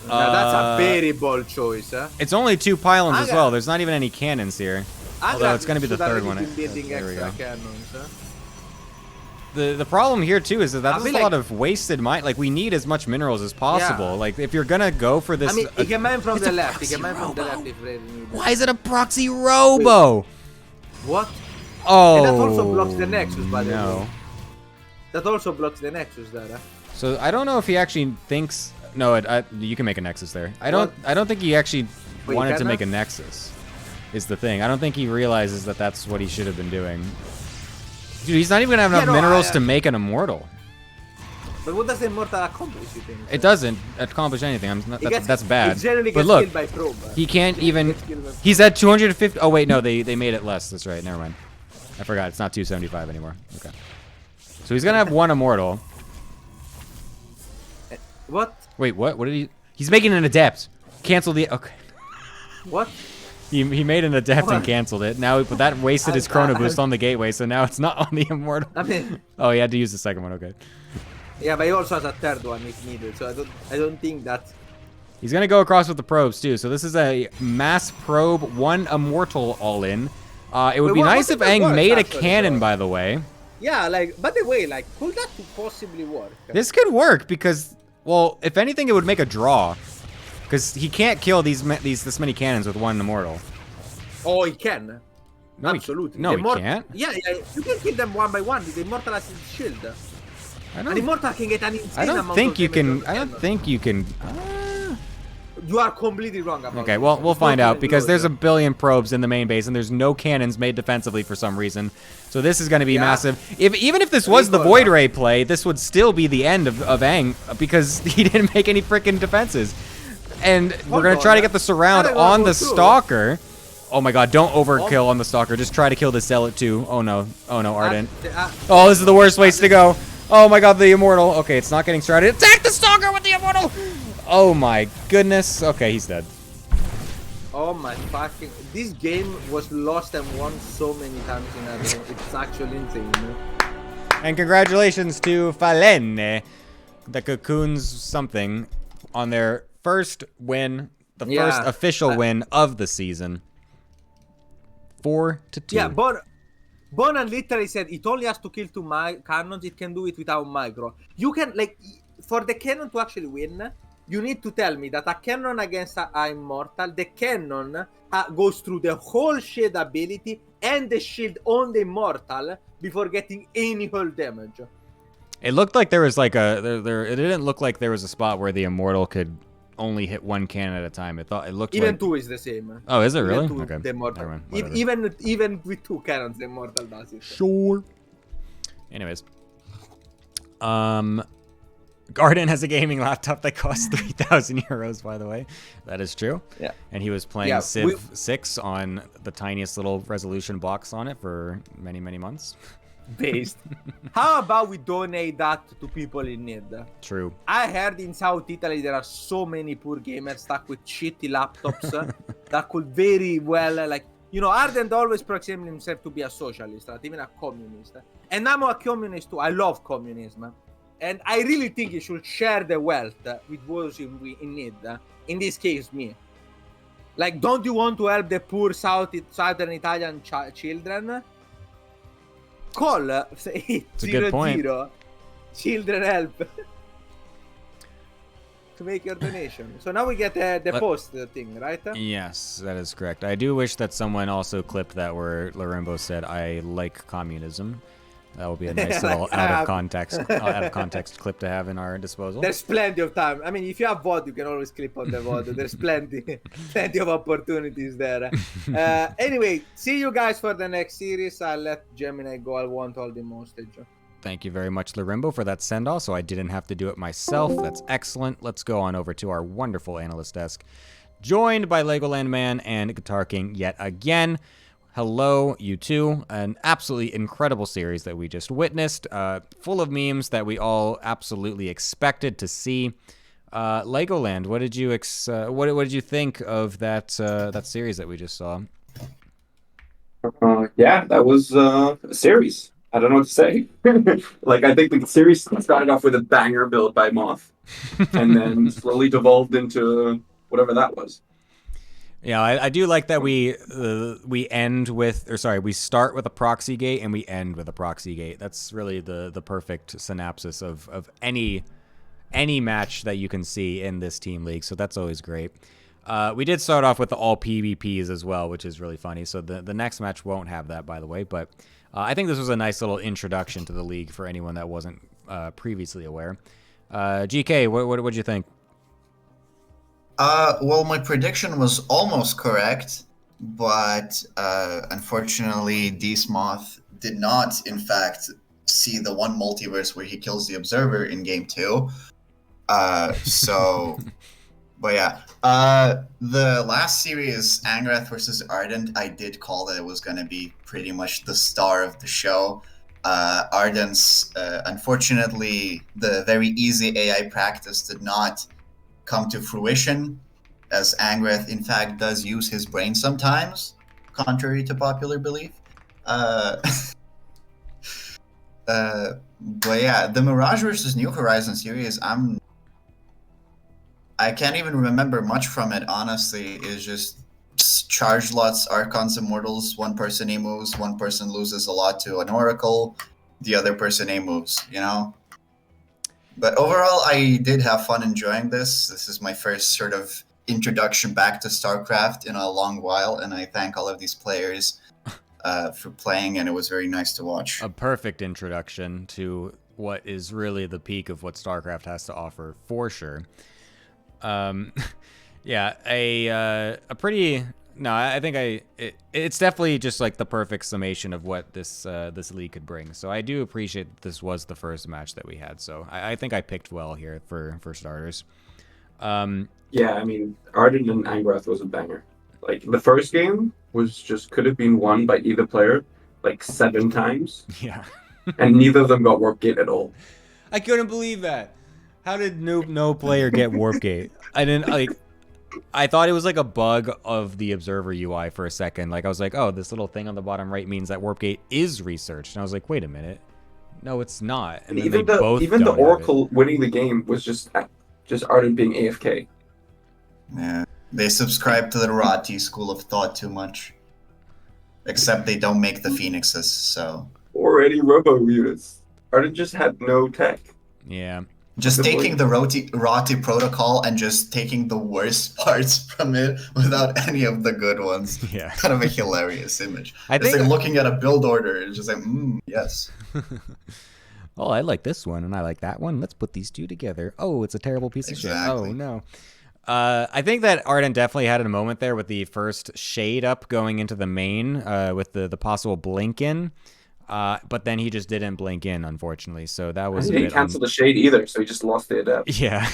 Now, that's a very bold choice, huh? It's only 2 pylons as Angrat- well. There's not even any cannons here. Although it's gonna be the should third already one. been building There we extra go. cannons, huh? The problem here too is that I that's feel a lot like- of wasted mine. Like we need as much minerals as possible. Yeah. Like if you're gonna go for this, I mean, he can mine from it's the a left. He proxy can mine from the robo. left if really needed. why is it a proxy robo? What? Oh, And that also blocks the Nexus, by the no. way. That also blocks the Nexus there, huh? So I don't know if he actually thinks. No, you can make a nexus there. I don't think he actually Wait, wanted to can make I? a nexus. Is the thing. I don't think he realizes that that's what he should have been doing. Dude, he's not even gonna have enough no, minerals to make an immortal. But what does the Immortal accomplish, you think? It doesn't accomplish anything. That's bad. He generally But gets look, killed by Probe. he can't even. Gets killed by- He's at 250. Oh wait, no, they made it less. That's right. Never mind. I forgot. It's not 275 anymore. Okay. So he's gonna have 1 immortal. What? Wait, what? What did he? He's making an adept. Cancel the. Okay. What? He made an adept and What? canceled it. Now, but that wasted his chrono boost on the gateway, so now it's not on the immortal. I mean, Oh, he had to use the second one. Okay. yeah, but he also has a third one if needed, so I don't think that. He's gonna go across with the probes too. So this is a mass probe, 1 immortal all in. It would Wait, be what- nice what if if it Aang works, made a actually, cannon, though? by the way. Yeah, like, by the way, like, could that possibly work? This could work because, well, if anything, it would make a draw. Because he can't kill this many cannons with 1 immortal. Oh, he can. No, Absolutely. No, The he Immort- can't. Yeah, you can kill them one by one. The Immortal has his shield. I An don't. Immortal can get an insane I don't amount think of you damage can. on I don't cannon. think you can. You are completely wrong about Okay, this. well, we'll It's find not out even because close. there's a billion probes in the main base and there's no cannons made defensively for some reason. So this is going to be massive. Even if this was the Void Ray play, this would still be the end of Aang because he didn't make any freaking defenses. And we're going to try to get the surround on the Stalker. Oh my god, don't overkill on the Stalker. Just try to kill the Zealot too. Oh no, Ardent. Oh, this is the worst place to go. Oh my god, the Immortal. Okay, it's not getting started. Attack the Stalker with the Immortal! Oh my goodness. Okay, he's dead. Oh my fucking... This game was lost and won so many times in a row. It's actually insane. And congratulations to Falene, the Cocoons something, on their first win, the first official win of the season. 4-2. Yeah, Bonan literally said it only has to kill 2 cannons. It can do it without micro. You can, like, for the cannon to actually win, you need to tell me that a cannon against a Immortal, the cannon goes through the whole shield ability and the shield on the Immortal before getting any hull damage. It looked like there was like it didn't look like there was a spot where the Immortal could only hit 1 cannon at a time. It looked even like... 2 is the same. Oh, is it really? Even 2, Okay. the Immortal. Mind, Even with 2 cannons, the Immortal does it. Sure. Anyways. Garden has a gaming laptop that costs 3,000 euros, by the way. That is true. Yeah. And he was playing Civ 6 on the tiniest little resolution box on it for many, many months. Based. How about we donate that to people in need? True. I heard in South Italy there are so many poor gamers stuck with shitty laptops that could very well, like, you know, Ardent always proclaimed himself to be a socialist, not even a communist. And I'm a communist too. I love communism. And I really think you should share the wealth with those in need. In this case, me. Like, don't you want to help the poor Southern Italian children? Call 800 Children Help to make your donation. So now we get the post thing, right? Yes, that is correct. I do wish that someone also clipped that where Lorenbo said, "I like communism." That will be a nice little out of context clip to have in our disposal. There's plenty of time. I mean, if you have VOD, you can always clip on the VOD. There's plenty of opportunities there. Anyway, see you guys for the next series. I'll let Gemini go. I want all the hostage. Thank you very much, Lorimbo, for that send-off, so I didn't have to do it myself. That's excellent. Let's go on over to our wonderful analyst desk, joined by Legoland Man and Guitar King yet again. Hello, you two. An absolutely incredible series that we just witnessed, full of memes that we all absolutely expected to see. Legoland, what did you think of that series that we just saw? Yeah, that was a series. I don't know what to say. Like, I think the series started off with a banger build by Moth, and then slowly devolved into whatever that was. Yeah, I do like that we start with a proxy gate and we end with a proxy gate. That's really the perfect synopsis of any match that you can see in this team league. So that's always great. We did start off with the all PvPs as well, which is really funny. So the next match won't have that, by the way. But I think this was a nice little introduction to the league for anyone that wasn't previously aware. GK, what did you think? Well, my prediction was almost correct, but unfortunately, Moth did not, in fact, see the one multiverse where he kills the Observer in Game 2. But yeah, the last series, Angrath versus Ardent, I did call that it was going to be pretty much the star of the show. Ardent's, unfortunately, the very easy AI practice did not come to fruition, as Angrath, in fact, does use his brain sometimes, contrary to popular belief. But yeah, the Mirage versus New Horizon series, I can't even remember much from it, honestly. It's just charge lots, Archons, Immortals, one person A-moves, one person loses a lot to an Oracle, the other person A-moves, you know? But overall, I did have fun enjoying this. This is my first sort of introduction back to StarCraft in a long while, and I thank all of these players for playing, and it was very nice to watch. A perfect introduction to what is really the peak of what StarCraft has to offer, for sure. Yeah, a pretty no. I think it's definitely just like the perfect summation of what this league could bring. So I do appreciate that this was the first match that we had. So I think I picked well here for starters. Yeah, I mean, Arden and Angrath was a banger. Like the first game was just could have been won by either player like 7 times, Yeah, and neither of them got warp gate at all. I couldn't believe that. How did no player get warp gate? I didn't like. I thought it was like a bug of the observer UI for a second. Like I was like, oh, this little thing on the bottom right means that warp gate is researched, and I was like, wait a minute, no, it's not. And then even they both even the don't have it. Oracle winning the game was just Arden being AFK. Yeah, they subscribe to the Rati school of thought too much. Except they don't make the Phoenixes, so... Or any robo units. Arden just had no tech. Yeah. Just Good taking point. the Rati protocol and just taking the worst parts from it without any of the good ones. Yeah. Kind of a hilarious image. I It's think like looking at a build order, it's just like, yes. Oh, I like this one and I like that one. Let's put these two together. Oh, it's a terrible piece of shit. Exactly. Oh no. I think that Arden definitely had a moment there with the first shade up going into the main with the possible blink in. But then he just didn't blink in, unfortunately. So that was He a didn't bit cancel the shade either, so he just lost the adept. Yeah.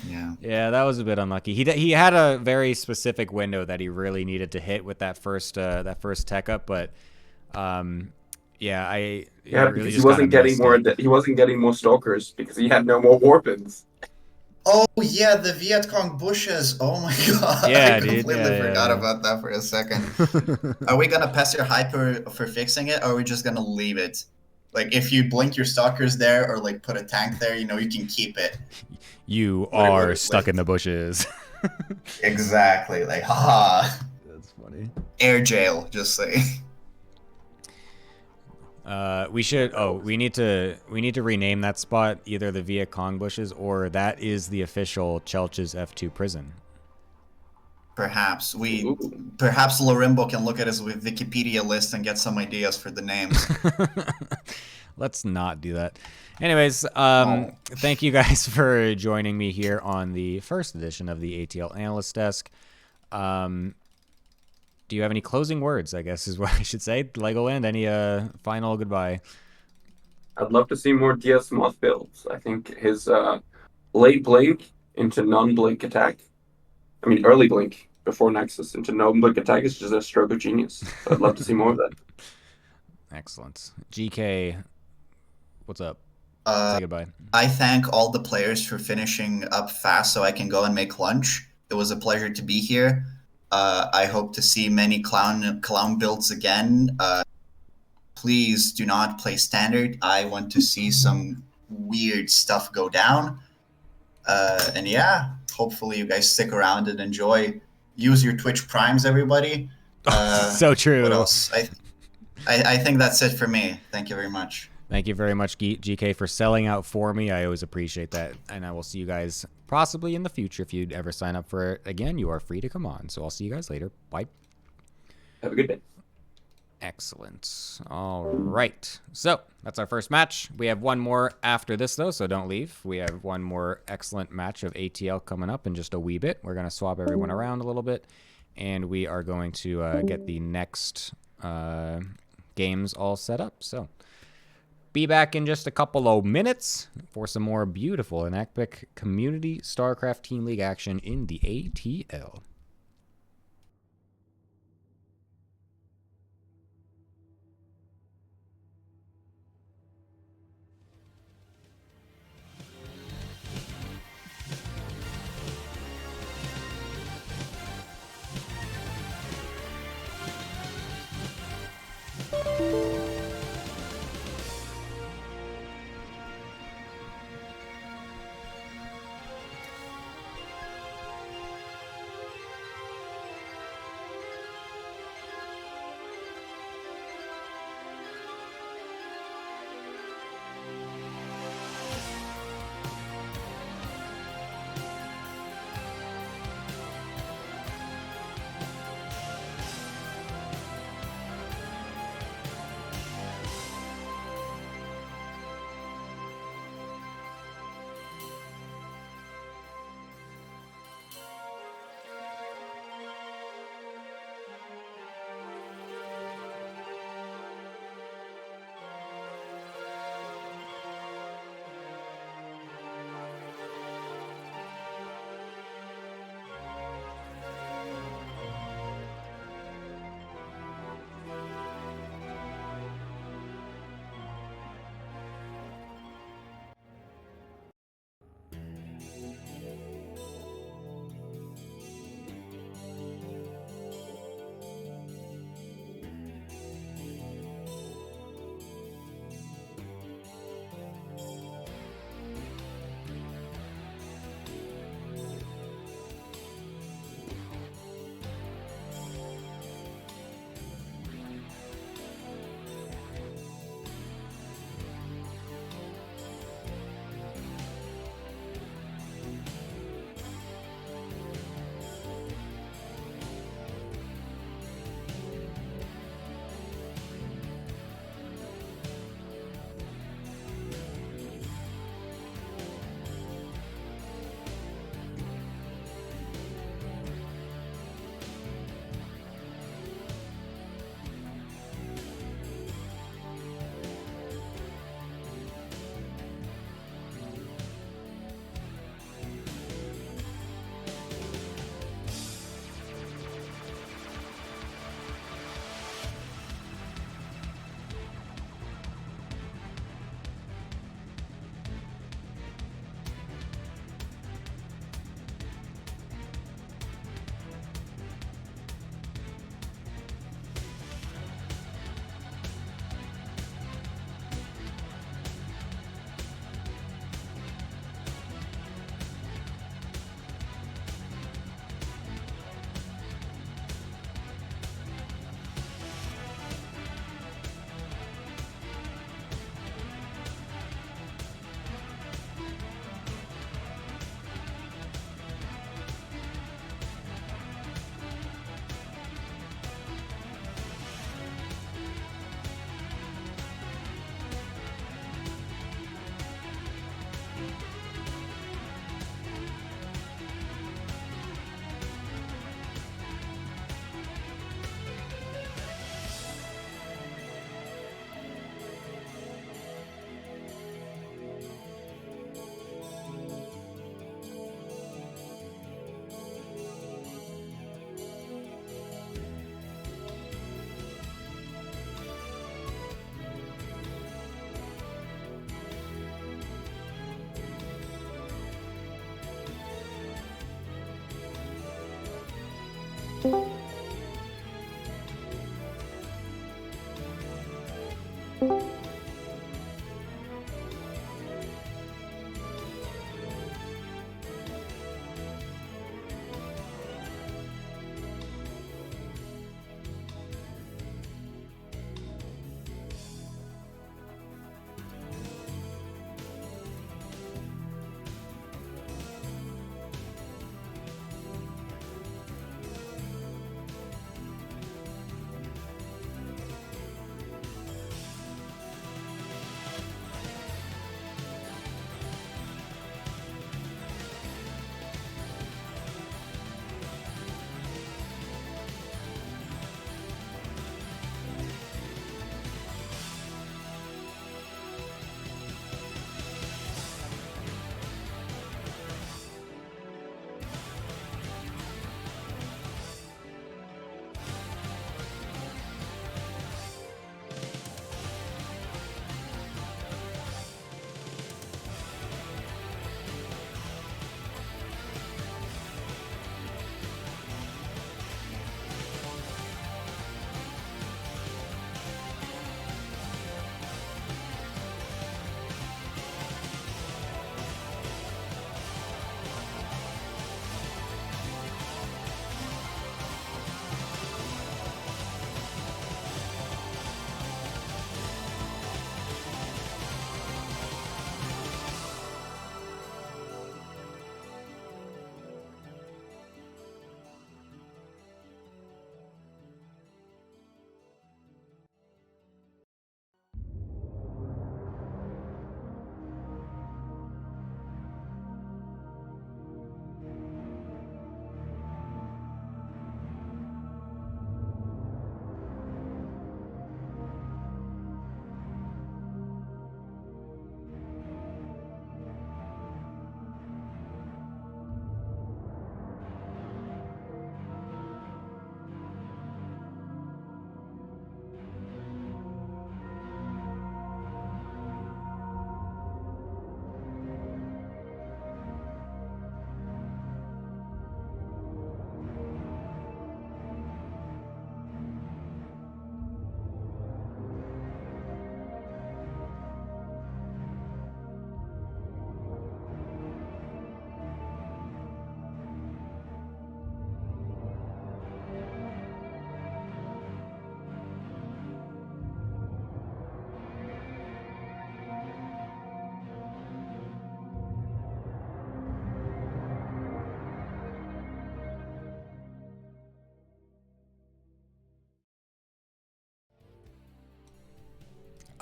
Yeah. Yeah, that was a bit unlucky. He had a very specific window that he really needed to hit with that first tech up, but yeah, Yeah, really because just he wasn't getting more stalkers because he had no more warpins. Oh yeah, the Viet Cong bushes. Oh my god. Yeah, I dude. completely Yeah, forgot yeah. about that for a second. Are we gonna pass your hyper for fixing it, or are we just gonna leave it? Like if you blink your stalkers there or like put a tank there, you know, you can keep it. You Whatever, are stuck in the bushes. Exactly. Like haha. That's funny. Air jail, just say. We need to rename that spot either the Viet Cong bushes or that is the official Chelch's F2 prison. Perhaps Ooh. perhaps Lorimbo can look at his Wikipedia list and get some ideas for the names. Let's not do that. Anyways, thank you guys for joining me here on the first edition of the ATL Analyst Desk. Do you have any closing words, I guess is what I should say? Legoland, any final goodbye? I'd love to see more DS Moth builds. I think his late blink into non-blink attack. I mean, early blink before Nexus into non-blink attack is just a stroke of genius. So I'd love to see more of that. Excellent. GK, what's up? Say goodbye. I thank all the players for finishing up fast so I can go and make lunch. It was a pleasure to be here. I hope to see many clown builds again. Please do not play standard. I want to see some weird stuff go down. And yeah, hopefully you guys stick around and enjoy. Use your Twitch Primes, everybody. So true. What else? I think that's it for me. Thank you very much. Thank you very much, GK, for selling out for me. I always appreciate that. And I will see you guys possibly in the future. If you'd ever sign up for it again, you are free to come on. So I'll see you guys later. Bye. Have a good day. Excellent. All right. So that's our first match. We have one more after this, though, so don't leave. We have one more excellent match of ATL coming up in just a wee bit. We're going to swap everyone around a little bit, and we are going to get the next games all set up. So be back in just a couple of minutes for some more beautiful and epic community StarCraft Team League action in the ATL.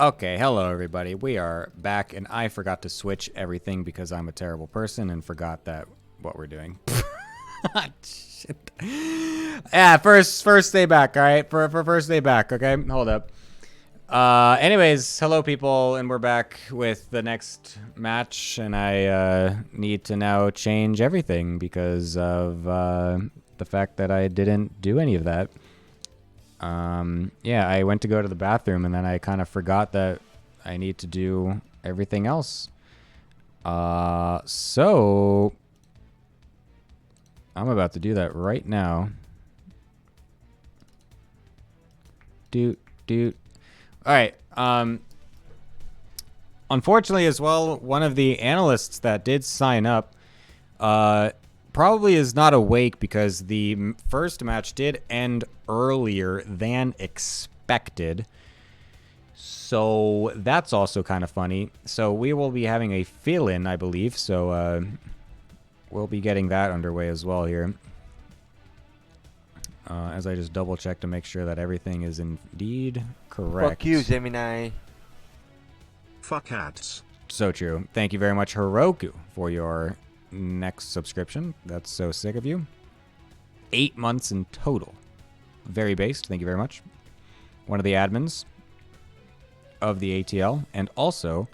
Okay, hello everybody. We are back, and I forgot to switch everything because I'm a terrible person and forgot that what we're doing. Shit. Yeah, first day back. All right, for first day back. Okay, hold up. Anyways, hello people, and we're back with the next match, and I need to now change everything because of the fact that I didn't do any of that. Yeah, I went to go to the bathroom, and then I kind of forgot that I need to do everything else. So I'm about to do that right now. All right. Unfortunately, as well, one of the analysts that did sign up probably is not awake because the first match did end earlier than expected. So that's also kind of funny. So we will be having a fill-in, I believe. So we'll be getting that underway as well here. As I just double check to make sure that everything is indeed correct. Fuck you, Gemini. Fuck hats. So true. Thank you very much, Heroku, for your next subscription. That's so sick of you. 8 months in total. Very based. Thank you very much. One of the admins of the ATL, and also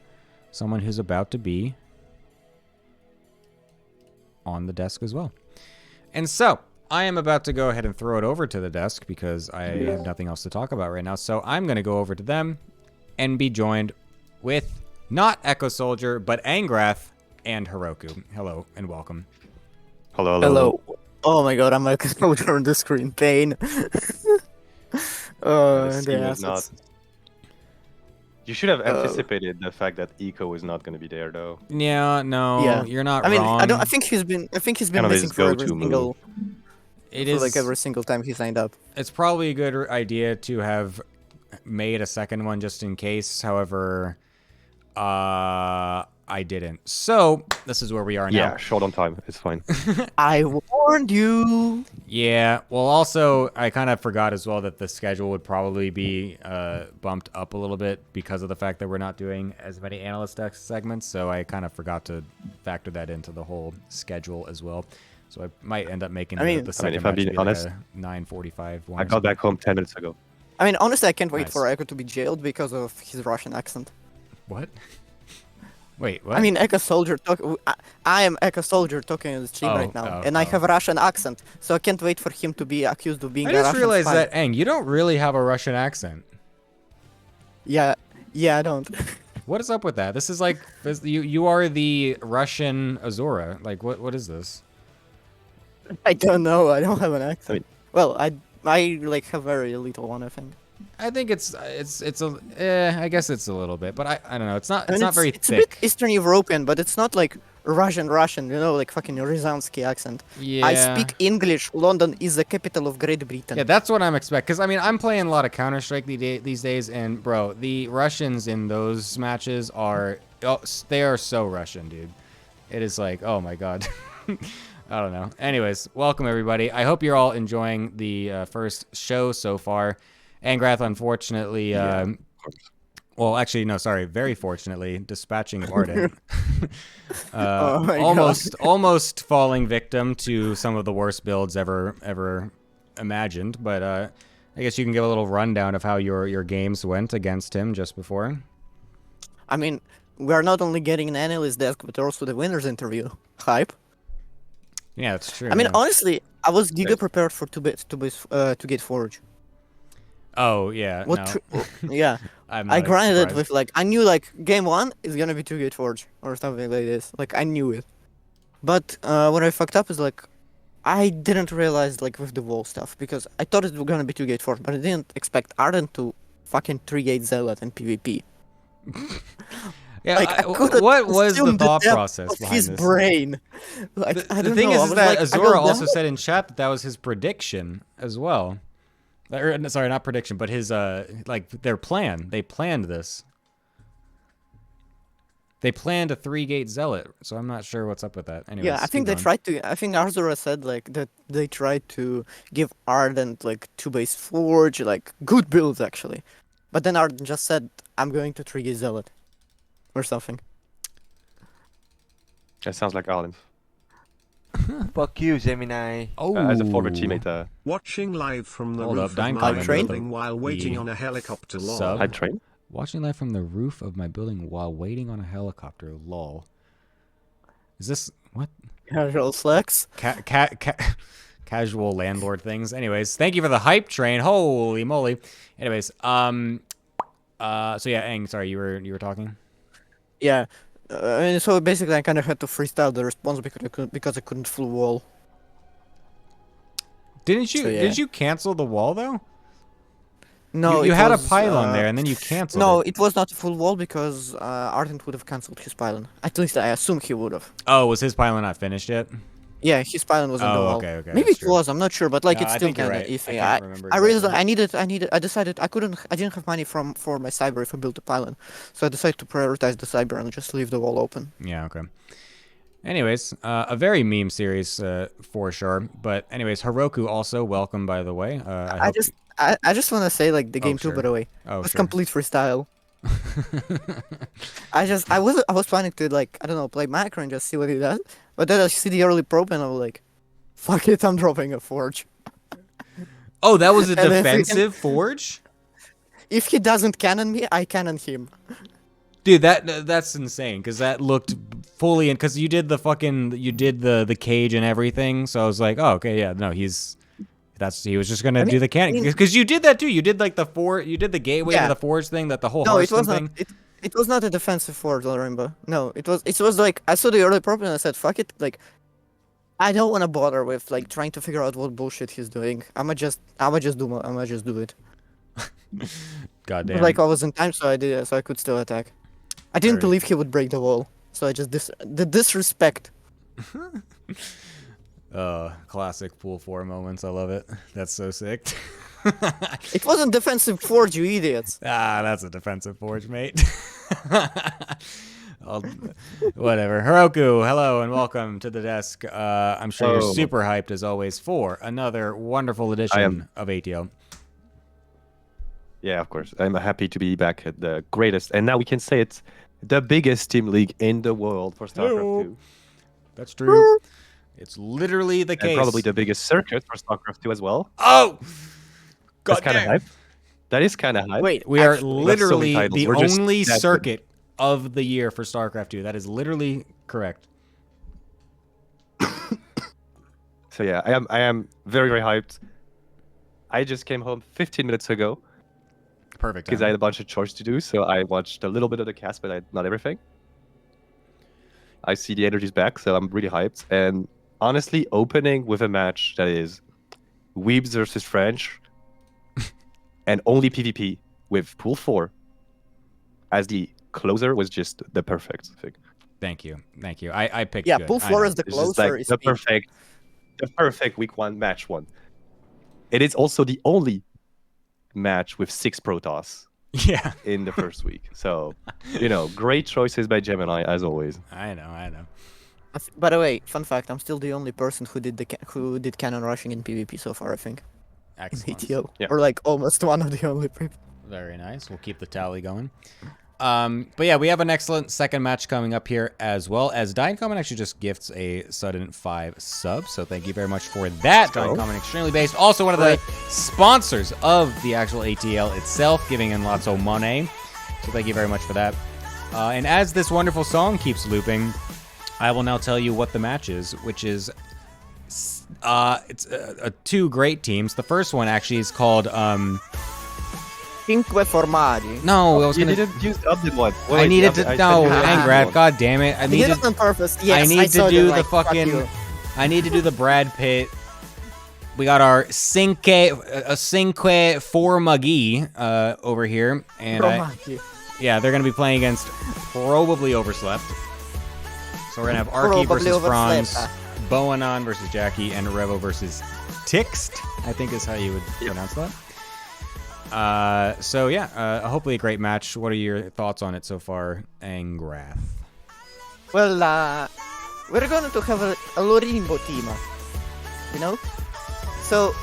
someone who's about to be on the desk as well. And so I am about to go ahead and throw it over to the desk because I have nothing else to talk about right now. So I'm going to go over to them and be joined with not Echo Soldier, but Angrath and Heroku. Hello and welcome. Hello. Hello. Oh my god, I'm like a soldier on the screen. Pain. The assets. You should have anticipated the fact that Eco is not going to be there, though. Yeah, no, Yeah. you're not I mean, wrong. I think he's been Kind of missing his for every go-to single, It for is like every single time he signed up. It's probably a good idea to have made a second one just in case. However, I didn't. So this is where we are now. Yeah, short on time. It's fine. I warned you. Yeah. Well, also, I kind of forgot as well that the schedule would probably be bumped up a little bit because of the fact that we're not doing as many analyst desk segments. So I kind of forgot to factor that into the whole schedule as well. So I might end up making the second if I'm match being be honest, like a 9:45 one. I got back home 10 minutes ago. I mean, honestly, I can't wait Nice. for Echo to be jailed because of his Russian accent. What? Wait, what? I mean, Echo Soldier I am Echo Soldier talking on the stream right now, and I have a Russian accent, so I can't wait for him to be accused of being I a just Russian realized spy. that, Aang, you don't really have a Russian accent. Yeah, I don't. What is up with that? This is like you are the Russian Azora. Like what is this? I don't know. I don't have an accent. I mean- well, I like have very little one, I think. I think it's I guess it's a little bit, but I don't know. It's not I mean, not very it's a bit thick. Eastern European, but it's not like Russian, you know, like fucking Ryazanski accent. Yeah. I speak English. London is the capital of Great Britain. Yeah, that's what I'm expecting. Because, I mean, I'm playing a lot of Counter-Strike these days, and, bro, the Russians in those matches they are so Russian, dude. It is like, oh my god. I don't know. Anyways, welcome, everybody. I hope you're all enjoying the first show so far. Angrath, unfortunately, well, actually, no, sorry, very fortunately, dispatching of Ardent. Oh my almost falling victim to some of the worst builds ever imagined. But I guess you can give a little rundown of how your games went against him just before. I mean, we are not only getting an analyst desk, but also the winners interview. Hype. Yeah, that's true. I mean, yeah. honestly, I was giga prepared for to get Forge. Oh yeah, no. Yeah. I'm I not grinded it surprised. with like I knew like game 1 is gonna be 2 Gate Forge or something like this. Like I knew it. But what I fucked up is like I didn't realize like with the wall stuff because I thought it was gonna be 2 Gate Forge, but I didn't expect Arden to fucking 3 Gate Zealot in PvP. Yeah, Like, I couldn't what was the assume thought depth process of behind his this? brain. Like I The don't thing know. I is was that like, I Azura go also down- said in chat that was his prediction as well. Or, sorry, not prediction, but his like their plan. They planned this. They planned a 3-gate zealot, so I'm not sure what's up with that. Anyways, Yeah, I think they keep tried to. I think Azura said like that they tried to give Ardent like 2 base Forge, like good builds actually. But then Arden just said, I'm going to trigger Zealot. Or something. That sounds like Arlen. Fuck you, Gemini. Oh, As a former teammate, Watching live from the Hold roof up, of Dine my commented building the- while waiting the on a helicopter lol. sub. hype train. Watching live from the roof of my building while waiting on a helicopter. Lol. Is this what? Casual flex. Casual landlord things. Anyways, thank you for the hype train. Holy moly. Anyways, so yeah, Aang, sorry, you were talking. Yeah. And so basically, I kind of had to freestyle the response because I couldn't full wall. Didn't you? So, yeah. Did you cancel the wall though? No, you it had was, a pylon there, and then you canceled. No, it. it was not a full wall because Ardent would have cancelled his pylon. At least I assume he would have. Oh, was his pylon not finished yet? Yeah, his pylon was on the Oh, wall. okay, Maybe that's it true. was. I'm not sure, but like No, it's I still think you're kind of right. iffy. I can't remember I realized exactly. I decided I didn't have money for my cyber if I built a pylon, so I decided to prioritize the cyber and just leave the wall open. Yeah. Okay. Anyways, a very meme series for sure. But anyways, Heroku also welcome, by the way. I just want to say like the game sure. too, by the way. Oh, It was sure. complete freestyle. I was planning to like, I don't know, play macro and just see what he does. But then I see the early probe and I was like, fuck it, I'm dropping a forge. Oh, that was a And then defensive forge? If he doesn't cannon me, I cannon him. Dude, that's insane, because that looked fully in, because you did the cage and everything, so I was like, oh, okay, yeah, no, he was just gonna do the cannon, because you did that too. You did like you did the gateway to Yeah. the forge thing, that the whole No, it Hearthstone was not. thing. It was not a defensive forge, Rainbow. No, it was like I saw the early probe and I said, fuck it, like I don't want to bother with like trying to figure out what bullshit he's doing. I'ma just do it. God But, damn. like I was in time, so I could still attack. I didn't Very- believe he would break the wall, so I just the disrespect. Classic pool 4 moments. I love it. That's so sick. It wasn't defensive forge, you idiots. That's a defensive forge, mate. Whatever. Heroku, hello and welcome to the desk. I'm sure you're Oh. super hyped as always for another wonderful edition am. of ATL. Yeah, of course. I'm happy to be back at the greatest, and now we can say it's the biggest team league in the world for StarCraft Hello. 2. That's true. It's literally the And case. probably the biggest circuit for StarCraft 2 as well. Oh! That's God kind of damn. hype. That is kind of hype. Wait, We are actually, literally titles. the We're just only that good. circuit of the year for StarCraft 2. That is literally correct. So yeah, I am very, very hyped. I just came home 15 minutes ago Perfect. because I had a bunch of chores to do, so I watched a little bit of the cast, but not everything. I see the energy's back, so I'm really hyped. And honestly, opening with a match that is Weebs versus French and only PvP with Pool 4 as the closer was just the perfect thing. Thank you. I picked yeah, good. pool I 4 know. is the It's just closer. like is the peak. perfect week 1 match 1. It is also the only match with 6 Protoss Yeah. in the first week. So, great choices by Gemini as always. I know. By the way, fun fact: I'm still the only person who did cannon rushing in PvP so far. I think. Excellent. ATL. Yeah. Or like almost one of the only people. Very nice. We'll keep the tally going. But yeah, we have an excellent second match coming up here as well, as Dynecommon actually just gifts a sudden 5 subs. So thank you very much for that, go. Dynecommon Extremely Based. Also one of the sponsors of the actual ATL itself, giving in lots of money. So thank you very much for that. And as this wonderful song keeps looping, I will now tell you what the match is, which is it's two great teams. The first one actually is called Cinque Formaggi. no, I was You gonna. didn't use the update one. I needed to. No, Angrath. God damn it! I I did needed. it on purpose. Yes, I need saw to you, do like, the fuck fucking. you. I need to do the Brad Pitt. We got our Cinque Formaggi over here, and Formaggi. yeah, they're gonna be playing against Probe-ably Overslept. So we're gonna have Arky Probably versus Franz, Overslept. Boanon versus Jackie, and Revo versus Tixt. I think is how you would pronounce that. So yeah, hopefully a great match. What are your thoughts on it so far, Angrath? Well, we're going to have a Lorimbo team, you know? So,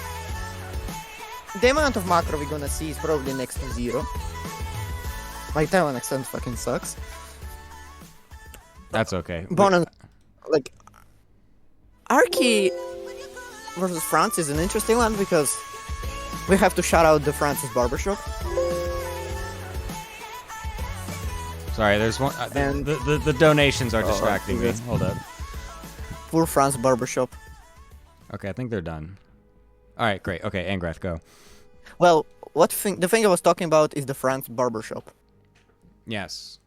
the amount of macro we're gonna see is probably next to 0. My Taiwan accent fucking sucks. That's okay. Bonan, like, Arky versus France is an interesting one because we have to shout out the France's barbershop. Sorry, there's one. And- The donations are distracting me. yes. Hold up. Poor France barbershop. Okay, I think they're done. All right, great. Okay, Angrath, go. Well, the thing I was talking about is the France barbershop. Yes.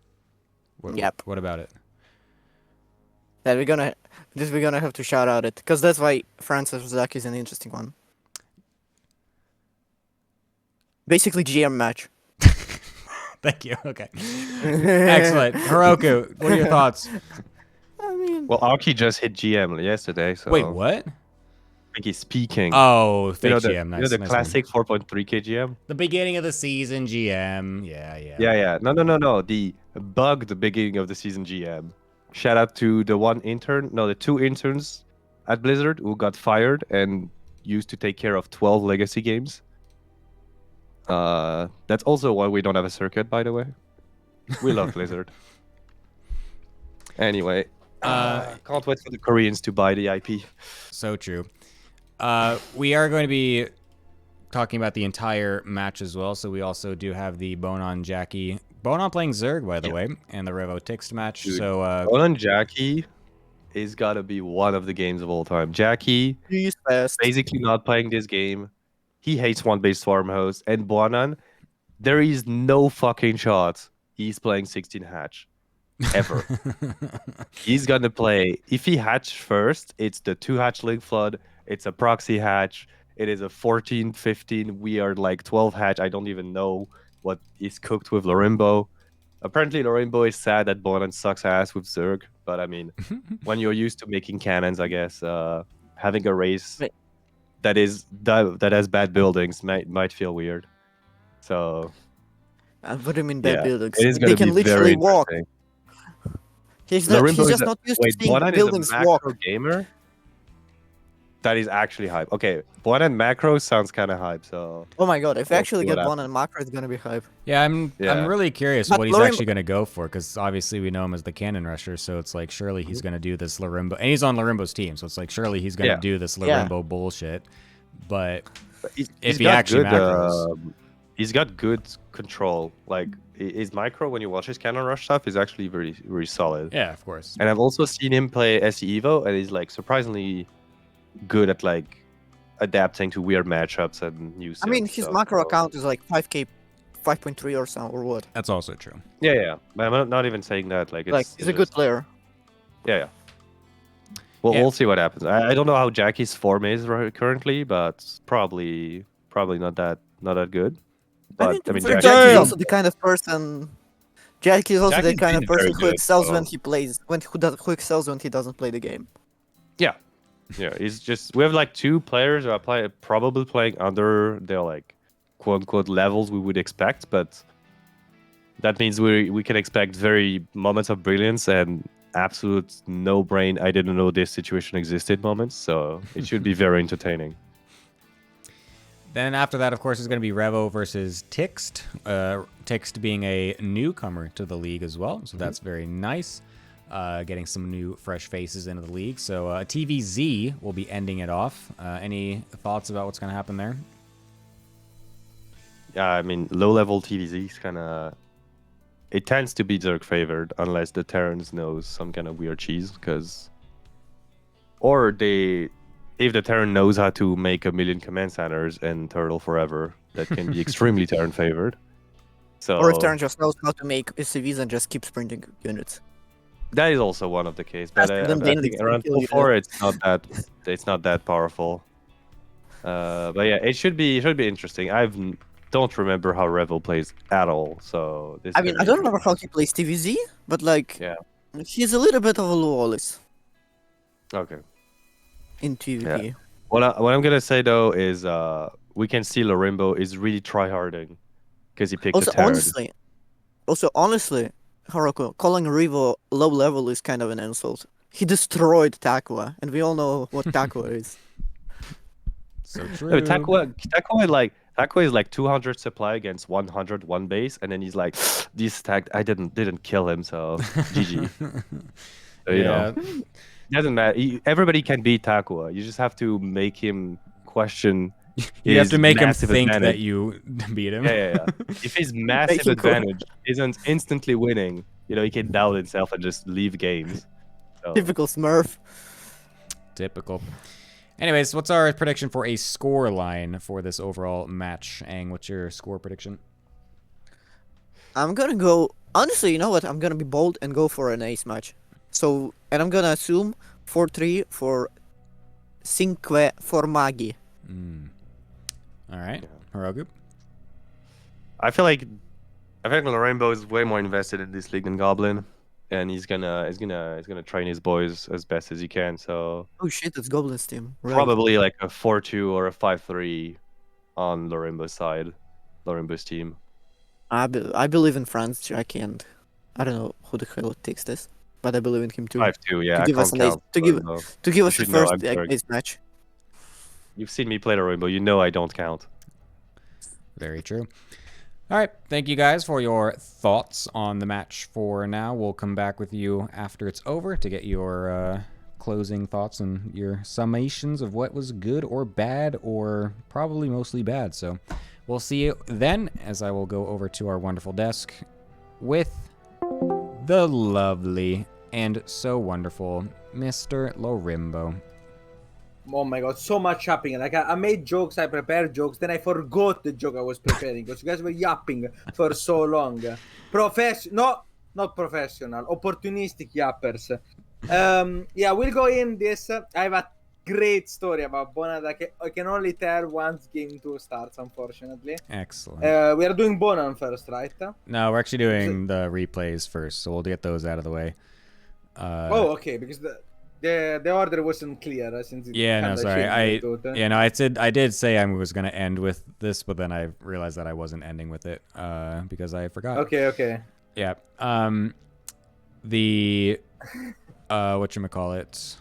Yep. What about it? That we're gonna have to shout out it because that's why France versus Zach is an interesting one. Basically, GM match. Thank you. Okay. Excellent. Heroku, what are your thoughts? I mean, Well, Aki just hit GM yesterday, so Wait, what? I think he's speaking. Oh, fake you know the, GM. Nice. the nice classic 4.3k GM? one. The beginning of the season GM. Yeah. Yeah. No. The bugged beginning of the season GM. Shout out to the two interns at Blizzard who got fired and used to take care of 12 legacy games. That's also why we don't have a circuit, by the way. We love Blizzard. Anyway, can't wait for the Koreans to buy the IP. So true. We are going to be talking about the entire match as well. So we also do have the Bonan Jackie. Bonan playing Zerg, by the way, and the Revo Tix match. Dude, So Bonan Jackie is gotta be one of the games of all time. Jackie he's fast. basically not playing this game. He hates one-based farm host. And Bonan, there is no fucking shot he's playing 16 hatch. Ever. He's gonna play, if he hatch first, it's the 2 hatch link flood, it's a proxy hatch, it is a 14, 15, we are like 12 hatch. I don't even know what is cooked with Lorimbo. Apparently Lorimbo is sad that Bonan sucks ass with Zerg, but I mean, when you're used to making cannons, I guess having a race Wait. that has bad buildings might feel weird. So What do you mean bad yeah, buildings? it is They gonna can be very literally walk. interesting. He's Lorimbo just is not used wait, to seeing Bonan buildings is a macro walk. gamer? That is actually hype. Okay, Bonan macro sounds kind of hype, so Oh my god, if we Let's actually see get what one on macro, it's gonna be hype. yeah, I'm Yeah. really curious But what he's Lorimbo- actually going to go for, because obviously we know him as the cannon rusher. So it's like surely he's going to do this Lorimbo, and he's on Lorimbo's team. So it's like surely he's going to Yeah. do this Yeah. Lorimbo bullshit. But he's if he got actually good, macros. he's got good control. Like his micro, when you watch his cannon rush stuff, is actually very very solid. yeah, of course. And I've also seen him play SE Evo, and he's like surprisingly good at like adapting to weird matchups and new. I mean, stuff, his so- macro account is like 5k, 5.3 or so, or what? That's also true. Yeah. But I'm not even saying that. Like, Like, he's a good just- player. Yeah. Well, Yeah. we'll see what happens. I don't know how Jackie's form is currently, but probably not that good. But I mean, Jackie Jackie, is also the kind of person. Jackie is also the Jackie's kind of been person very who good, excels when so- he plays, who excels when he doesn't play the game. yeah, he's just. We have like 2 players who are probably playing under their like quote unquote levels we would expect, but that means we can expect very moments of brilliance and absolute no brain. I didn't know this situation existed moments, so it should be very entertaining. Then after that, of course, is going to be Revo versus Tixt. Tixt being a newcomer to the league as well, so that's very nice. Getting some new, fresh faces into the league. So TVZ will be ending it off. Any thoughts about what's going to happen there? Yeah, I mean, low-level TVZ is kind of... It tends to be Zerg favored, unless the Terrans knows some kind of weird cheese, because... Or if the Terran knows how to make a million command centers and turtle forever, that can be extremely Terran favored. So Or if Terran just knows how to make SCVs and just keeps printing units. that is also one of the case, but Faster I than think Benedict around can kill you 4 it's not that powerful. But yeah, it should be interesting. Don't remember how Revel plays at all, so this. I mean, I don't remember how he plays TVZ, but like, Yeah. he's a little bit of a Luolis Okay. in PvP. What I'm gonna say though is we can see Lorimbo is really tryharding because he picked Also, a Terran. honestly, Haruko, calling Revo low level is kind of an insult. He destroyed Takua, and we all know what Takua is. So true. No, Takua, like Taco is like 200 supply against 100 one base, and then he's like, "This stacked. I didn't kill him, so GG." So, you know, doesn't matter. Everybody can beat Taco. You just have to make him question. You have to his make him massive think that advantage. you beat him. Yeah. If his massive him go- advantage isn't instantly winning, he can doubt himself and just leave games. So, Typical Smurf. Typical. Anyways, what's our prediction for a score line for this overall match? Aang, what's your score prediction? I'm gonna go. Honestly, you know what? I'm gonna be bold and go for an ace match. So, and I'm gonna assume 4-3 for Cinque Formaggi. All right, Hirogu. I feel like Rainbow is way more invested in this league than Goblin, and he's gonna train his boys as best as he can. So Oh shit, it's Goblin's team. Right. probably like a 4-2 or a 5-3 on Lorimbo's side, Lorimbo's team. I believe in Franz, Jack, and I don't know who the hell takes this, but I believe in him too. 5-2, yeah. To I give us can't an ace, count to give Lorimbo. us the should know, first I'm sorry. ace match. You've seen me play Lorimbo. You know I don't count. Very true. All right, thank you guys for your thoughts on the match for now. We'll come back with you after it's over to get your closing thoughts and your summations of what was good or bad, or probably mostly bad. So we'll see you then, as I will go over to our wonderful desk with the lovely and so wonderful Mr. Lorimbo. Oh my god, so much yapping. Like I made jokes, I prepared jokes, then I forgot the joke I was preparing because you guys were yapping for so long. Not professional, opportunistic yappers. Yeah, we'll go in this. I have a great story about Bonan that I can only tell once game 2 starts, unfortunately. Excellent. We are doing Bonan first, right? No, we're actually doing the replays first, so we'll get those out of the way. Oh, okay, because the order wasn't clear since it Yeah, no, kinda sorry. changed I did say I was gonna end with this, but then I realized that I wasn't ending with it because I forgot. Okay. Yeah. The whatchamacallit?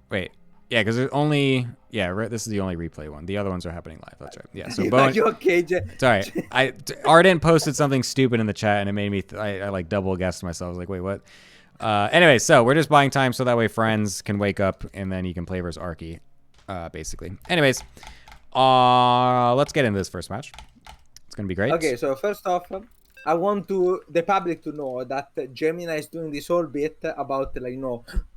Wait. Yeah, because it only this is the only replay one. The other ones are happening live. That's right. Yeah. So Are you okay, sorry. Arden posted something stupid in the chat and it made me I like double guessed myself. I was like, wait, what? Anyway, so we're just buying time so that way friends can wake up and then you can play versus Arky, basically. Anyways, let's get into this first match. It's gonna be great. Okay, so first off, I want the public to know that Gemini is doing this whole bit about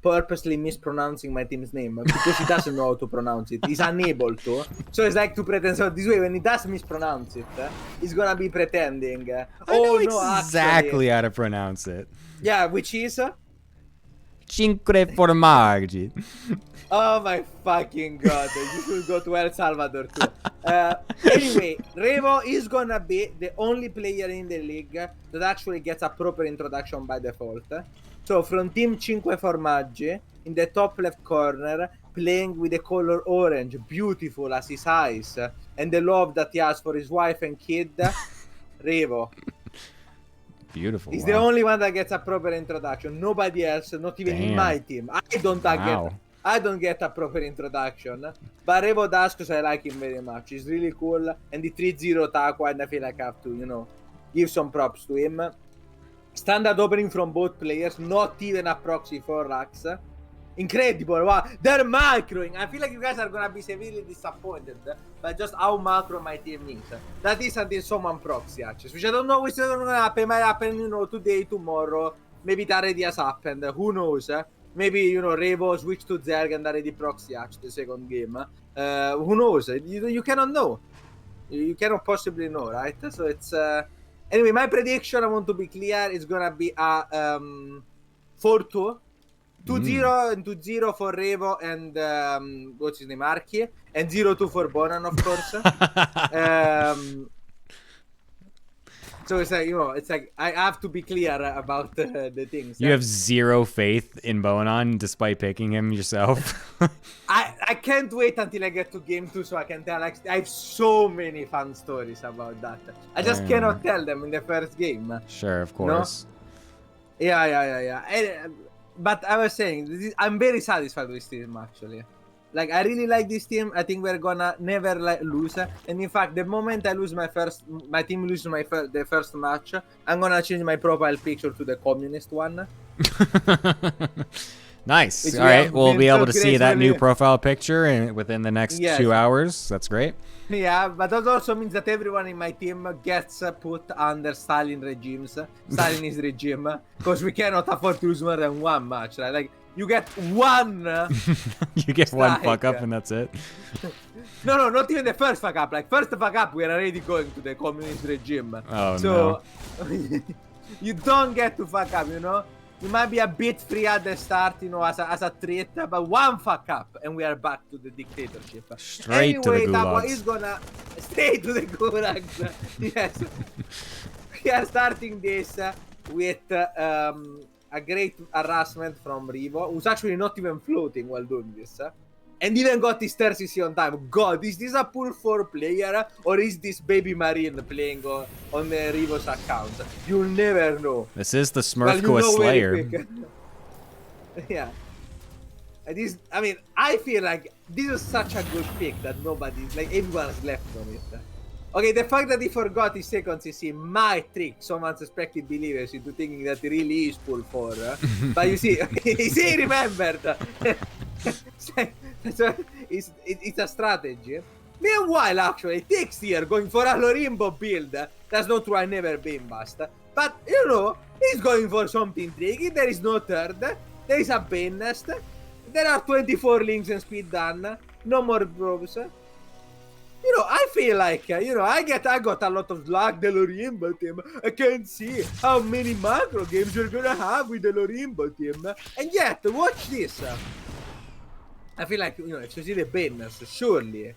purposely mispronouncing my team's name because he doesn't know how to pronounce it. He's unable to. So it's like to pretend. So this way, when he does mispronounce it, he's gonna be pretending. I know exactly how to pronounce it. Yeah, which is Cinque Formaggi. Oh my fucking god, you should go to El Salvador too. Anyway, Revo is gonna be the only player in the league that actually gets a proper introduction by default. So from Team Cinque Formaggi, in the top left corner, playing with the color orange, beautiful as his eyes, and the love that he has for his wife and kid, Revo. Beautiful. He's the only one that gets a proper introduction. Nobody else, not even in my team. I don't get a proper introduction. But Revo does because I like him very much. He's really cool. And the 3-0 Taco, and I feel like I have to, give some props to him. Standard opening from both players. Not even a proxy for Rax. Incredible. Wow. They're macroing. I feel like you guys are going to be severely disappointed by just how macro my team is. That is until someone proxy access, which I don't know which is going to happen. Might happen, today, tomorrow. Maybe it already has happened. Who knows? Maybe, Revo switch to Zerg and already proxy hatch the second game. Who knows? You cannot know. You cannot possibly know, right? So it's... Anyway, my prediction, I want to be clear, is going to be a 4-2. 2-0 and 2-0 for Revo and what's his name, Arky, and 0-2 for Bonan, of course. So it's like I have to be clear about the things. You have zero faith in Bonan despite picking him yourself. I can't wait until I get to game 2 so I can tell. I have so many fun stories about that. I just cannot tell them in the first game. Sure, of course. No? Yeah. But I was saying, I'm very satisfied with this team, actually. Like, I really like this team. I think we're gonna never lose. And in fact, the moment I lose my team loses the first match, I'm gonna change my profile picture to the communist one. Nice. Which All we right, have we'll been be able so to see that new gracefully- profile picture within the next Yes. 2 hours. That's great. Yeah, but that also means that everyone in my team gets put under Stalinist regime, because we cannot afford to lose more than one match, right? Like, you get one. You get one Strike. fuck up and that's it. No, not even the first fuck up. Like, first fuck up, we are already going to the communist regime. Oh, so, you don't get to fuck up, you know? You might be a bit free at the start, you know, as a treat, but one fuck up, and we are back to the dictatorship. Straight to the Anyway, Tabo gulags. is gonna... Straight to the gulags. Yes. We are starting this with a great harassment from Revo, who's actually not even floating while doing this. And even got his third CC on time. God, is this a pool 4 player, or is this Baby Marine playing on the Revo's account? You'll never know. This is the Well, you Smurfquist know very Slayer. quick. Yeah. I mean, I feel like this is such a good pick that nobody's, like, everyone's left on it. Okay, the fact that he forgot his second CC might trick some unsuspected believers into thinking that he really is pool 4. But you see, he remembered. So it's a strategy. Meanwhile, actually, Tix here going for a Lorimbo build. That's not true, I've never been bust. But, you know, he's going for something tricky. There is no third. There is a Bane Nest. There are 24 links and speed done. No more probes. You know, I feel like, you know, I got a lot of luck, the Lorimbo team. I can't see how many macro games you're gonna have with the Lorimbo team. And yet, watch this. I feel like, you know, if you see the banners, surely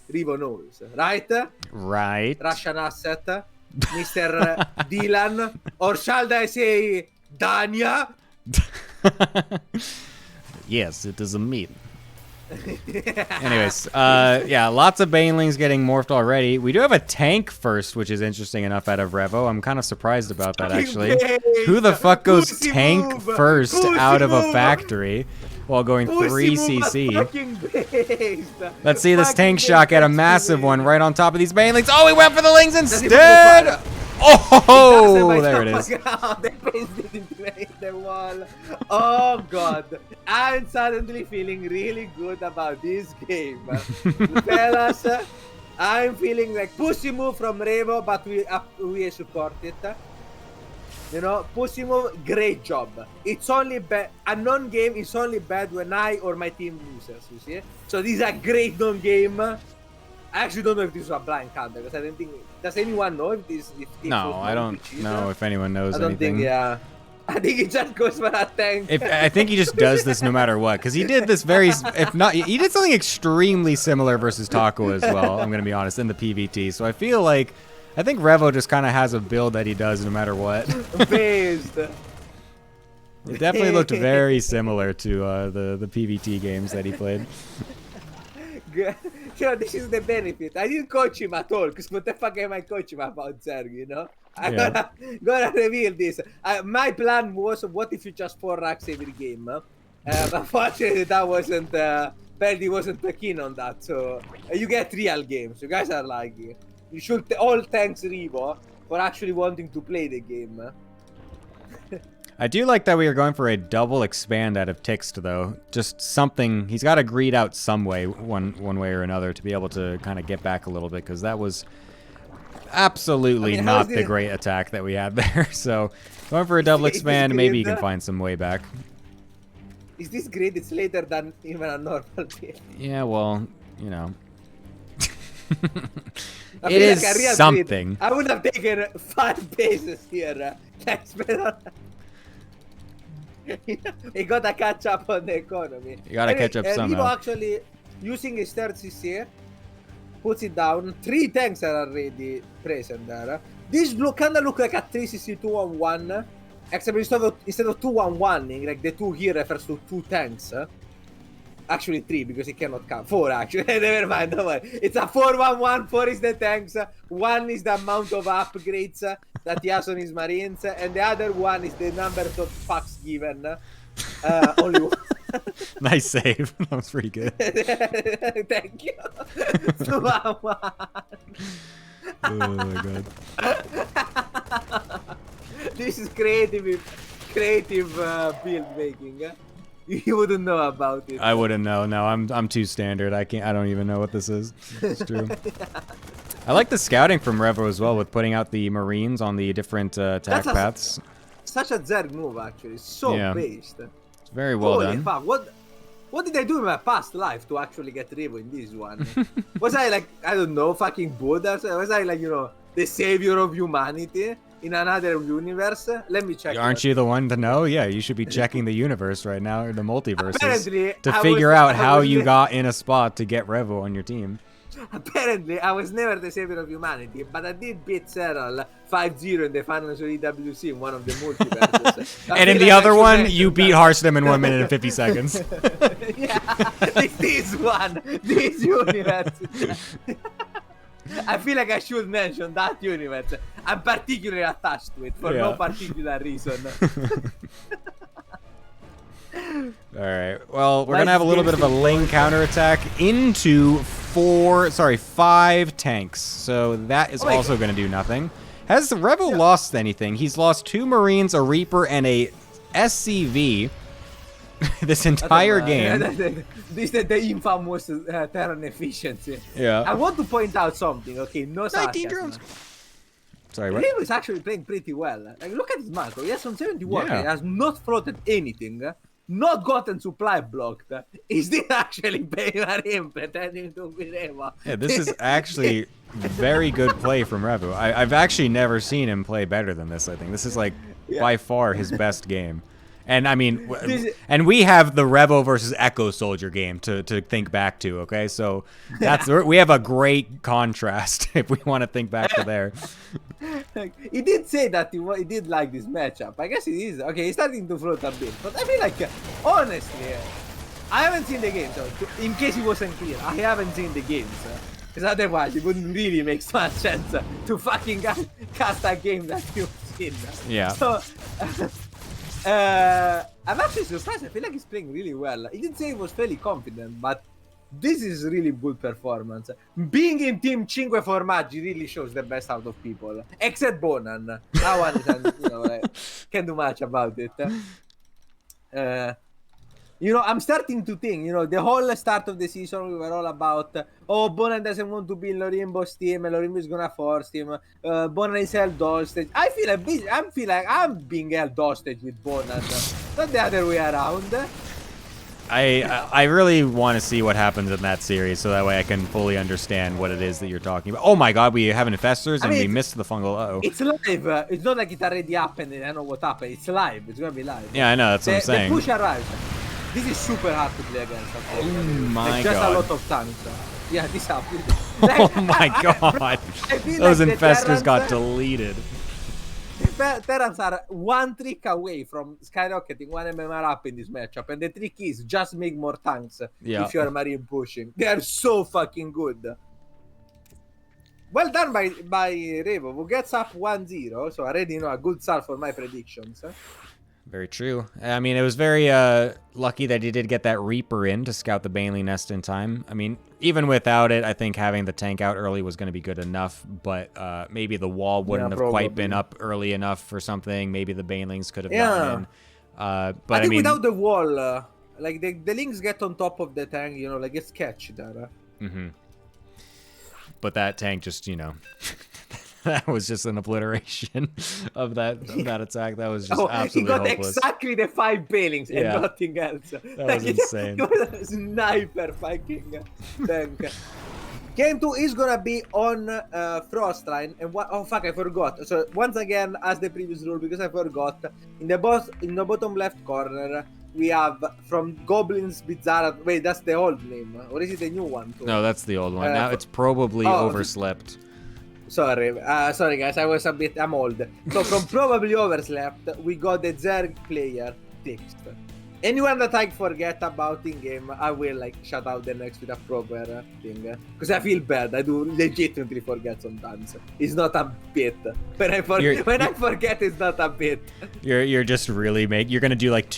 Revo knows, right? Right. Russian asset, Mr. Dylan, or shall I say Danya? Yes, it is a meat. Anyways, yeah, lots of Banelings getting morphed already. We do have a tank first, which is interesting enough out of Revo. I'm kind of surprised about that, actually. Who the fuck goes Pussy tank move! first Pussy out of a move! factory while going 3 Pussy move CC? at fucking base. Let's see this Fucking tank base, shock at a that's massive the one win. right on top of these Banelings. Oh, he went for the Lings Does he instead! move Oh, there it is. The base didn't break the wall. Oh god. I'm suddenly feeling really good about this game. Fellas, I'm feeling like pussy move from Revo, but we support it. You know, pussy move, great job. It's only bad. A non-game is only bad when I or my team loses, you see? So this is a great non-game. I actually don't know if this was a blind counter, because I don't think... Does anyone know if this... No, I don't know if anyone knows I don't anything. think, yeah. I think it just goes for a tank. I think he just does this no matter what, because he did this if not, he did something extremely similar versus Taco as well, I'm going to be honest, in the PVT. So I feel like, I think Revo just kind of has a build that he does no matter what. Based. It definitely looked very similar to the PVT games that he played. You know, this is the benefit. I didn't coach him at all, because what the fuck am I coaching him about, Zerg, you know? I'm gonna reveal this. My plan was, what if you just 4 racks every game? But unfortunately, that wasn't... Perdi wasn't keen on that, so... you get real games. You guys are lucky. You should all thanks Revo for actually wanting to play the game. I do like that we are going for a double expand out of Tixt, though. Just something, he's got to greed out some way, one way or another, to be able to kind of get back a little bit, because that was absolutely not the great attack that we had there. So going for a double expand, maybe you can find some way back. Is this great? It's later than even a normal build. Yeah, well, you know. I It feel is like a real something. Grid. I would have taken 5 bases here. Thanks, man. He got to catch up on the economy. You gotta catch up somehow. Revo actually, using his third CC, puts it down. 3 tanks are already present there. This kind of look like a 3CC 2-on-1, except instead of 2-on-1, like the 2 here refers to 2 tanks. Actually 3, because it cannot count. 4 actually. Never mind, don't worry. It's a 4-1-1. 4 is the tanks. 1 is the amount of upgrades that he has on his marines, and the other 1 is the number of fucks given. Only 1. Nice save. That was pretty good. Thank you. 2-1. Oh my god. This is creative build making. You wouldn't know about it. I wouldn't know. No, I'm too standard. I don't even know what this is. It's true. I like the scouting from Revo as well with putting out the Marines on the different attack paths. Such a Zerg move, actually. So based. It's very well Holy done. Fuck, what did I do in my past life to actually get Revo in this one? Was I like, I don't know, fucking Buddha? Was I like, you know, the savior of humanity in another universe? Let me check. Aren't you the one to know? Yeah, you should be checking the universe right now, or the multiverses, Apparently, to figure out how you got in a spot to get Revo on your team. Apparently, I was never the savior of humanity, but I did beat Serral 5-0 in the finals of EWC in one of the multiverses. And in the other one, you beat Harshdom in 1 minute and 50 seconds. Yeah, this one, this universe. I feel like I should mention that universe. I'm particularly attached to it for no particular reason. Alright, well, we're going to have a little bit of a lane counterattack into 5 tanks. So that is also going to do nothing. Has Revo lost anything? He's lost 2 Marines, a Reaper, and a SCV this entire game. This is the infamous Terran efficiency. Yeah. I want to point out something, okay? No 19 sarcasm. drones. Sorry, what? Revo is actually playing pretty well. Like, look at his macro. He has some 71. Yeah. He has not floated anything. Not gotten supply blocked. Is this actually Marine pretending to be Revo? Yeah, this is actually very good play from Revo. I've actually never seen him play better than this, I think. This is like by far his best game. And I mean, and we have the Revo versus Echo Soldier game to think back to, okay? So that's we have a great contrast if we want to think back to there. He did say that he did like this matchup. I guess it is. Okay, he's starting to float a bit. But I feel like, honestly, I haven't seen the games. So in case it wasn't clear, I haven't seen the games. Because otherwise, it wouldn't really make much sense to fucking cast a game that you've seen. Yeah. So, I'm actually surprised. I feel like he's playing really well. He did say he was fairly confident, but this is really good performance. Being in Team 5 Formaggi really shows the best out of people. Except Bonan. That one is, you know, can't do much about it. You know, I'm starting to think, you know, the whole start of the season, we were all about, oh, Bonan doesn't want to be in Lorimbo's team, and Lorimbo is gonna force him. Bonan is held hostage. I feel like I'm being held hostage with Bonan, not the other way around. I really want to see what happens in that series, so that way I can fully understand what it is that you're talking about. Oh my god, we have infestors and we missed the fungal. Uh-oh. It's live. It's not like it already happened and I know what happened. It's live. It's gonna be live. Yeah, I know. That's what I'm saying. The push arrives. This is super hard to play against. Oh my like, god. Just a lot of tanks. Yeah, this happened. Oh my god. Those like infestors got deleted. Terrans are one trick away from skyrocketing 1 MMR up in this matchup, and the trick is just make more tanks if you are Marine pushing. They are so fucking good. Well done by Revo, who gets up 1-0, so already a good start for my predictions. Very true. I mean, it was very lucky that he did get that Reaper in to scout the Bailey nest in time. I mean, even without it, I think having the tank out early was going to be good enough, but maybe the wall wouldn't have quite been up early enough for something. Maybe the Banelings could have gotten in. But I think mean, without the wall, like the links get on top of the tank, like it's sketchy there. But that tank just, that was just an obliteration of that attack. That was just absolutely hopeless. He got exactly the 5 Bailings and nothing else. That was insane. It was a sniper fucking tank. Game 2 is gonna be on Frostline, and oh fuck, I forgot. So once again, as the previous rule, because I forgot, in the bottom left corner, we have from Goblins Bizarre. Wait, that's the old name, or is it the new one too? No, that's the old one. Now it's probably Overslept. Sorry guys, I'm old. So from Probably Overslept, we got the Zerg player text. Anyone that I forget about in game, I will like shout out the next with a proper thing. Because I feel bad. I do legitimately forget sometimes. It's not a bit. When I forget, it's not a bit. You're just really you're gonna do like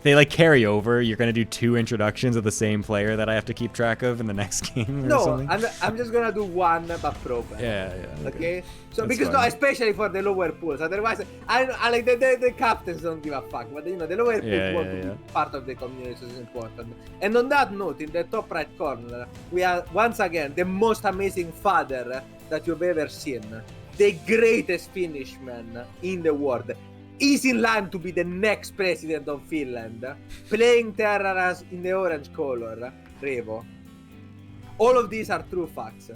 they like carry over. You're gonna do 2 introductions of the same player that I have to keep track of in the next game or No, something? I'm just gonna do one but proper. Yeah. Okay. So That's because fine. no, especially for the lower pools. Otherwise, I like the captains don't give a fuck. But you know, the lower pools want to be part of the community, so it's important. And on that note, in the top right corner, we are once again the most amazing father that you've ever seen. The greatest Finishman in the world. Is in line to be the next president of Finland. Playing Terraras in the orange color. Revo. All of these are true facts.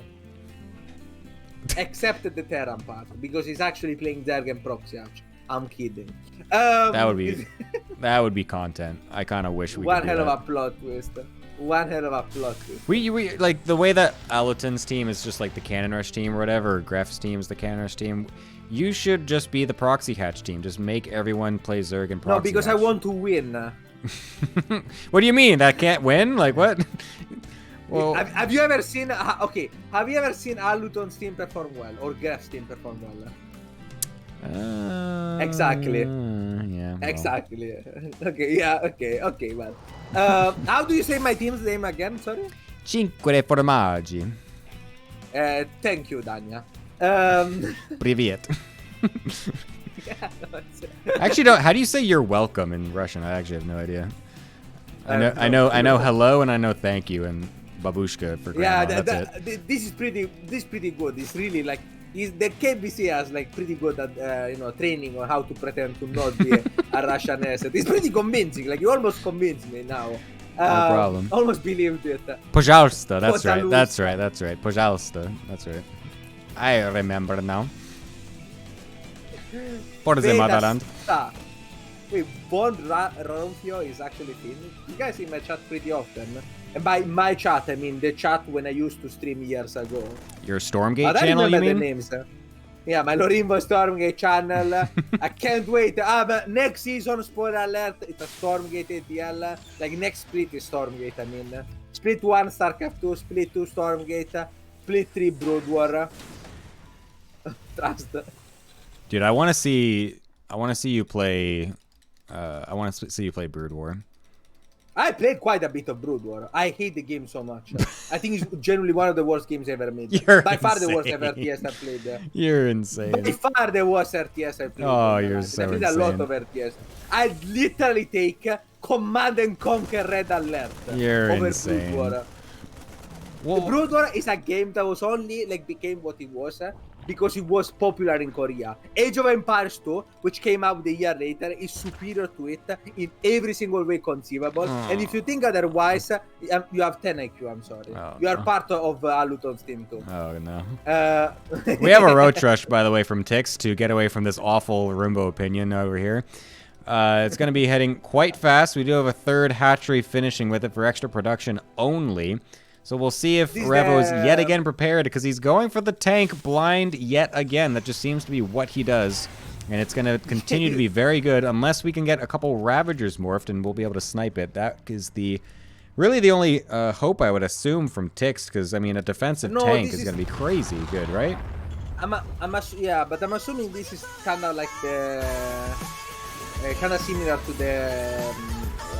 Except the Terran part, because he's actually playing Zergen Proxy. I'm kidding. That would be content. I kind of wish we one could do hell of that. a plot twist. One hell of a plot twist. We like the way that Aluton's team is just like the Cannon Rush team or whatever, or Gref's team is the Cannon Rush team. You should just be the Proxy Hatch team. Just make everyone play Zerg and Proxy No, because Hatch. I want to win. What do you mean? That can't win? Like what? Well, have you ever seen? Okay, have you ever seen Aluton's team perform well or Gref's team perform well? Exactly. Yeah. Well. Exactly. Okay. Yeah. Okay. Well, how do you say my team's name again? Sorry. Cinque Formaggi. Thank you, Dania. Привет. Yeah, no, Actually, don't. How do you say "you're welcome" in Russian? I actually have no idea. I know hello and I know thank you and babushka for grandma. yeah, That's it. this is pretty good. It's really like the KBC has like pretty good at training on how to pretend to not be a Russian asset. It's pretty convincing. Like you almost convinced me now. No problem. Almost believed it. Пожалуйста. That's right. Пожалуйста. That's right. Пожалуйста. That's right. I remember now. For the motherland. Wait, Bond Ronfio is actually Finnish. You guys see my chat pretty often. And by my chat, I mean the chat when I used to stream years ago. Your Stormgate But I channel, you remember mean? the names. Yeah, my Lorimbo Stormgate channel. I can't wait. But next season, spoiler alert, it's a Stormgate ATL. Like next split is Stormgate, I mean. Split 1, StarCraft 2, Split 2, Stormgate, Split 3, Brood War. Trust. Dude, I want to see you play. I want to see you play Brood War. I played quite a bit of Brood War. I hate the game so much. I think it's generally one of the worst games ever made. You're By far the worst insane. RTS I played. You're insane. By far the worst RTS I played. Oh, in my you're life. so I played a lot insane. of RTS. I'd literally take Command and Conquer Red Alert You're over insane. Brood War. Well, Brood War is a game that was only became what it was because it was popular in Korea. Age of Empires 2, which came out a year later, is superior to it in every single way conceivable. And if you think otherwise, you have 10 IQ, I'm sorry. You are part of Aluton's team too. Oh no. We We have a roach rush, by the way, from Tix to get away from this awful Roombo opinion over here. It's going to be heading quite fast. We do have a third hatchery finishing with it for extra production only. So we'll see if Revo's yet again prepared, because he's going for the tank blind yet again. That just seems to be what he does. And it's going to continue to be very good unless we can get a couple Ravagers morphed and we'll be able to snipe it. That is really the only hope I would assume from Tix, because, I mean, a defensive tank is going to be crazy good, right? Yeah, but I'm assuming this is kind of like the... kind of similar to the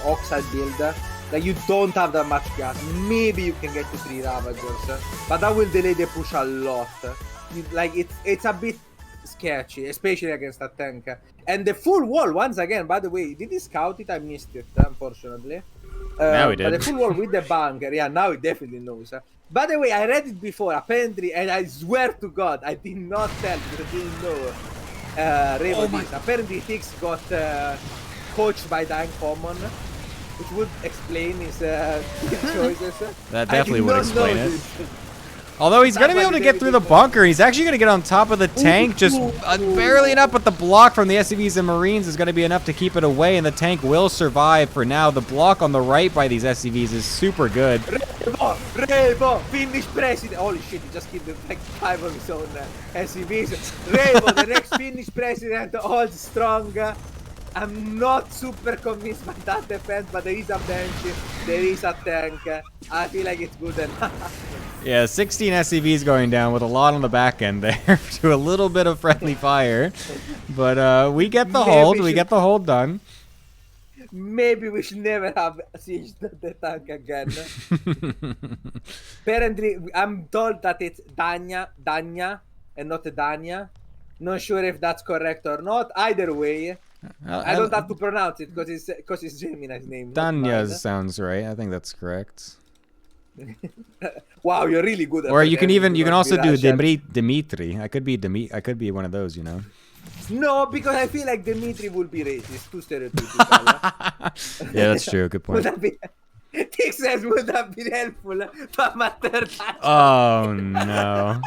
Oxide build. Like you don't have that much gas. Maybe you can get to 3 Ravagers, but that will delay the push a lot. It's a bit sketchy, especially against a tank. And the full wall, once again, by the way, did he scout it? I missed it, unfortunately. Now he did. But the full wall with the bunker, yeah, now he definitely knows. By the way, I read it before, apparently, and I swear to God, I did not tell because I didn't know. Apparently, Tix got coached by the Uncommon, which would explain his choices. That definitely would explain it. This. Although he's going to be able to get through the bunker. He's actually going to get on top of the tank, just barely enough, but the block from the SCVs and Marines is going to be enough to keep it away, and the tank will survive for now. The block on the right by these SCVs is super good. Revo, Finnish president. Holy shit, he just killed like 5 of his own SCVs. Revo, the next Finnish president, all strong. I'm not super convinced by that defense, but there is a Banshee, there is a tank. I feel like it's good enough. Yeah, 16 SCVs going down with a lot on the back end there to a little bit of friendly fire. But we get the hold. We get the hold done. Maybe we should never have sieged the tank again. Apparently, I'm told that it's Danya, and not Danya. Not sure if that's correct or not. Either way, I don't have to pronounce it because it's Gemini's name. Danya sounds right. I think that's correct. Wow, you're really good at Or you can also do Russian. Dimitri. I could be one of those, you know. No, because I feel like Dimitri would be racist, too stereotypical. Yeah, that's true. Good point. Tick says would have been helpful to have my third touch. Oh no.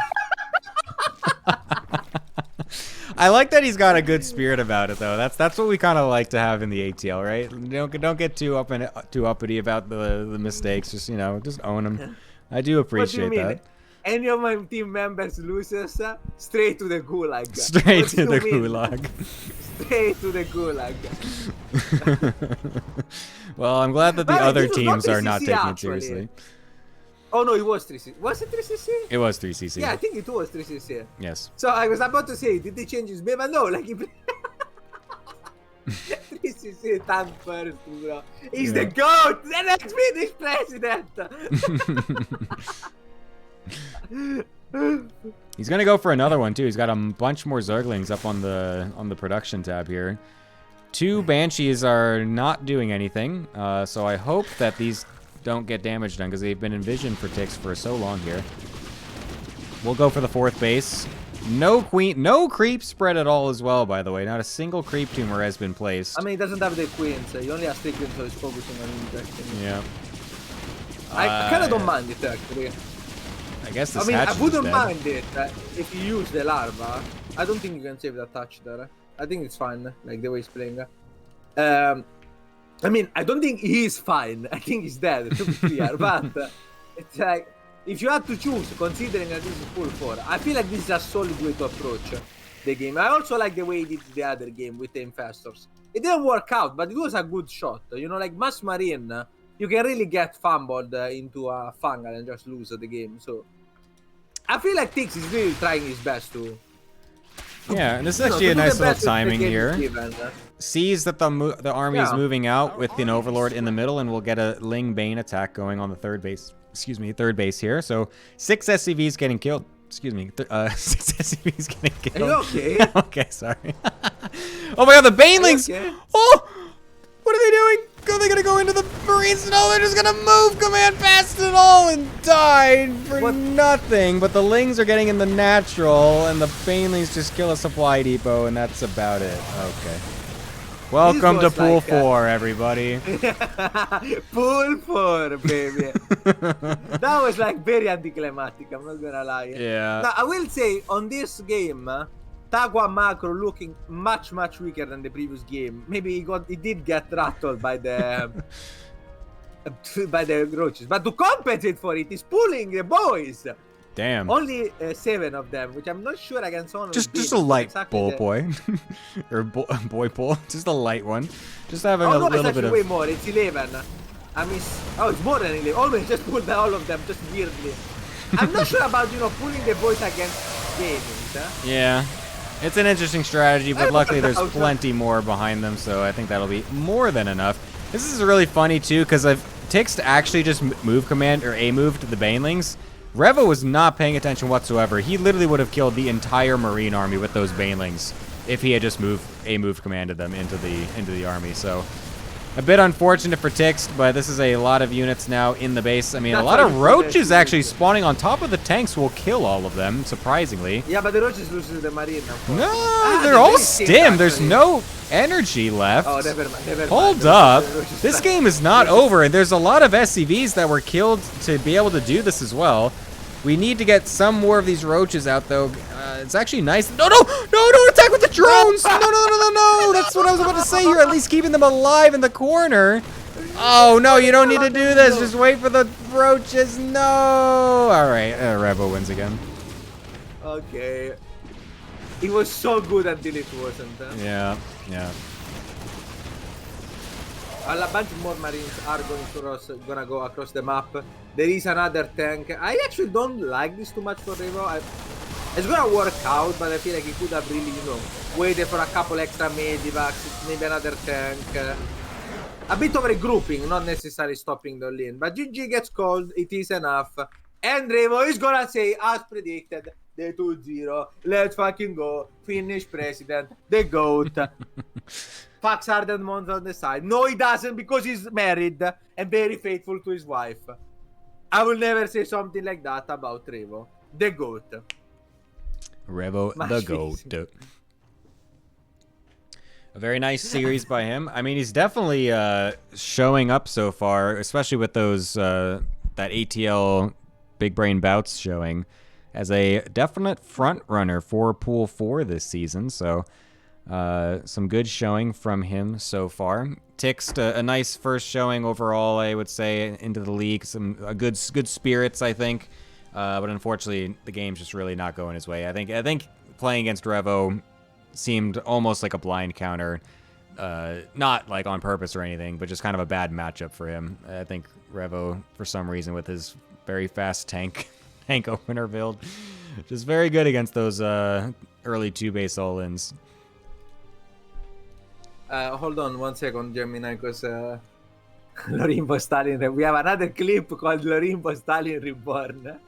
I like that he's got a good spirit about it, though. That's what we kind of like to have in the ATL, right? Don't get too uppity about the mistakes. Just just own them. I do appreciate that. Any of my team members loses, straight to the gulag. Straight to the gulag. Straight to the gulag. Well, I'm glad that the other teams are not 3CC taking it actually. seriously. Oh no, it was 3CC. Was it 3CC? It was 3CC. Yeah, I think it was 3CC. Yes. So I was about to say, did they change his name? But no, like he 3CC tank first, bro. He's the GOAT, the next Finnish president. He's gonna go for another one too. He's got a bunch more Zerglings up on the production tab here. 2 Banshees are not doing anything, so I hope that these don't get damage done because they've been envisioned for ticks for so long here. We'll go for the 4th base. No creep spread at all as well, by the way. Not a single creep tumor has been placed. I mean, he doesn't have the queens. He only has 3 queens, so he's focusing on injection. Yeah. I kind of don't mind it, actually. I guess the I mean, I statue is wouldn't dead. mind it if you use the larva. I don't think you can save that touch there. I think it's fine, like the way he's playing. I mean, I don't think he's fine. I think he's dead, to be clear. But it's like, if you had to choose, considering that this is full 4, I feel like this is a solid way to approach the game. I also like the way he did the other game with the Infestors. It didn't work out, but it was a good shot. You know, like Mass Marine, you can really get fumbled into a fungal and just lose the game. So I feel like Tix is really trying his best to... Yeah, and this is actually a nice little timing here. Given. Sees that the army is moving out with an Overlord in the middle, and we'll get a Ling Bane attack going on the third base here. So 6 SCVs getting killed. Excuse me, 6 SCVs getting killed. Are you okay? Okay, sorry. Oh my god, the Banelings! Okay? Oh! What are they doing? Are they gonna go into the Marines? No, they're just gonna move command past it all and die for nothing. But the Lings are getting in the natural, and the Banelings just kill a supply depot, and that's about it. Okay. Welcome to Pool 4, everybody. Pool 4, baby. That was like very anticlimactic, I'm not gonna lie. Yeah. Now, I will say, on this game, Tagua Macro looking much weaker than the previous game. Maybe he did get rattled by the by the roaches, but to compensate for it, he's pulling the boys. Damn. Only 7 of them, which I'm not sure against someone. Just a light bull boy, or boy pull. Just a light one. Just having a little it's bit of. Way more. It's 11. I mean, it's more than 11. Always just pull all of them, just weirdly. I'm not sure about pulling the boys against gaming. Yeah. It's an interesting strategy, but luckily there's plenty more behind them, so I think that'll be more than enough. This is really funny, too, because I've Tixt actually just move command, or A-moved the Banelings. Revo was not paying attention whatsoever. He literally would have killed the entire Marine army with those Banelings if he had just A-moved commanded them into the army, so... A bit unfortunate for Tixt, but this is a lot of units now in the base. I mean, a lot of roaches actually spawning on top of the tanks will kill all of them, surprisingly. Yeah, but the roaches lose to the marine now. No, they're all stim. There's no energy left. Oh, never mind. Hold up. This game is not over, and there's a lot of SCVs that were killed to be able to do this as well. We need to get some more of these roaches out, though. It's actually nice. No, attack with the drones! No. That's what I was about to say. You're at least keeping them alive in the corner. Oh, no, you don't need to do this. Just wait for the roaches. No. All right, Revo wins again. Okay. It was so good until it wasn't. Yeah. A bunch more Marines are gonna go across the map. There is another tank. I actually don't like this too much for Revo. It's gonna work out, but I feel like he could have really, waited for a couple extra medivacs, maybe another tank. A bit of regrouping, not necessarily stopping the lane. But GG gets called, it is enough. And Revo is gonna say, as predicted, the 2-0. Let's fucking go. Finish president. The GOAT. Fucks Ardent Mons on the side. No, he doesn't, because he's married and very faithful to his wife. I will never say something like that about Revo. The GOAT. Revo, the GOAT. A very nice series by him. I mean, he's definitely showing up so far, especially with those that ATL Big Brain Bouts showing as a definite front runner for Pool 4 this season. So some good showing from him so far. Tixed a nice first showing overall, I would say, into the league. Some good spirits, I think. But unfortunately, the game's just really not going his way. I think playing against Revo seemed almost like a blind counter, not like on purpose or anything, but just kind of a bad matchup for him. I think Revo, for some reason, with his very fast tank opener build, just very good against those early 2-base all-ins. Hold on 1 second, Gemini, because Lorimbo Stalin. We have another clip called Lorimbo Stalin Reborn.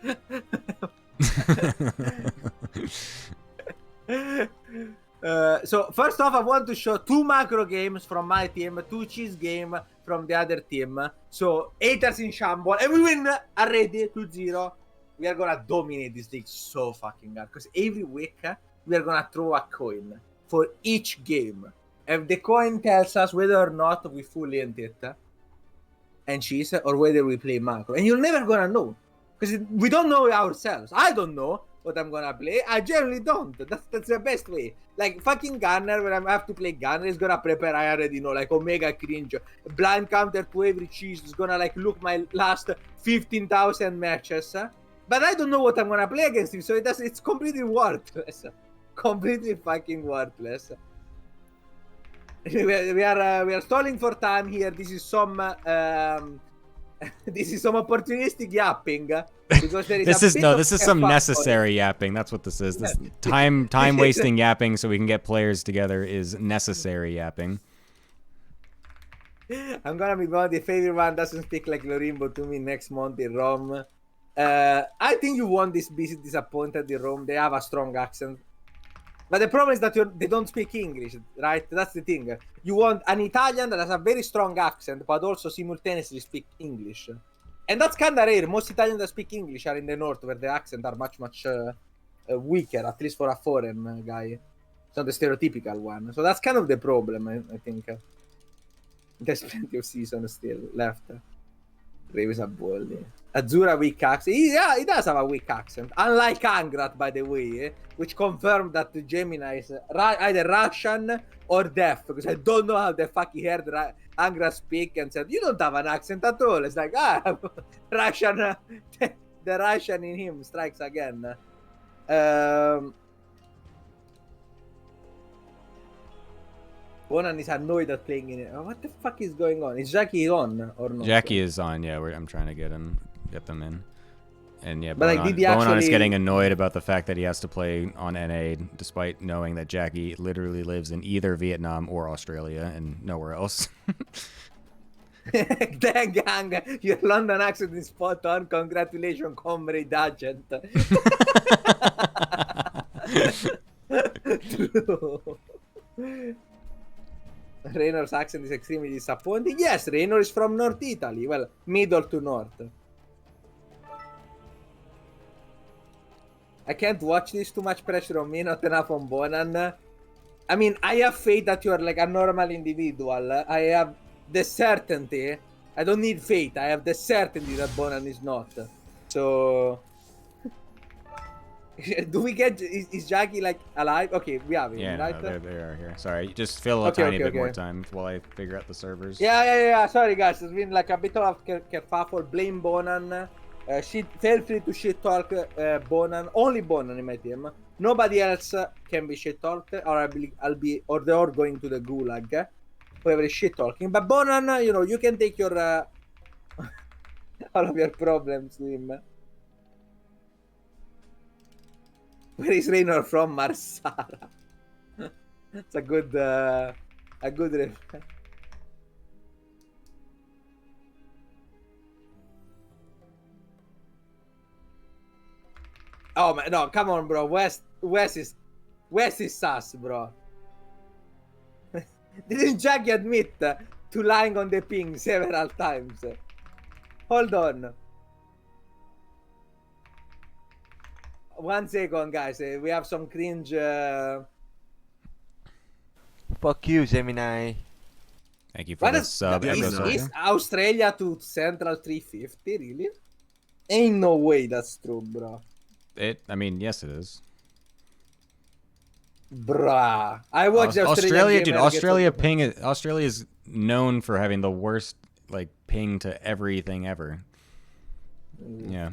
So first off, I want to show 2 macro games from my team, 2 cheese game from the other team. So 8ers in shambles, and we win already 2-0. We are gonna dominate this league so fucking hard, because every week we are gonna throw a coin for each game. If the coin tells us whether or not we fully int it and cheese, or whether we play macro, and you're never gonna know, because we don't know ourselves. I don't know what I'm gonna play. I generally don't. That's the best way. Like fucking Gunner, when I have to play Gunner, is gonna prepare. I already know, like Omega cringe, blind counter to every cheese. Is gonna like look my last 15,000 matches. But I don't know what I'm gonna play against him, so it's completely worthless. Completely fucking worthless. We are stalling for time here. This is some opportunistic yapping, because there is this is some necessary yapping. That's what this is. This time wasting yapping so we can get players together is necessary yapping. I'm gonna be one. The favorite one doesn't speak like Lorimbo to me next month in Rome. I think you won't be disappointed in Rome. They have a strong accent. But the problem is that they don't speak English, right? That's the thing. You want an Italian that has a very strong accent, but also simultaneously speak English. And that's kind of rare. Most Italians that speak English are in the north, where the accent are much weaker, at least for a foreign guy. It's not the stereotypical one. So that's kind of the problem, I think. There's plenty of season still left. Rave is a bully. Azura weak accent. Yeah, he does have a weak accent. Unlike Angrat, by the way, which confirmed that the Gemini is either Russian or deaf, because I don't know how the fuck he heard Angrat speak and said, "You don't have an accent at all." It's like, Russian. The Russian in him strikes again. Bonan is annoyed at playing in it. What the fuck is going on? Is Jackie on or not? Jackie is on, yeah. I'm trying to get them in. And yeah, but Bonan is getting annoyed about the fact that he has to play on NA, despite knowing that Jackie literally lives in either Vietnam or Australia and nowhere else. Dang, gang, your London accent is spot on. Congratulations, comrade Agent. Raynor's accent is extremely disappointing. Yes, Raynor is from North Italy. Well, middle to north. I can't watch this. Too much pressure on me, not enough on Bonan. I mean, I have faith that you are like a normal individual. I have the certainty. I don't need faith. I have the certainty that Bonan is not. So... Do we get... Is Jackie, like, alive? Okay, we have him, yeah, right? Yeah, they are here. Sorry, just fill a tiny bit more time while I figure out the servers. Yeah. Sorry, guys. There's been, like, a bit of a kerfuffle. Blame Bonan. Feel free to shit talk Bonan. Only Bonan in my team. Nobody else can be shit talked, or they're all going to the gulag. whoever is shit talking. But Bonan, you know, you can take your all of your problems to him. Where is Raynor from? Marsala. It's a good reference. Oh man, no, come on, bro. West is sus, bro. Didn't Jackie admit to lying on the ping several times? Hold on. 1 second, guys. We have some cringe. Fuck you, Gemini. Thank you for the sub. Is Australia to Central 350? Really? Ain't no way that's true, bro. I mean, yes, it is. Bruh. I watched Australia, dude. Australia is known for having the worst like ping to everything ever. Yeah.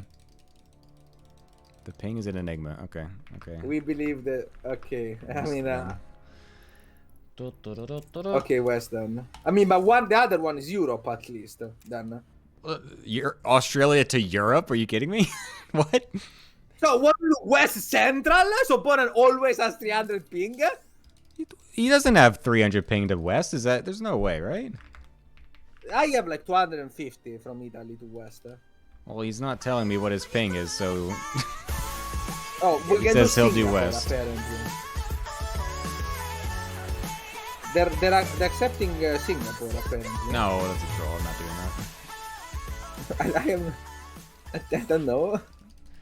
The ping is an enigma. Okay. We believe that. Okay. I mean, okay, Western. I mean, but the other one is Europe at least. Then. Australia to Europe? Are you kidding me? What? So what? West Central? So Bonan always has 300 ping. He doesn't have 300 ping to West. Is that? There's no way, right? I have like 250 from Italy to West. Well, he's not telling me what his ping is, so. Oh, we he says he'll do West. Apparently. They're accepting Singapore apparently. No, that's a troll. I'm not doing that. I don't know.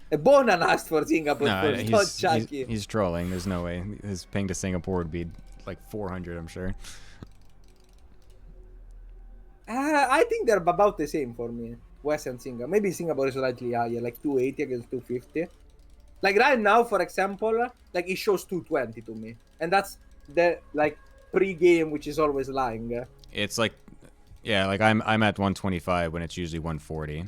Bonan asked for Singapore first, not Chucky. He's trolling. There's no way. His ping to Singapore would be like 400, I'm sure. I think they're about the same for me. West and Singapore. Maybe Singapore is slightly higher, like 280 against 250. Like right now, for example, like it shows 220 to me. And that's the like pre-game, which is always lying. It's like, yeah, like I'm at 125 when it's usually 140.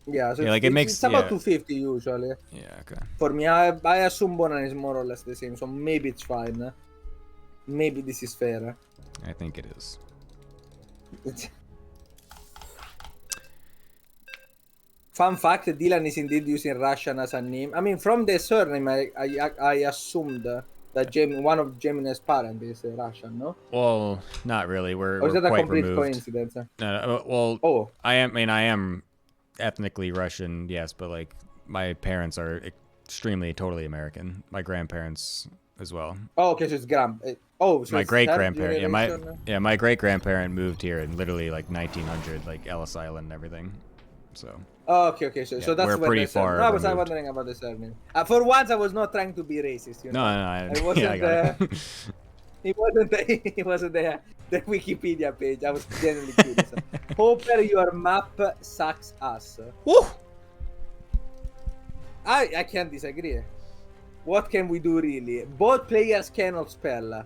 Yeah, so yeah, like it makes it's about 250 usually. Yeah, okay. For me, I assume Bonan is more or less the same, so maybe it's fine. Maybe this is fair. I think it is. Fun fact: Dylan is indeed using Russian as a name. I mean, from the surname, I assumed that one of Gemini's parents is Russian, no? Well, not really. We're is that quite a complete removed. coincidence? No, well, oh, I am ethnically Russian, yes, but like my parents are extremely totally American. My grandparents as well. Oh, okay, so it's so my it's great grandparent. Yeah, my great grandparent moved here in literally like 1900, like Ellis Island and everything. So. Oh, okay. So that's we're pretty far. No, I was wondering about the surname. For once, I was not trying to be racist. You know? No, I wasn't. I got it. It wasn't the Wikipedia page. I was genuinely curious. Hopper, your map sucks ass. Woo! I can't disagree. What can we do really? Both players cannot spell.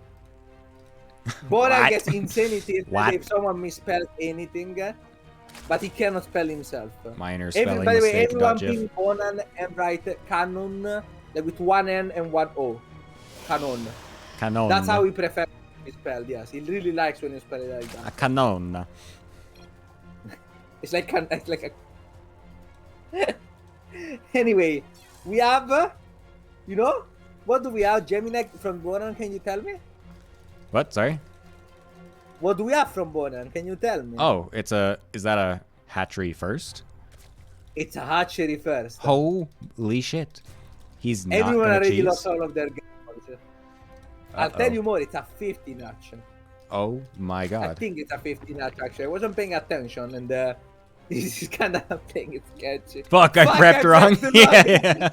Bonan gets insanity if someone misspells anything, but he cannot spell himself. Minor spelling by the way, mistake. everyone being Bonan and write canon like with one N and one O. Canon. Canon. That's how he prefers to be spelled, yes. He really likes when you spell it like that. A canon. It's like a... Anyway, we have... you know? What do we have? Gemini from Bonan, can you tell me? What? Sorry? What do we have from Bonan? Can you tell me? Oh, is that a hatchery first? It's a hatchery first. Holy shit. He's not Everyone gonna already cheese? lost all of their games. I'll tell you more, it's a 50 notch. Oh my god. I think it's a 50 notch actually. I wasn't paying attention and this is kind of playing it sketchy. Fuck, I prepped wrong. Yeah.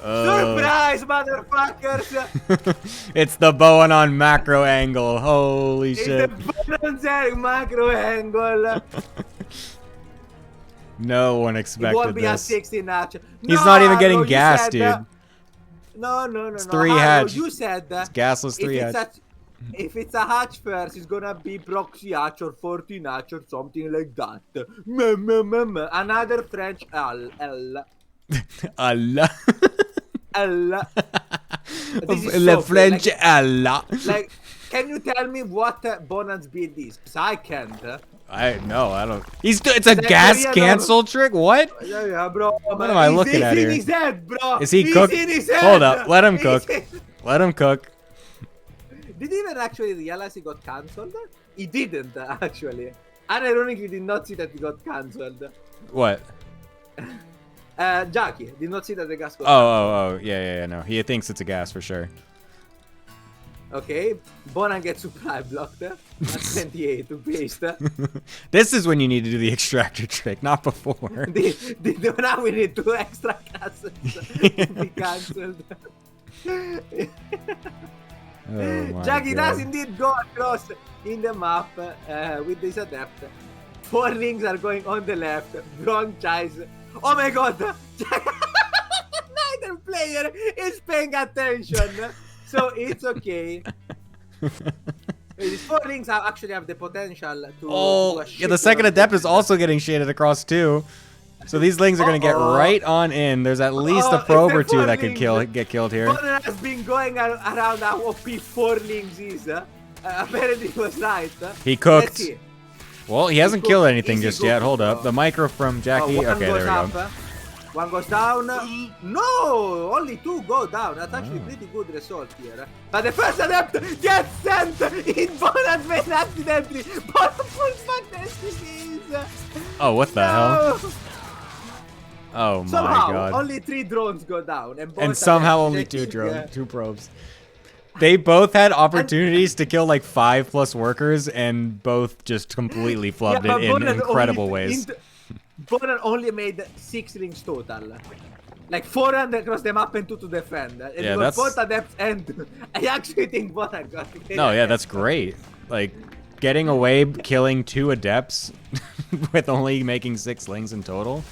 Surprise, motherfuckers! It's the Bowen on macro angle. Holy shit. It's the Bowen macro angle. No one expected It won't be this. a 60 notch. He's not even getting gas, dude. No. It's 3 hatch. You said that. It's gasless 3 hatch. If it's a hatch first, it's gonna be proxy hatch or 14 hatch or something like that. Another French L. Allah. L. This is Le so French like, Allah. like, can you tell me what Bonan's build is? Because I can't. I don't. It's a Like, gas yeah, no. cancel trick. What? Yeah, bro. What am I looking at He's here? in his head, bro. Is he He's cooked? in his head. Hold up. Let him cook. He's- Let him cook. Did he even actually realize he got cancelled? He didn't, actually. Unironically, did not see that he got cancelled. What? Jackie did not see that the gas got Oh, yeah, no. He thinks it's a gas for sure. Okay, Bonan gets supply blocked at 28 to paste. This is when you need to do the extractor trick, not before. Now we need 2 extra castles to be cancelled. Oh my Jackie God. does indeed go across in the map with this adept. 4 rings are going on the left. Wrong choice. Oh my God! Neither player is paying attention, so it's okay. These 4 rings actually have the potential to. Oh, do a yeah, the shitload second of adept is damage. also getting shaded across too. So these lings are going to get right on in. There's at least a it's probe the or 2 4 that could lings. get killed here. Bonan has been going around how OP 4 rings is. Apparently he was right. He Let's cooked. see. Well, he hasn't killed anything Easy just yet. cook, Hold up. bro. The micro from Jackie. One Okay, there goes we up, go. one goes down. No, only 2 go down. That's actually Oh. pretty good result here. But the first adept gets sent in Bonan's vein accidentally. Bonan pulls back the STCs. Oh, what the hell? No. Oh my Somehow, God. only 3 drones go down. And, And both somehow adepts only 2 taking, drones, 2 probes. They both had opportunities to kill like 5+ workers, and both just completely flubbed but it in Bonan incredible only- ways. Bonan only made 6 rings total. Like 4 across the map and 2 to defend. And Yeah, he got that's- both adepts and I actually think Bonan got it. No, yeah, that's great. Like, getting away, killing 2 adepts with only making 6 lings in total.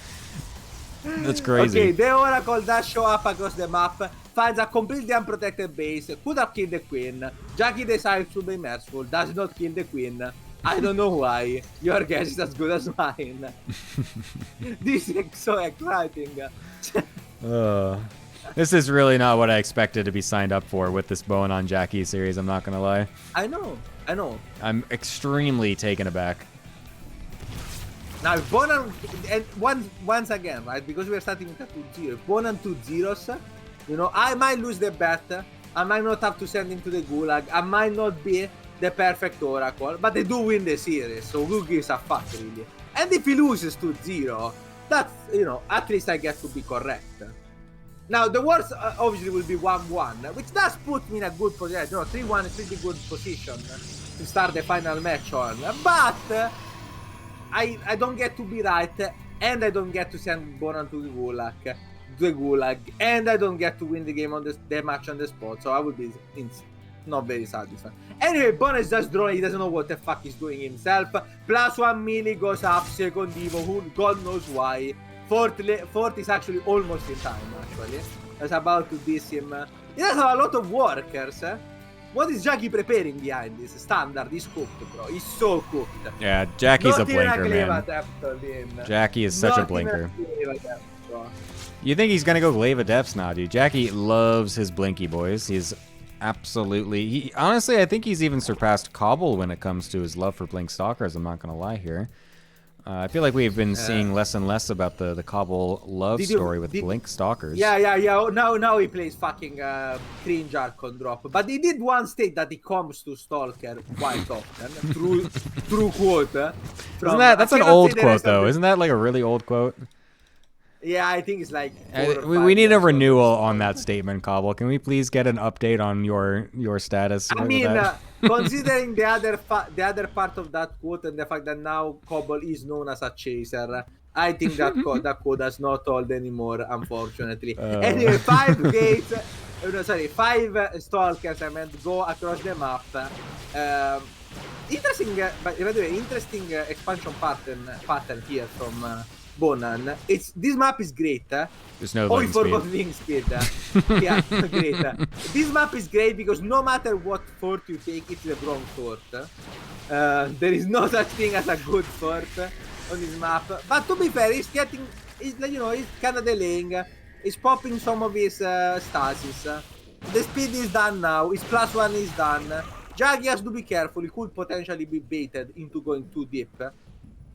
That's crazy. Okay, the Oracle does show up across the map, finds a completely unprotected base, could have killed the queen. Jackie decides to be merciful, does not kill the queen. I don't know why. Your guess is as good as mine. This is so exciting. This is really not what I expected to be signed up for with this Bowen on Jackie series, I'm not gonna lie. I know. I'm extremely taken aback. Now, if Bonan, and once again, right, because we are starting with a 2-0, if Bonan 2 zeros, you know, I might lose the bet, I might not have to send him to the Gulag, I might not be the perfect Oracle, but they do win the series, so who gives a fuck, really? And if he loses 2-0, that's, you know, at least I get to be correct. Now, the worst obviously will be 1-1, which does put me in a good position. You know, 3-1 is pretty good position to start the final match on, but I don't get to be right, and I don't get to send Bonan to the Gulag, and I don't get to win the game on the match on the spot, so I would be not very satisfied. Anyway, Bonan is just drawn, he doesn't know what the fuck he's doing himself. +1 melee goes up, second Evo, who God knows why. Fourth is actually almost in time, actually. That's about to diss him. He does have a lot of workers, What is Jackie preparing behind this? Standard, he's cooked, bro. He's so cooked. Yeah, Jackie's Not a even blinker, glaive man. adept, Lin. Jackie is such a Not even blinker. glaive adept, bro. You think he's gonna go glaive adepts now, dude? Jackie loves his blinky boys. He's absolutely... honestly, I think he's even surpassed Cobble when it comes to his love for blink stalkers. I'm not gonna lie here. I feel like we've been seeing less and less about the Cobble love story with blink stalkers. Yeah. Now he plays fucking cringe Archon drop. But he did one state that he comes to Stalker quite often. True quote. Isn't that's an old quote though? Isn't that like a really old quote? Yeah, I think it's like we need a renewal on that statement, Cobble. Can we please get an update on your status? I mean, considering the other part of that quote and the fact that now Cobble is known as a chaser, I think that quote does not hold anymore, unfortunately. Anyway, 5 gates, no, sorry, 5 stalkers, I meant, go across the map. Interesting, by the way, interesting expansion pattern here from Bonan. This map is great. There's no we link speed. forgot link speed. Yeah, great. This map is great because no matter what fort you take, it's the wrong fort. There is no such thing as a good fort on this map. But to be fair, he's kind of delaying. He's popping some of his stasis. The speed is done now. His +1 is done. Jackie has to be careful. He could potentially be baited into going too deep.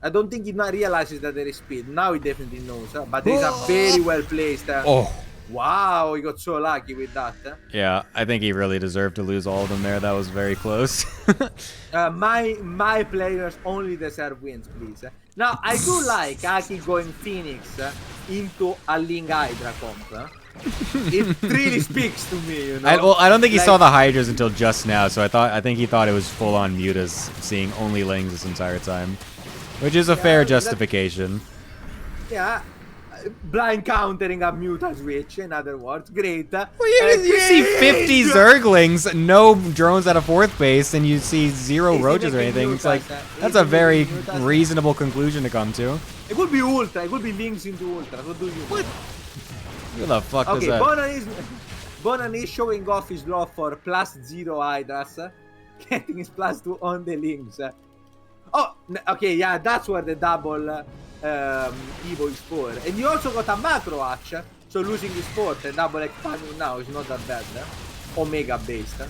I don't think he now realizes that there is speed. Now he definitely knows. But he's a very well placed. Oh. Wow, he got so lucky with that. Yeah, I think he really deserved to lose all of them there. That was very close. My players only deserve wins, please. Now, I do like Aki going Phoenix into a Ling Hydra comp. It really speaks to me, you know? I don't think he saw the Hydras until just now, so I think he thought it was full-on Mutas, seeing only Lings this entire time. Which is a fair justification. Yeah. Blind countering a Muta switch, in other words. Great. Well, you see 50 Zerglings, no drones at a 4th base, and you see 0 Roaches or anything. It's like, that's a very reasonable conclusion to come to. It could be Ultra. It could be Links into Ultra. What do you What? Who the fuck does okay, that? Bonan is showing off his love for +0 Hydras. Getting his +2 on the Links. Oh, okay, yeah, that's where the double Evo is for. And you also got a macro hatch, so losing his port and double expanding now is not that bad. Omega based.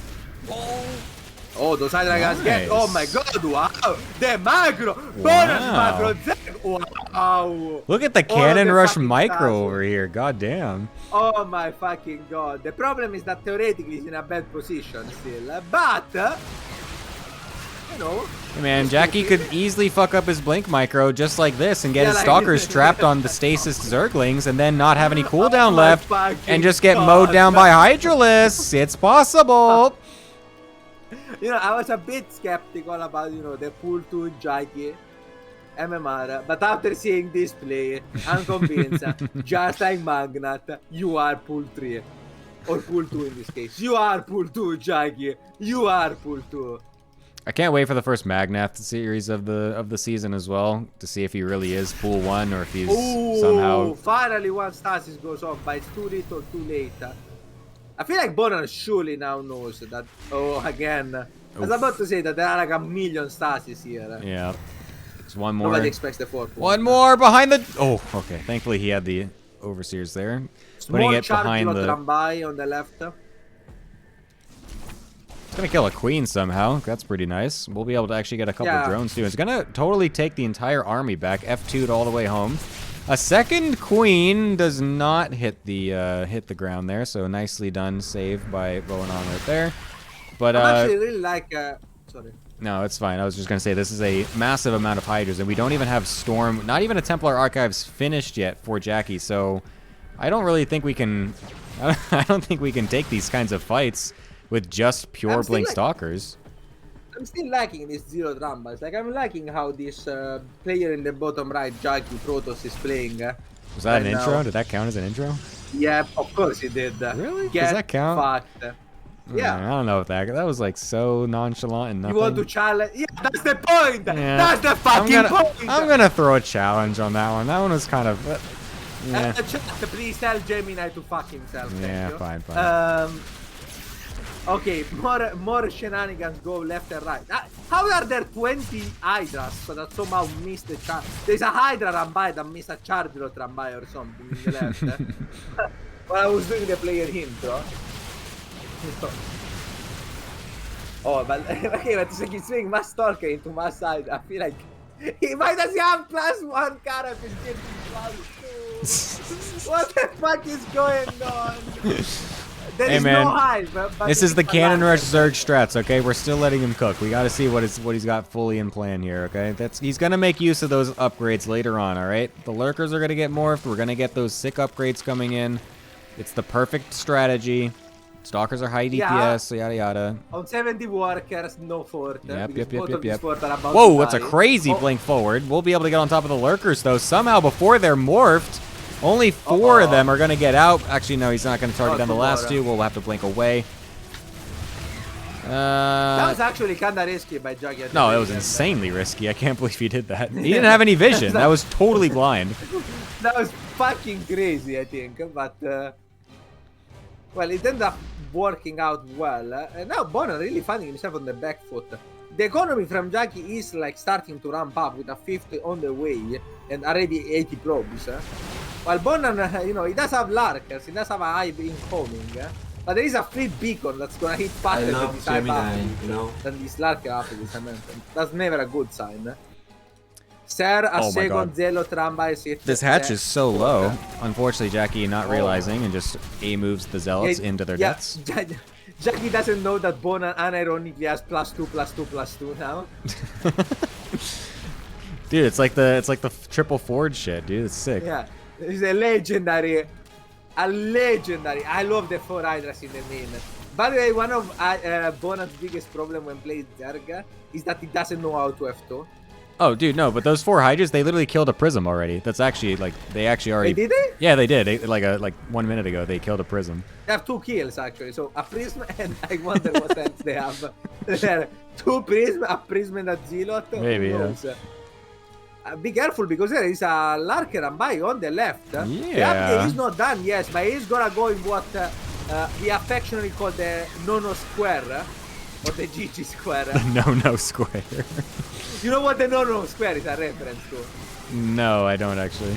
Oh, those Hydra guys get. Oh my god, wow! The macro! Bonus macro! Wow! Look at the Cannon Rush micro over here, god damn. Oh my fucking god. The problem is that theoretically he's in a bad position still. But, you know. Hey man, Jackie could easily fuck up his Blink micro just like this and get his Stalkers trapped on the Stasis Zerglings and then not have any cooldown left and just get mowed down by Hydralisks. It's possible. You know, I was a bit skeptical about, you know, the pull to Jackie MMR, but after seeing this play, I'm convinced, just like Magnat, you are pull 3. Or pull 2 in this case. You are pull 2, Jackie. You are pull 2. I can't wait for the first Magnath series of the season as well to see if he really is pool 1 or if he's somehow. Finally, one stasis goes off, but it's too little, too late. I feel like Bonan surely now knows that. Oh, again. I was about to say that there are like a million stasis here. Yeah. There's one more. Nobody expects the 4th one more behind the. Oh, okay. Thankfully, he had the Overseers there. Putting it behind the. Trambai on the left. It's gonna kill a queen somehow. That's pretty nice. We'll be able to actually get a couple of drones too. It's gonna totally take the entire army back. F2'd all the way home. A second queen does not hit the ground there. So nicely done save by Bonan right there. But I actually really like. Sorry. No, it's fine. I was just gonna say this is a massive amount of Hydras, and we don't even have Storm. Not even a Templar Archives finished yet for Jackie. So I don't really think we can. I don't think we can take these kinds of fights with just pure Blink Stalkers. I'm still liking this 0 Drambas. Like, I'm liking how this player in the bottom right, Jackie Protoss, is playing. Was that an intro? Did that count as an intro? Yeah, of course it did. Really? Does that count? Fucked. Yeah. I don't know if that was like so nonchalant and nothing. You want to challenge? Yeah, that's the point! Yeah. That's the fucking point! I'm gonna throw a challenge on that one. That one was kind of... yeah. Please tell Gemini to fuck himself. Yeah, fine. Okay, more shenanigans go left and right. How are there 20 Hydras that somehow missed the charge? There's a Hydra Rambai that missed a charge Rambai or something in the left. While I was doing the player intro. Oh, but okay, but if he's swing Mass Stalker into my side, I feel like why does he have +1 cara if he's getting +2? What the fuck is going on? There is no hype, but this is the Cannon Rush Zerg strats, okay? We're still letting him cook. We gotta see what he's got fully in plan here, okay? He's gonna make use of those upgrades later on, alright? The Lurkers are gonna get morphed. We're gonna get those sick upgrades coming in. It's the perfect strategy. Stalkers are high DPS, so yada yada. On 70 workers, no fort. Yep. Whoa, that's a crazy blink forward. We'll be able to get on top of the Lurkers, though. Somehow, before they're morphed, only 4 of them are going to get out. Actually, no, he's not going to target down the last 2. We'll have to blink away. That was actually kind of risky by Jackie. No, it was insanely risky. I can't believe he did that. He didn't have any vision. That was totally blind. That was fucking crazy, I think. But, well, it ended up working out well. And now Bonan really finding himself on the back foot. The economy from Jackie is like starting to ramp up with a 50 on the way and already 80 probes. While Bonan, you know, he does have Larkers, he does have a hive incoming. But there is a free beacon that's gonna hit I faster than love this hype Gemini, up, you know? than this Lark after this I mentioned. That's never a good sign. Sir, a Oh my second God. Zelo Tramba is hit. This hatch is so low. Unfortunately, Jackie not realizing and just A moves the Zealots into their deaths. Jackie doesn't know that Bonan unironically has +2/+2/+2 now. Dude, it's like the triple forge shit, dude. It's sick. Yeah, it's a legendary. I love the 4 Hydras in the main. By the way, one of Bonan's biggest problem when playing Zerg is that he doesn't know how to F2. Oh, dude, no, but those 4 Hydras, they literally killed a Prism already. That's actually, like, they actually already... Did they? Yeah, they did. They, like 1 minute ago, they killed a Prism. They have 2 kills, actually. So, a Prism and I wonder what else they have. There 2 Prism, a Prism and a Zealot. Maybe, yeah. Be careful, because there is a Larker and by on the left. Yeah. The update is not done, yes, but he's gonna go in what we affectionately call the no-no square. Or the GG square. No square. You know what the no-no square is a reference to? No, I don't actually.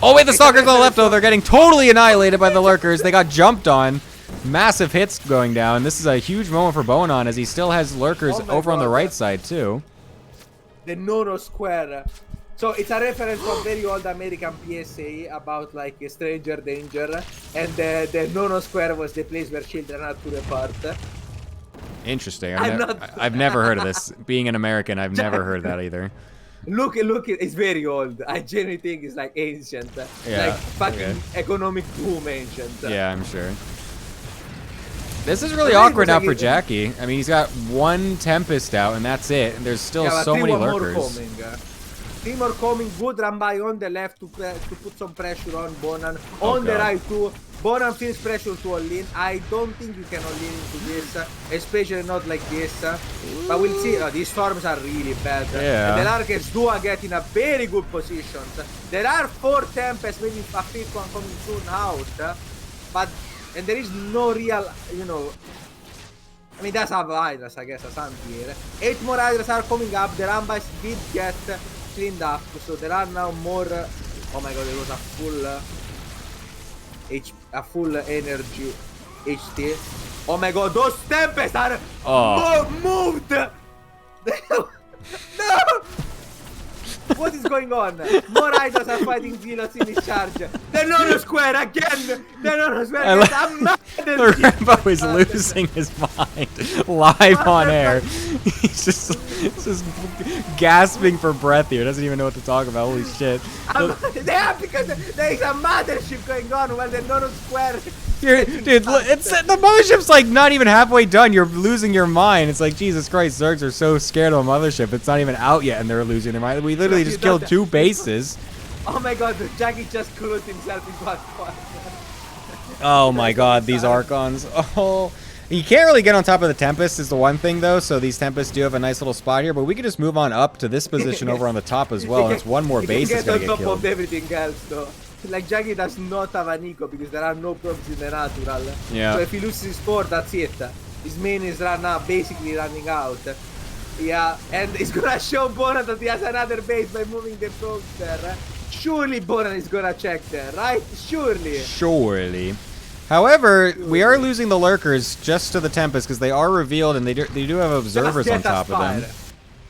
Oh, wait, the Stalkers on the left, though. They're getting totally annihilated by the Lurkers. They got jumped on. Massive hits going down. This is a huge moment for Bonan as he still has Lurkers over on the right side, too. The no-no square. So it's a reference from very old American PSA about like a stranger danger. And the no-no square was the place where children had to report. Interesting. I've never heard of this. Being an American, I've never heard that either. Look, it's very old. I genuinely think it's like ancient. Yeah, like fucking economic boom ancient. Yeah, I'm sure. This is really awkward now for Jackie. I mean, he's got 1 Tempest out, and that's it. And there's still so many Lurkers. 3 more coming. Good run by on the left to put some pressure on Bonan. On the right too. Bonan feels pressure to all in. I don't think you can all in into this, especially not like this. But we'll see. These farms are really bad. Yeah. And the Larkers do get in a very good position. There are 4 Tempests, maybe a 5th one coming soon out. And there is no real, you know. I mean, that's have Hydras, I guess, as here. 8 more Hydras are coming up. The Rambas did get cleaned up, so there are now more. Oh my god, there was a full energy HT. Oh my god, those Tempests are moved. No. What is going on? More Hydras are fighting Zealots in his charge. The no-no square again. The no-no square. The Rambo is losing his mind live on air. He's just gasping for breath here. Doesn't even know what to talk about. Holy shit. Yeah, because there is a mothership going on while the no-no square. Dude, it's the mothership's like not even halfway done. You're losing your mind. It's like, Jesus Christ, Zergs are so scared of a mothership. It's not even out yet and they're losing their mind. We literally just killed 2 bases. Oh my god, Jackie just cooled himself into a quad. Oh my god, these Archons. Oh, you can't really get on top of the Tempest is the one thing though. So these Tempests do have a nice little spot here, but we could just move on up to this position over on the top as well. And it's 1 more base that's gonna get killed. Get on top of everything else though. Like Jackie does not have an eco because there are no probes in the natural. Yeah. So if he loses his 4, that's it. His main is basically running out. Yeah, and it's gonna show Bonan that he has another base by moving the probes there. Surely Bonan is gonna check there, right? Surely. However, we are losing the Lurkers just to the Tempest because they are revealed and they do have observers on top of them.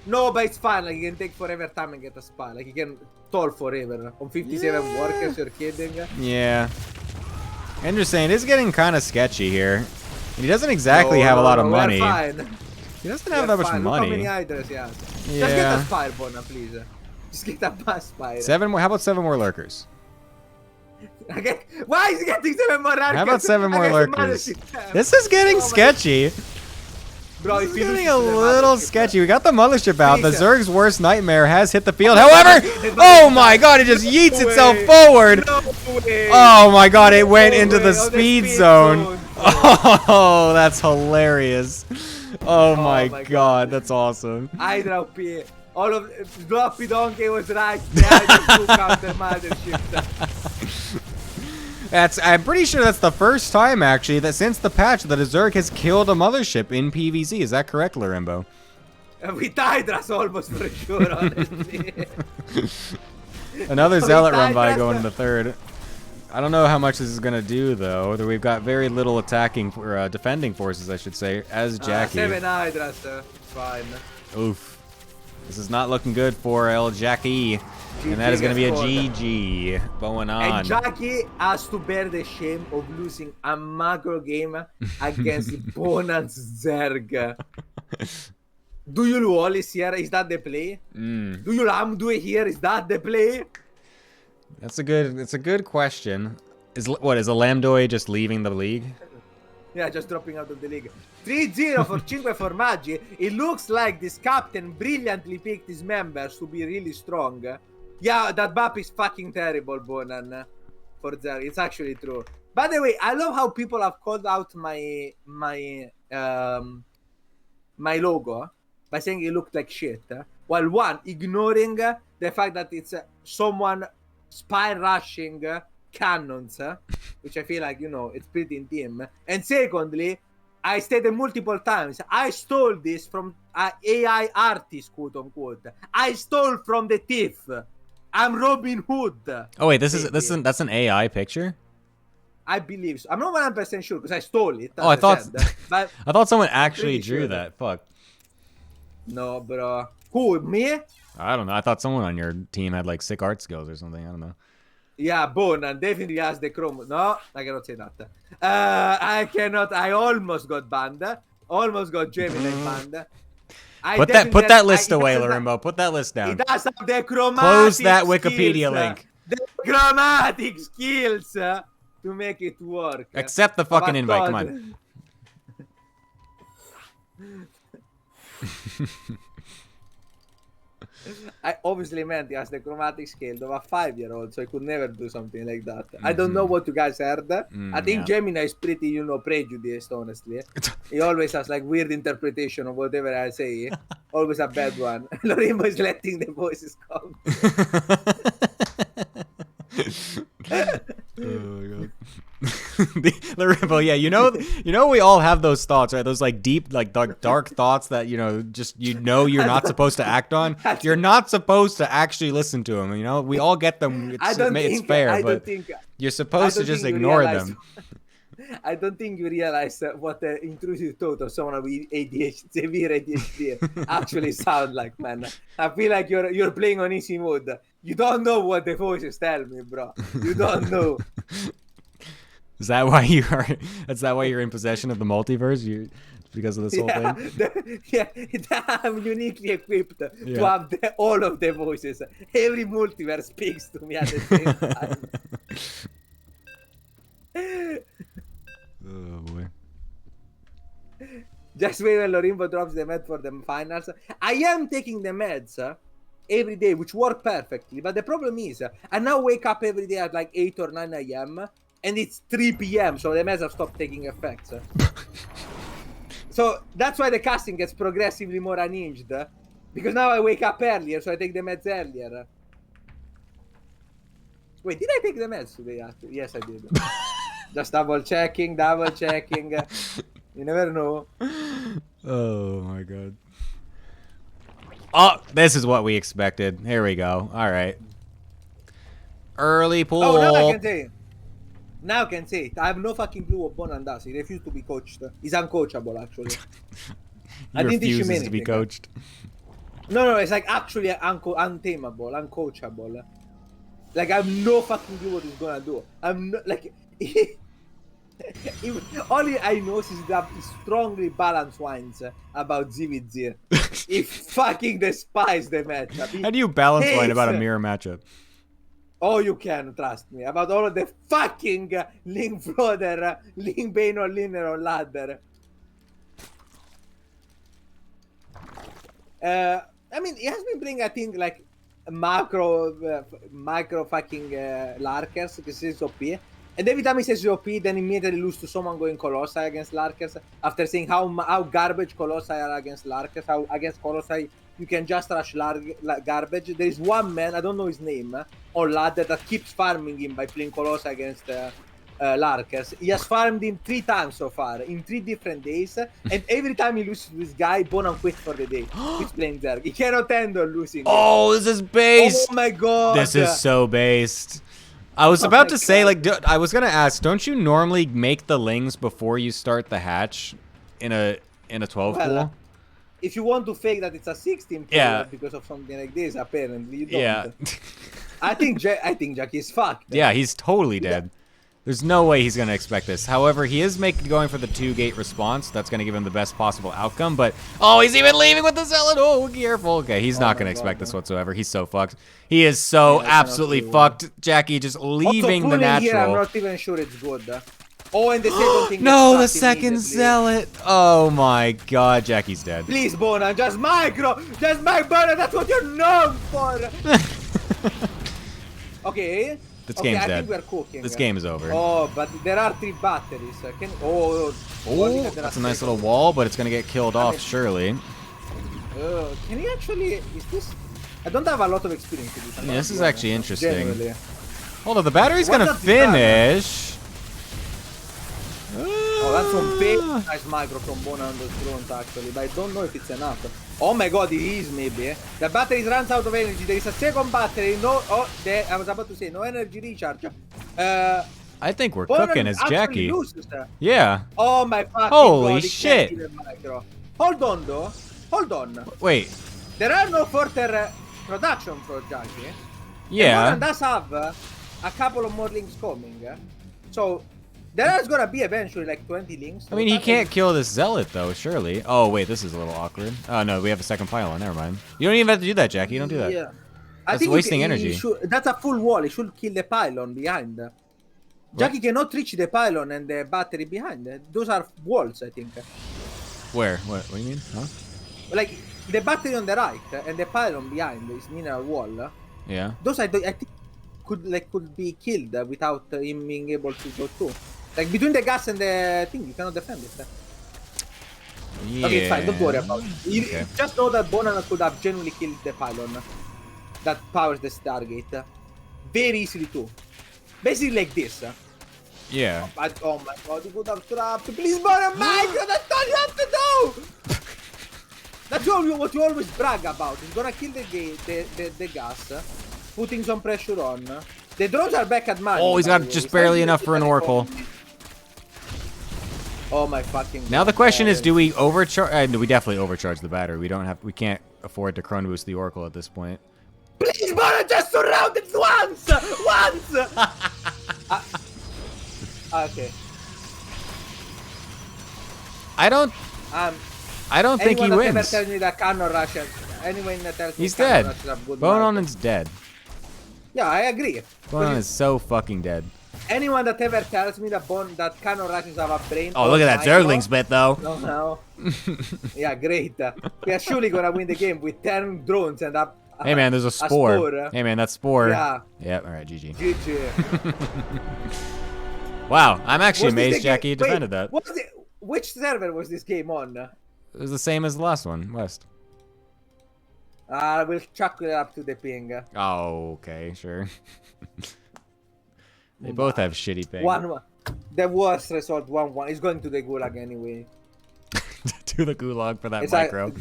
No, but it's fine. Like, he can take forever time and get a spy. Like, he can stall forever. On 57 workers, you're kidding? Yeah. I'm just saying, it's getting kind of sketchy here. And he doesn't exactly have a lot of money. He doesn't have that much money. Look how many Hydras he has. Yeah. Just get a spire, Bona, please. Just get a pass spire. 7 more. How about 7 more Lurkers? Okay. Why is he getting 7 more Lurkers? How about 7 more Lurkers? This is getting sketchy. Bro, it's getting a little sketchy. We got the mothership out. The Zerg's worst nightmare has hit the field. However, oh my god, it just yeets itself forward. Oh my god, it went into the speed zone. Oh, that's hilarious. Oh my god, that's awesome. Hydra OP. All of Floppy Donkey was right. The Hydra 2 counter mothership. I'm pretty sure that's the first time, actually, that since the patch that a Zerg has killed a mothership in PvZ. Is that correct, Lorimbo? With Hydras almost for sure, honestly. Another Zealot run by going to the 3rd. I don't know how much this is gonna do though. We've got very little attacking or defending forces, I should say, as Jackie. 7 Hydras, fine. Oof. This is not looking good for El Jackie. And that is going to be a GG going on. And Jackie has to bear the shame of losing a macro game against Bonan's Zerg. Do you Luolis here? Is that the play? Do you Lamdue here? Is that the play? It's a good question. Is a Lamdoi just leaving the league? Yeah, just dropping out of the league. 3-0 for 5 Formaggi. It looks like this captain brilliantly picked his members to be really strong. Yeah, that buff is fucking terrible, Bonan. For Zerg. It's actually true. By the way, I love how people have called out my logo by saying it looked like shit. While one, ignoring the fact that it's someone spy rushing cannons, which I feel like, you know, it's pretty in team. And secondly, I stated multiple times, I stole this from an AI artist, quote unquote. I stole from the thief. I'm Robin Hood. Oh wait, that's an AI picture? I believe so. I'm not 100% sure because I stole it. Oh, I thought but I thought someone actually drew that. Fuck. No, bro. Who, me? I don't know. I thought someone on your team had like sick art skills or something. I don't know. Yeah, Bonan definitely has the chrome. No, I cannot say that. I cannot. I almost got banned. Almost got Gemini banned. Put that list away, Larimbo. Put that list down. It does have the chromatic Close that skills, Wikipedia link. The chromatic skills to make it work. Accept the fucking invite. Come on. I obviously meant he has the chromatic scale of a 5-year-old, so I could never do something like that. I don't know what you guys heard. I think Gemini is pretty, you know, prejudiced, honestly. He always has like weird interpretation of whatever I say. Always a bad one. Lorimbo is letting the voices come. Oh my god. Larimbo, yeah, you know we all have those thoughts, right? Those like deep, like dark thoughts that just you're not supposed to act on. You're not supposed to actually listen to them. You know, we all get them. It's fair, but you're supposed to just ignore them. I don't think you realize what the intrusive thought of someone with ADHD, severe ADHD actually sound like, man. I feel like you're playing on easy mode. You don't know what the voices tell me, bro. You don't know. Is that why you are? Is that why you're in possession of the multiverse? Because of this whole thing? I'm uniquely equipped to have all of the voices. Every multiverse speaks to me at the same time. Oh boy. Just wait when Lorimbo drops the med for the finals. I am taking the meds every day, which work perfectly. But the problem is, I now wake up every day at like 8 or 9 a.m. and it's 3 p.m. So the meds have stopped taking effects. So that's why the casting gets progressively more unhinged. Because now I wake up earlier, so I take the meds earlier. Wait, did I take the meds today? Actually? Yes, I did. Just double checking. You never know. Oh my god. Oh, this is what we expected. Here we go. All right. Early pull. Oh, now I can say. Now I can say it. I have no fucking clue what Bonan does. He refused to be coached. He's uncoachable, actually. He refuses to be coached. No, it's like actually untamable, uncoachable. Like, I have no fucking clue what he's gonna do. I'm not, like... all I know is that he strongly balanced wines about ZVZ. He fucking despise the matchup. How do you balance wine about a mirror matchup? Oh, you can, trust me. About all of the fucking Link Floater, Link Bane or Linear or Ladder. I mean, he has been bringing, I think, like, micro fucking Larkers, because he's OP. And every time he says OP, then immediately lose to someone going Colossi against Larkers. After saying how garbage Colossi are against Larkers, how against Colossi you can just rush garbage. There is one man, I don't know his name, on ladder that keeps farming him by playing Colossi against Larkers. He has farmed him 3 times so far, in 3 different days. And every time he loses to this guy, Bonan quits for the day. He's playing Zerg. He cannot handle losing. Oh, this is based. Oh my god. This is so based. I was Oh about my to say, God. like, I was gonna ask, don't you normally make the lings before you start the hatch in a 12 Well, pool? if you want to fake that it's a 16 player Yeah. because of something like this, apparently you don't. Yeah. I think Jack is fucked. Yeah, he's totally dead. There's no way he's gonna expect this. However, he is going for the 2-gate response. That's gonna give him the best possible outcome. But oh, he's even leaving with the zealot. Oh, careful. Okay, he's not gonna expect this whatsoever. He's so fucked. He is so Yeah, I cannot absolutely do it. fucked. Jackie just leaving Also, the pulling here, I'm natural. not even sure it's good. Oh, and the second thing. No, the gets stuck second immediately. zealot. Oh my God, Jackie's dead. Please, Bona, just micro, just Bona. That's what you're known for. Okay. This Okay, game's I dead. think we're cooking. This game is over. Oh, but there are 3 batteries. Oh, that's a nice little wall, but it's gonna get killed off surely. Can you actually? Is this? I don't have a lot of experience with this. I'm Yeah, not this is sure, actually interesting. generally. Hold on, the battery's What gonna does this done? finish. Oh, that's some big nice micro from Bona on the drones actually, but I don't know if it's enough. Oh my God, it is maybe. The battery runs out of energy. There is a second battery. No, there. I was about to say no energy recharge. I think we're Bona cooking as actually Jackie. loses. Yeah. Oh my fucking Holy God, it shit. can't be the micro. Hold on though. Hold on. Wait. There are no further production for Jackie. Yeah. Bona does have a couple of more links coming. So there is gonna be eventually like 20 links. I mean, he can't kill this zealot though, surely. Oh wait, this is a little awkward. Oh no, we have a second pylon. Never mind. You don't even have to do that, Jackie. You don't do that. Yeah. That's wasting he energy. That's a full wall. He should kill the pylon behind. Jackie cannot reach the pylon and the battery behind. Those are walls, I think. Where? What do you mean? Huh? Like the battery on the right and the pylon behind is mineral wall. Yeah. Those I think could be killed without him being able to go through. Like between the gas and the thing, you cannot defend it. Yeah. Okay, it's fine. Don't worry about it. Okay. Just know that Bonan could have genuinely killed the pylon that powers the Stargate very easily too. Basically like this. Yeah. But, oh my God, you could have trapped. Please, Bonan, Mike! That's all you have to do! That's what you always brag about. He's gonna kill the gas, putting some pressure on. The drones are back at money. Oh, he's got just barely enough for an oracle. Oh my fucking. Now the question is, do we overcharge? We definitely overcharge the battery. We can't afford to chrono boost the oracle at this point. Please, Bonan, just surround it once! Okay. I don't think he Anyone that ever wins. tells me that Cannon Russian, anyone that tells me He's Cannon dead. Russians have good Bonon's dead. Yeah, I agree. Bonon is so fucking dead. Anyone that ever tells me that Cannon Russians have a brain. Oh, look at that Zergling's bit though. No. Yeah, great. We are surely gonna win the game with 10 drones and a. Hey man, there's a spore. spore. Hey man, that's spore. Yeah. Yep. All right, GG. GG. Wow, I'm actually Was this amazed the Jackie game- defended wait, that. which server was this game on? It was the same as the last one, West. We'll chuck it up to the ping. Oh, okay, sure. They both have shitty ping. 1-1. The worst result 1-1. He's going to the gulag anyway. To the gulag for that It's like- micro.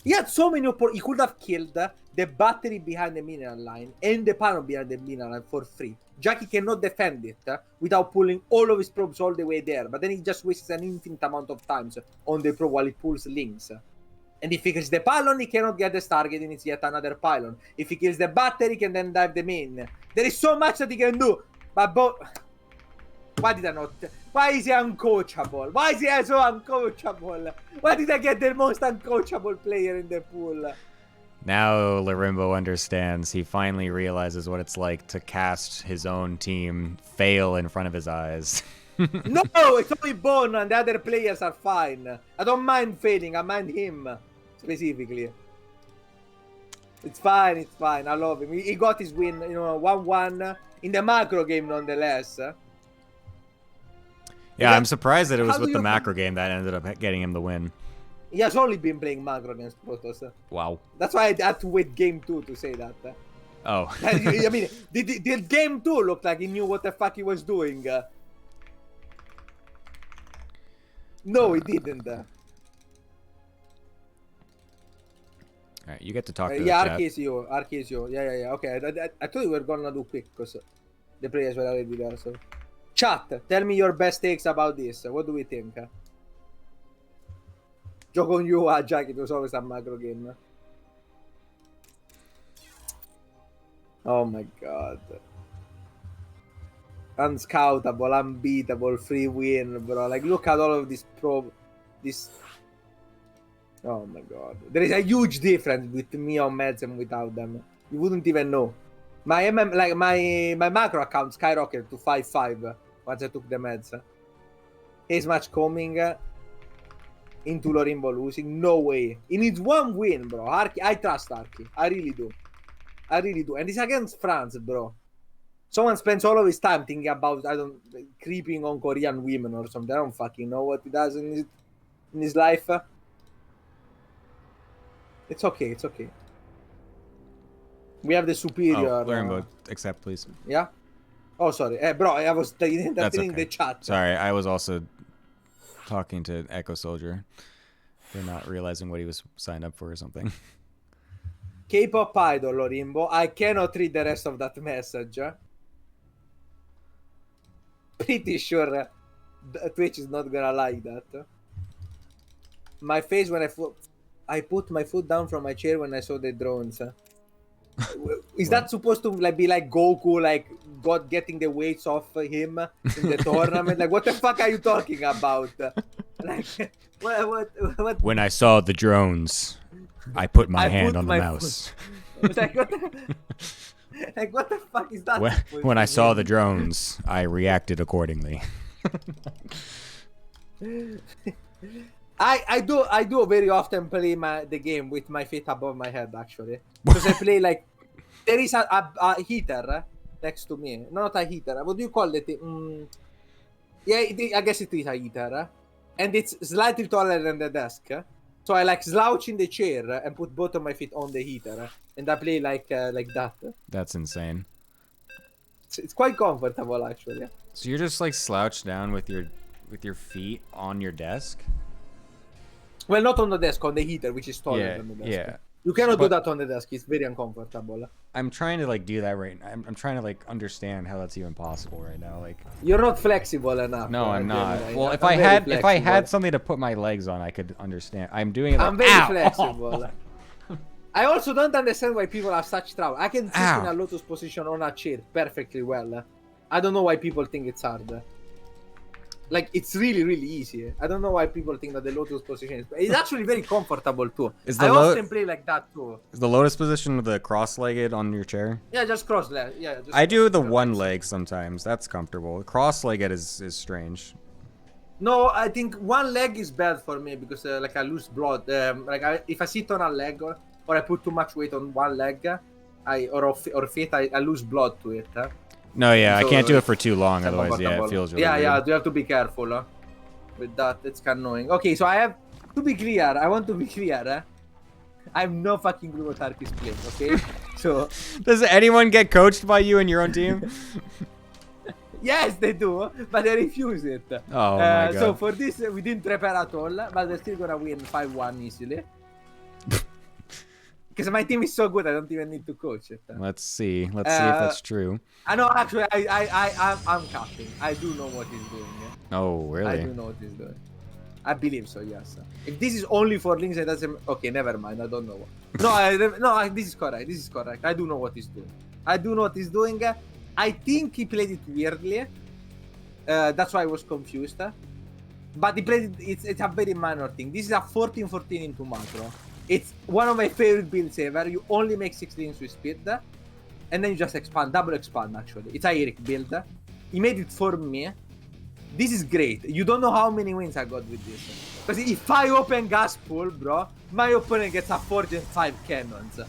He had so many opportunities. He could have killed the battery behind the mineral line and the panel behind the mineral line for free. Jackie cannot defend it without pulling all of his probes all the way there. But then he just wastes an infinite amount of times on the probe while he pulls links. And if he kills the pylon, he cannot get the Stargate and it's yet another pylon. If he kills the battery, he can then dive the main. There is so much that he can do. But why did I not? Why is he uncoachable? Why is he so uncoachable? Why did I get the most uncoachable player in the pool? Now Larimbo understands. He finally realizes what it's like to cast his own team fail in front of his eyes. No, it's only Bona and the other players are fine. I don't mind failing, I mind him specifically. It's fine, I love him. He got his win, 1-1 in the macro game nonetheless. Yeah, I'm surprised that it was How with do the you- macro game that ended up getting him the win. He has only been playing macro against Protoss. Wow. That's why I had to wait game 2 to say that. Oh. I mean, did game 2 look like he knew what the fuck he was doing? No, he didn't. Alright, you get to talk to Yeah, the chat. Archesio. Yeah. Okay, I thought we were gonna do quick, because The players were already there, so. Chat, tell me your best takes about this. What do we think? Gioco con you, Jack, it was always a macro game. Oh my god. Unscoutable, unbeatable, free win, bro. Like, look at all of this this. Oh my god. There is a huge difference with me on meds and without them. You wouldn't even know. My my macro account skyrocketed to 5-5 once I took the meds. Ace match coming into Lorimbo losing. No way. He needs one win, bro. Arky, I trust Arky. I really do. I really do. And it's against France, bro. Someone spends all of his time thinking about, creeping on Korean women or something. I don't fucking know what he does in his life. It's okay, it's okay. We have the superior. Oh, Lorimbo, accept, please. Yeah? Oh, sorry. Bro, I was entertaining the chat. Sorry, I was also talking to Echo Soldier. They're not realizing what he was signed up for or something. K-pop idol, Lorimbo. I cannot read the rest of that message. Pretty sure Twitch is not gonna like that. My face when I put my foot down from my chair when I saw the drones. Is that supposed to be like Goku, like God getting the weights off him in the tournament? Like, what the fuck are you talking about? Like, what? When I saw the drones, I put my hand on the mouse. Like, what the fuck is that? When I saw the drones, I reacted accordingly. I do very often play the game with my feet above my head, actually, because I play like there is a heater next to me. No, not a heater. What do you call it? Yeah, I guess it is a heater, and it's slightly taller than the desk. So I like slouch in the chair and put both of my feet on the heater, and I play like that. That's insane. It's quite comfortable, actually. So you're just like slouched down with your feet on your desk? Well, not on the desk, on the heater, which is taller than the desk. Yeah. You cannot do that on the desk. It's very uncomfortable. I'm trying to like do that right now. I'm trying to like understand how that's even possible right now. Like, you're not flexible enough. no, I'm not. Gemini. Well, I'm if I had flexible. something to put my legs on, I could understand. I'm doing it. Like, I'm very ow! flexible. I also don't understand why people have such trouble. I can sit Ow. in a lotus position on a chair perfectly well. I don't know why people think it's hard. Like, it's really, really easy. I don't know why people think that the lotus position is... It's actually very comfortable, too. I often play like that, too. Is the lotus position with the cross-legged on your chair? Yeah, just cross-legged. Yeah, I do the one leg sometimes. That's comfortable. Cross-legged is strange. No, I think one leg is bad for me because, like, I lose blood. If I sit on a leg or I put too much weight on one leg, or feet, I lose blood to it. No, yeah, So, I can't do it for too long, otherwise, yeah, it feels really weird. Yeah, you have to be careful with that. It's annoying. Okay, so I have to be clear. I want to be clear. I have no fucking clue what Ark is playing, okay? So... Does anyone get coached by you in your own team? Yes, they do, but they refuse it. Oh, my God. So for this, we didn't prepare at all, but we're still gonna win 5-1 easily. Because my team is so good, I don't even need to coach it. Let's see. Let's see if that's true. I know, actually, I'm captain. I do know what he's doing. Yeah? Oh, really? I do know what he's doing. I believe so, yes. If this is only for links, it doesn't... Okay, never mind. I don't know what... No, this is correct. This is correct. I do know what he's doing. I do know what he's doing. I think he played it weirdly. That's why I was confused. But he played it... It's a very minor thing. This is a 14-14 into macro. It's one of my favorite builds ever. You only make 16 with speed, and then you just expand, double expand actually. It's a Eric build. He made it for me. This is great. You don't know how many wins I got with this. Because if I open gas pool, bro, my opponent gets a Forge and 5 cannons.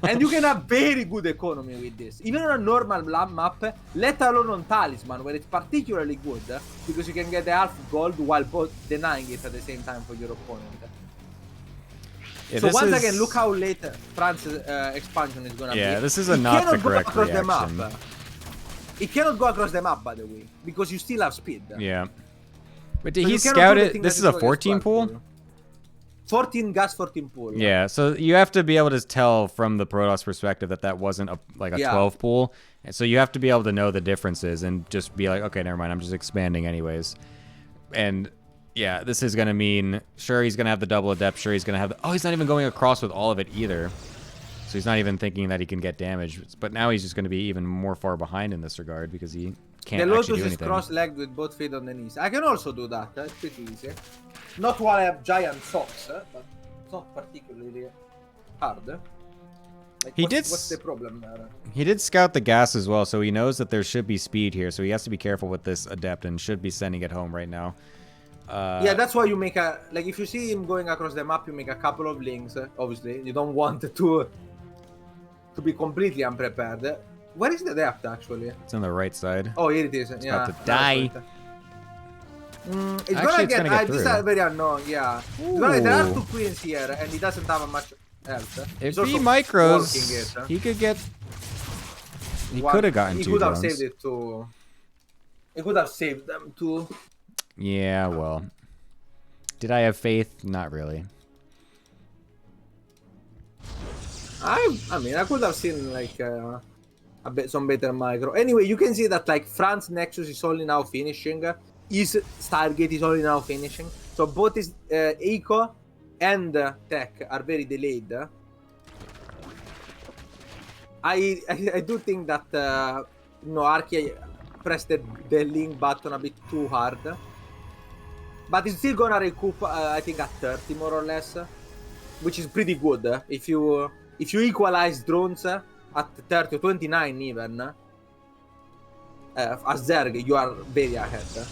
And you can have very good economy with this. Even on a normal map, let alone on Talisman, where it's particularly good, because you can get the half gold while both denying it at the same time for your opponent. Yeah, so once again, look how late France's expansion is gonna be. Yeah, this is not the correct reaction. The map. It cannot go across the map, by the way, because you still have speed. Yeah. But did So he you cannot scout do the it? thing This that is you a do against 14 pool? Blackpool. 14 gas, 14 pool. Yeah, so you have to be able to tell from the Protoss perspective that wasn't a 12 pool. And so you have to be able to know the differences and just be like, okay, never mind, I'm just expanding anyways. And yeah, this is going to mean, sure, he's going to have the double adept, sure, he's going to have oh, he's not even going across with all of it either. So he's not even thinking that he can get damage. But now he's just going to be even more far behind in this regard because he can't The actually do Lotus is anything. cross-legged with both feet on the knees. I can also do that. It's pretty easy. Not while I have giant socks, but it's not particularly hard. Like, what's the problem there? He did scout the gas as well, so he knows that there should be speed here. So he has to be careful with this adept and should be sending it home right now. Yeah, that's why you make a like if you see him going across the map, you make a couple of links. Obviously, you don't want to be completely unprepared. Where is the depth actually? It's on the right side. Oh, here it is. It's yeah, about to die. It's Actually, gonna it's get. gonna get These through. are very annoying. Yeah, there are 2 queens here, and he doesn't have much health. If He's also he micros, walking it. he could get. He could have gotten He 2 could have drones. saved it too. He could have saved them too. Yeah, well. Did I have faith? Not really. I mean, I could have seen like some better micro. Anyway, you can see that like France Nexus is only now finishing. His Stargate is only now finishing. So both his Eco and Tech are very delayed. I do think that Archie pressed the link button a bit too hard. But he's still gonna recoup, I think, at 30 more or less, which is pretty good. If you equalize drones at 30 or 29 even, as Zerg, you are very ahead.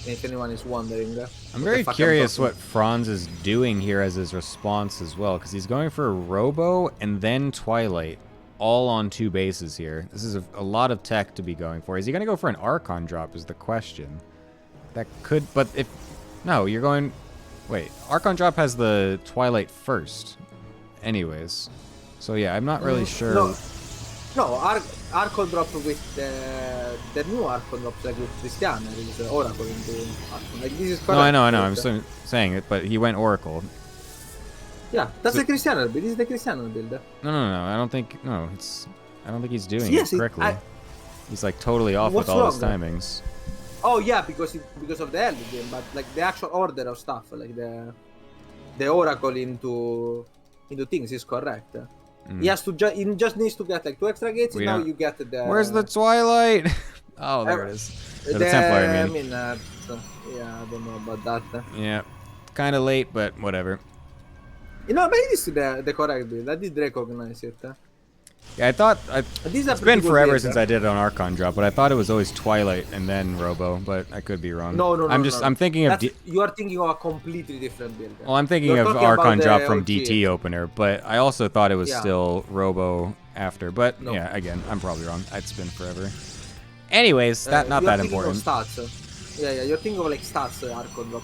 If anyone is wondering. I'm very curious what Franz is doing here as his response as well, because he's going for Robo and then Twilight, all on 2 bases here. This is a lot of tech to be going for. Is he going to go for an Archon drop is the question. That could, but if, no, you're going, wait, Archon drop has the Twilight first anyways. So yeah, I'm not really sure. No, Archon drop with the new Archon drops like with Christiana is Oracle into Archon. Like this is correct. No, I know. I'm saying it, but he went Oracle. Yeah, that's the Christiana build. This is the Christiana build. No. I don't think he's doing Yes, it correctly. He's like totally off with all his timings. Oh yeah, because of the early game, but like the actual order of stuff, like the Oracle into things is correct. He has to he just needs to get like 2 extra gates. And now you get the. Where's the Twilight? Oh, there it is. The Templar, I mean. So, yeah, I don't know about that. Yeah, kind of late, but whatever. You know, maybe this is the correct build. I did recognize it. Yeah, I thought it's been forever since I did it on Archon drop, but I thought it was always Twilight and then Robo, but I could be wrong. No. I'm thinking of. You are thinking of a completely different build. Well, I'm thinking of Archon drop from DT opener, but I also thought it was still Robo after. But yeah, again, I'm probably wrong. It's been forever. Anyways, not that important. Stats. Yeah, you're thinking of like stats, Archon drop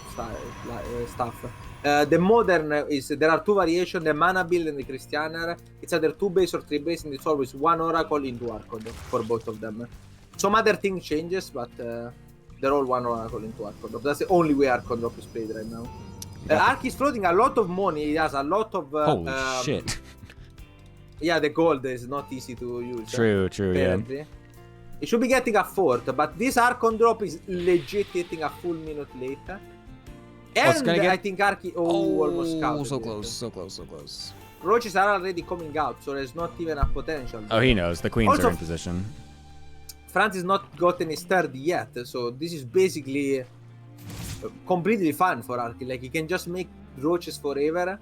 stuff. The modern is there are 2 variations: the mana build and the Christianer. It's either 2 base or 3 base, and it's always 1 Oracle into Archon for both of them. Some other thing changes, but they're all 1 Oracle into Archon. That's the only way Archon drop is played right now. Ark is floating a lot of money. He has a lot of. Holy shit! Yeah, the gold is not easy to use. True. Apparently. Yeah. It should be getting a 4th, but this Archon drop is legit hitting a full minute later. And I think Arki almost scouted. So close. Roaches are already coming out, so there's not even a potential. Oh, he knows. The queens are in position. France has not gotten his 3rd yet, so this is basically completely fine for Arki. Like, he can just make roaches forever,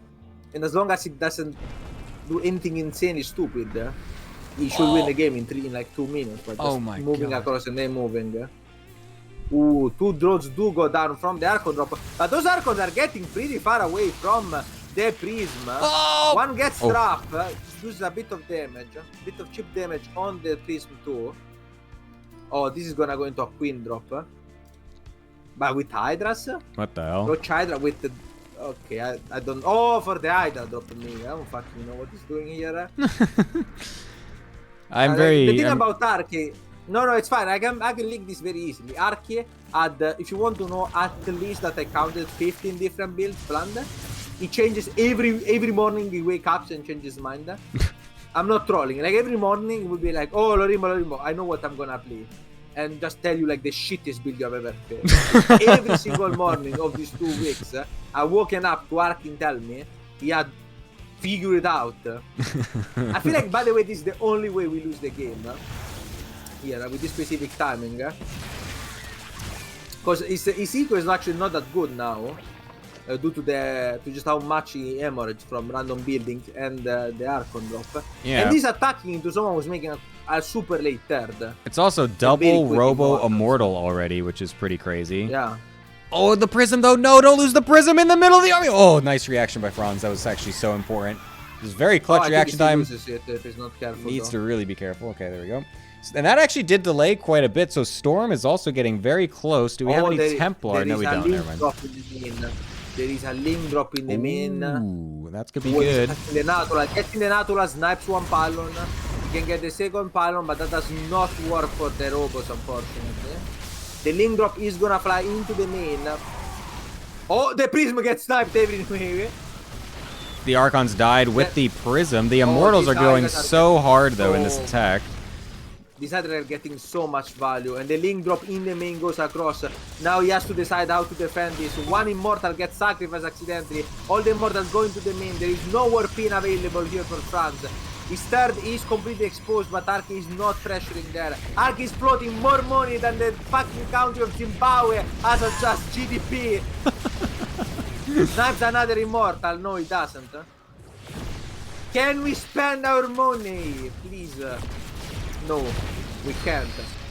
and as long as it doesn't do anything insanely stupid, he should win the game in like 2 minutes. But just moving across and then moving. Ooh, 2 drones do go down from the Archon drop. But those Archons are getting pretty far away from the Prism. One gets trapped, does a bit of damage. A bit of chip damage on the Prism too. Oh, this is gonna go into a Queen drop. But with Hydras? What the hell? Roach Hydra with the... Okay, I don't... Oh, for the Hydra drop me. I don't fucking know what he's doing here. The thing about Arki... No, it's fine. I can link this very easily. Archie had, if you want to know, at least that I counted 15 different builds planned. he changes every morning. He wakes up and changes his mind. I'm not trolling. Like every morning, he would be like, "Oh, Lorimbo, I know what I'm gonna play," and just tell you like the shittiest build you've ever played. Every single morning of these 2 weeks, I woken up to Arkin tell me he had figured it out. I feel like, by the way, this is the only way we lose the game here with this specific timing. Because his eco is actually not that good now. Due to just how much he hemorrhaged from random buildings and the Archon drop. Yeah. And he's attacking into someone who's making a super late third. It's also double Robo Immortal already, which is pretty crazy. Yeah. Oh, the Prism though. No, don't lose the Prism in the middle of the army. Oh, nice reaction by Franz. That was actually so important. It was very clutch reaction time. If he's not careful, Needs to really be careful. Okay, there we go. And that actually did delay quite a bit, so Storm is also getting very close. Do we have any Templar? No, we don't. Never mind. There is a link drop in the main. Ooh, that's gonna be good. Getting the Natura snipes 1 pylon. You can get the 2nd pylon, but that does not work for the robots, unfortunately. The link drop is gonna fly into the main. Oh, the Prism gets sniped everywhere. The Archons died with the Prism. The Immortals are going so hard, though, in this attack. These others are getting so much value, and the link drop in the main goes across. Now he has to decide how to defend this. 1 Immortal gets sacrificed accidentally. All the Immortals go into the main. There is no Warpin available here for France. His third is completely exposed, but Arki is not pressuring there. Arki is floating more money than the fucking country of Zimbabwe as a just GDP. Snipes another Immortal. No, he doesn't. Can we spend our money? Please. No, we can't.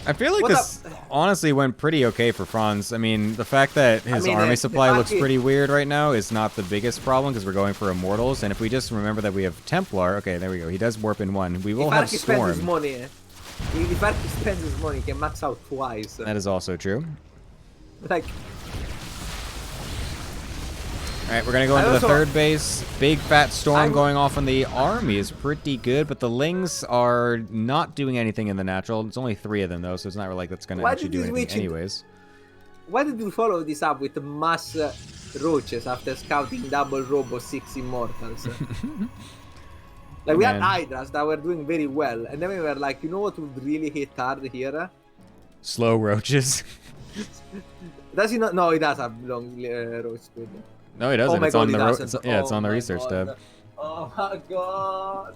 I feel like this honestly went pretty okay for Franz. I mean, the fact that his army supply looks pretty weird right now is not the biggest problem because we're going for Immortals. And if we just remember that we have Templar, okay, there we go. He does warp in 1. We will have Storm. If Arki spends his money, he can max out twice. That is also true. Like. Alright, we're going to go into the 3rd base. Big fat Storm going off on the army is pretty good, but the Lings are not doing anything in the natural. It's only 3 of them, though, so it's not like that's going to actually do anything anyways. Why did we follow this up with mass roaches after scouting double Robo 6 Immortals? Like, we had Hydras that were doing very well, and then we were like, you know what would really hit hard here? Slow roaches. Does he not? No, he does have long roach speed. No, he doesn't. It's on the it's on the research tab. Oh my god.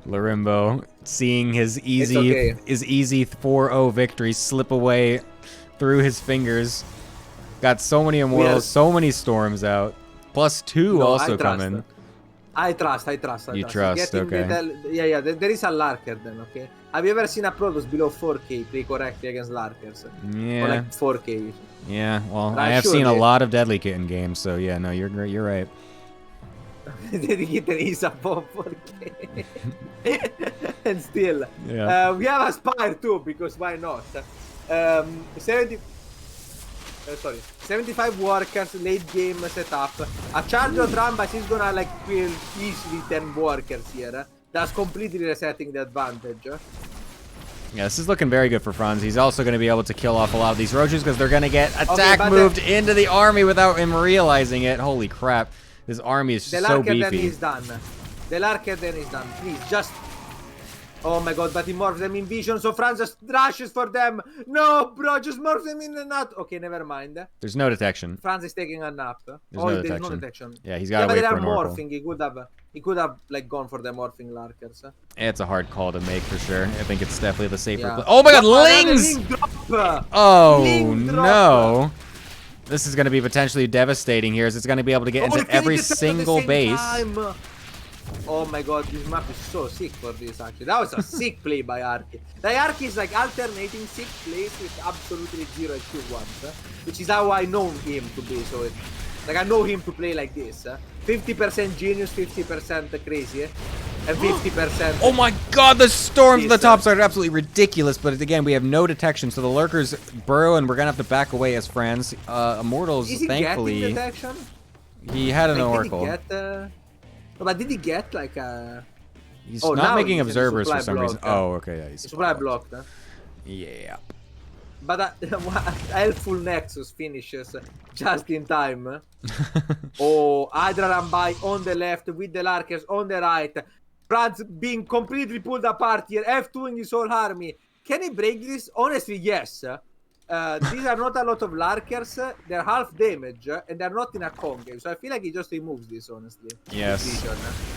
Lorimbo seeing his easy 4-0 victory slip away through his fingers. Got so many Immortals, so many Storms out. +2 also coming. I trust. You trust, okay. Yeah, there is a Larker then, okay? Have you ever seen a Protoss below 4K play correctly against Larkers? Yeah. Or like 4K? Yeah, well, I have seen a lot of Deadly Kitten games, so yeah, no, you're right. Deadly Kitten is above 4K. And still. Yeah. We have a Spire too, because why not? 75 workers, late game setup. A charge of Rambas is gonna like kill easily 10 workers here. That's completely resetting the advantage. Yeah, this is looking very good for Franz. He's also going to be able to kill off a lot of these roaches because they're going to get attack moved into the army without him realizing it. Holy crap. This army is so beefy. The Larker then is done. The Larker then is done. Please, just... Oh my god, but he morphs them in vision, so Franz just rushes for them. No, bro, just morph them in the nut. Okay, never mind. There's no detection. Franz is taking a nap. There's no detection. Yeah, he's got to but wait they for are an Oracle. morphing. He could have like gone for the morphing Larkers. It's a hard call to make for sure. I think it's definitely the safer play. Oh my god, Lings! Oh no. This is going to be potentially devastating here as it's going to be able to get into every single base. Oh my god, this map is so sick for this actually. That was a sick play by Arki. The Arki is like alternating sick plays with absolutely 0 IQ ones, which is how I know him to be. So like I know him to play like this. 50% genius, 50% crazy, and 50%... Oh my god, the storms at the top are absolutely ridiculous, but again, we have no detection, so the lurkers burrow, and we're gonna have to back away as Franz. Immortals, is he thankfully... getting detection? He had an Oracle. Did he get, no, but did he get like a... He's not making observers for some reason. Oh, okay, yeah. He's supply blocked, Yeah. but Helpful Nexus finishes just in time. Oh, Hydra run by on the left with the Larkers on the right. France being completely pulled apart here. F2ing his whole army. Can he break this? Honestly, yes. These are not a lot of Larkers. They're half damage, and they're not in a concave. So I feel like he just removes this, honestly. Yes.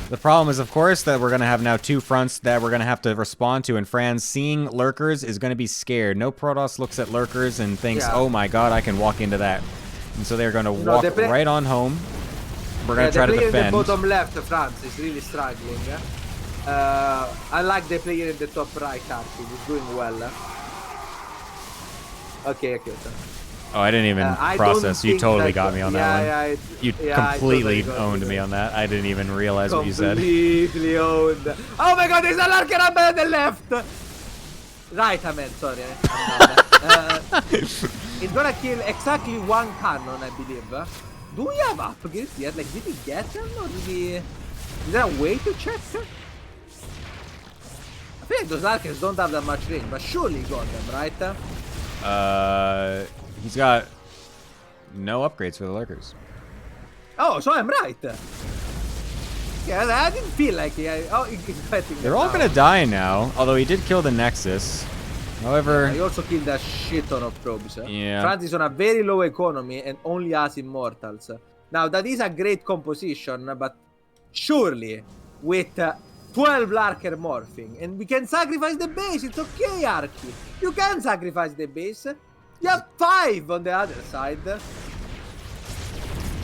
The problem is, of course, that we're going to have now 2 fronts that we're going to have to respond to, and Franz, seeing Lurkers, is going to be scared. No Protoss looks at Lurkers and thinks, oh my god, I can walk into that. And so they're going to walk right on home. We're going to try to defend. The bottom left, France is really struggling. I like the player in the top right, Archie. He's doing well. Okay. Oh, I didn't even process. You totally got me on that one. You completely totally owned me on that. I didn't even realize what you said. Completely owned. Oh my god, there's a Larker on the left! Right, I meant, sorry. It's gonna kill exactly 1 cannon, I believe. Do we have upgrades yet? Like, did he get them? Or did he... Is there a way to check? I feel like those Larkers don't have that much range, but surely he got them, right? He's got no upgrades for the Lurkers. Oh, so I'm right. Yeah, I didn't feel like he's betting. They're all gonna die now, although he did kill the Nexus. However... he also killed a shit ton of probes. Yeah. France is on a very low economy and only has Immortals. Now, that is a great composition, but surely with 12 Larker morphing, and we can sacrifice the base, it's okay, Archie. You can sacrifice the base. You have 5 on the other side.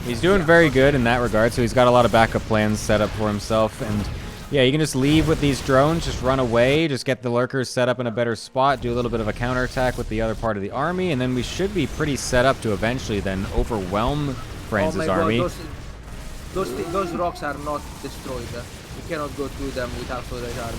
He's doing very good in that regard, so he's got a lot of backup plans set up for himself, and yeah, you can just leave with these drones, just run away, just get the Lurkers set up in a better spot, do a little bit of a counterattack with the other part of the army, and then we should be pretty set up to eventually then overwhelm Franz's army. God, those rocks are not destroyed. You cannot go through them with half of that army.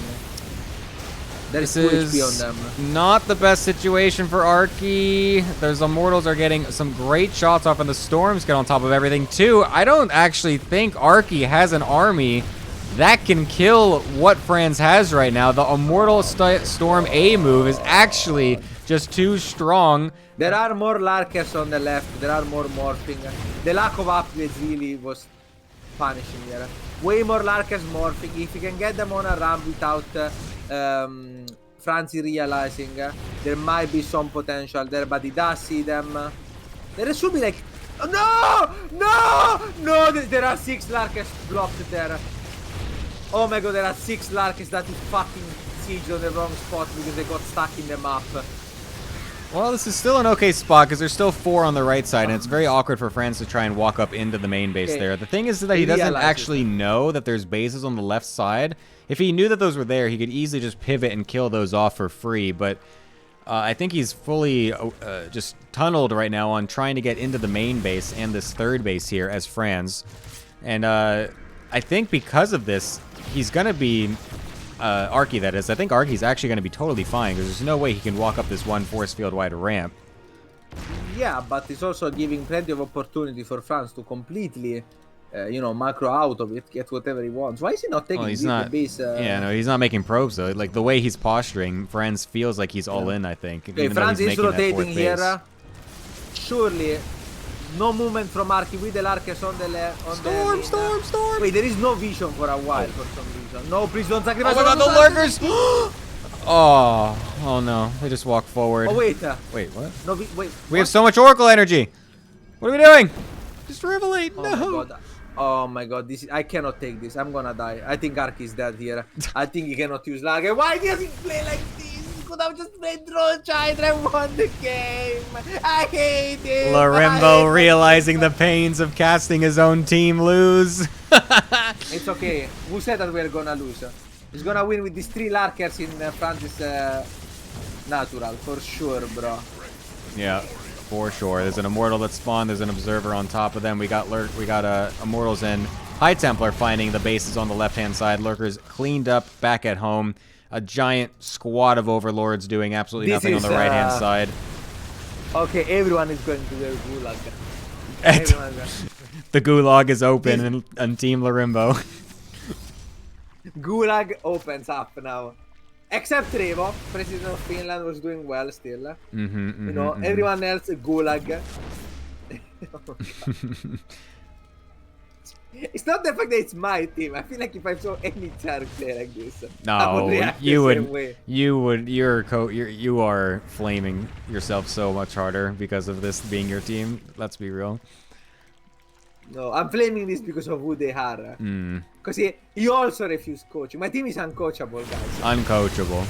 There's 2 HP on them. Not the best situation for Arky. Those Immortals are getting some great shots off, and the Storms get on top of everything too. I don't actually think Arky has an army that can kill what Franz has right now. The Immortal Storm A move is actually just too strong. There are more Larkers on the left. There are more morphing. The lack of upgrades really was punishing here. Way more Larkers morphing. If you can get them on a ramp without Franzi realizing, there might be some potential there, but he does see them. There should be like... No! There are 6 Larkers blocked there. Oh my god, there are 6 Larkers that he fucking sieged on the wrong spot because they got stuck in the map. Well, this is still an okay spot because there's still 4 on the right side, and it's very awkward for Franz to try and walk up into the main base there. The thing is that he doesn't actually know that there's bases on the left side. If he knew that those were there, he could easily just pivot and kill those off for free, but I think he's fully just tunneled right now on trying to get into the main base and this third base here as Franz. And I think because of this, he's going to be... Arky, that is. I think Arky's actually going to be totally fine because there's no way he can walk up this 1 force field wide ramp. Yeah, but it's also giving plenty of opportunity for France to completely, you know, macro out of it, get whatever he wants. Why is he not taking the base? Yeah, no, he's not making probes though. Like the way he's posturing, Franz feels like he's all in, I think. Okay, France is rotating here. Surely, no movement from Arky with the Larkers on the left. Storm! Wait, there is no vision for a while for some reason. No, please don't sacrifice. Oh my god, the Lurkers! Oh no, they just walk forward. Oh wait. Wait, what? No, wait. We have so much Oracle energy. What are we doing? Just revelate. No. Oh my god, I cannot take this. I'm gonna die. I think Ark is dead here. I think he cannot use Larker. Why does he play like this? He could have just played Drone Child and won the game. I hate it. Lorimbo realizing the pains of casting his own team lose. It's okay. Who said that we're gonna lose? He's gonna win with these 3 Larkers in France's natural, for sure, bro. Yeah, for sure. There's an Immortal that spawned. There's an Observer on top of them. We got Immortals and High Templar finding the bases on the left-hand side. Lurkers cleaned up back at home. A giant squad of Overlords doing absolutely nothing on the right-hand side. Okay, everyone is going to their gulag. The gulag is open on Team Lorimbo. Gulag opens up now. Except Trevo, president of Finland, was doing well still. Mm-hmm, You know, everyone else gulag. Oh, it's not the fact that it's my team. I feel like if I saw any Czark play like this, I would No, react you the would. same way. You are flaming yourself so much harder because of this being your team. Let's be real. No, I'm blaming this because of who they are. Because he also refused coaching. My team is uncoachable, guys. Uncoachable.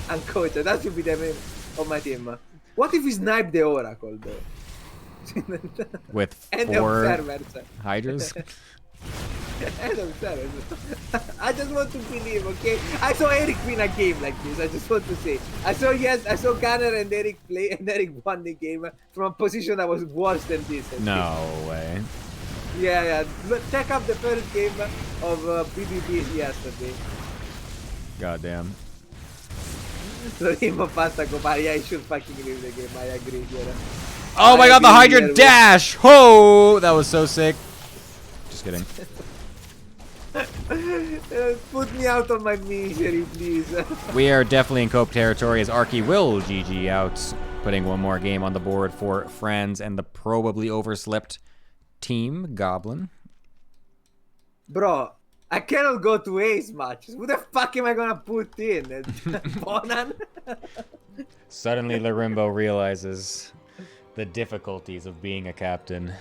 Uncoachable. That should be the name of my team. What if we snipe the Oracle, though? With And 4 the observers. Hydras. And observers. I just want to believe, okay? I saw Eric win a game like this. I just want to say. I saw Gunner and Eric play, and Eric won the game from a position that was worse than this. Okay? No way. Yeah. Check up the first game of PvP yesterday. Goddamn. So him of pasta Kopar, yeah, he should fucking leave the game. I agree. Yeah. Oh my god, the Hydra dash! Oh, that was so sick. Just kidding. Put me out of my misery, please. We are definitely in Cope territory as Arky will GG out, putting one more game on the board for Franz and the probably overslept team Goblin. Bro, I cannot go to ace matches. Who the fuck am I gonna put in? Bonan? Suddenly Larimbo realizes the difficulties of being a captain.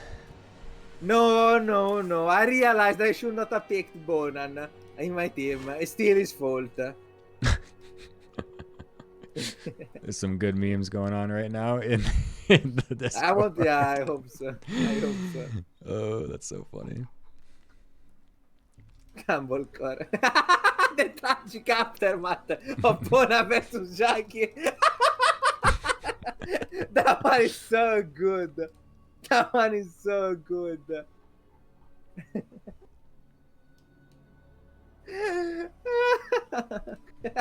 No. I realized I should not have picked Bonan in my team. It's still his fault. There's some good memes going on right now in the Discord. I hope so. Oh, that's so funny. Gamble core. The tragic aftermath of Bonan versus Jackie. That one is so good. That one is so good.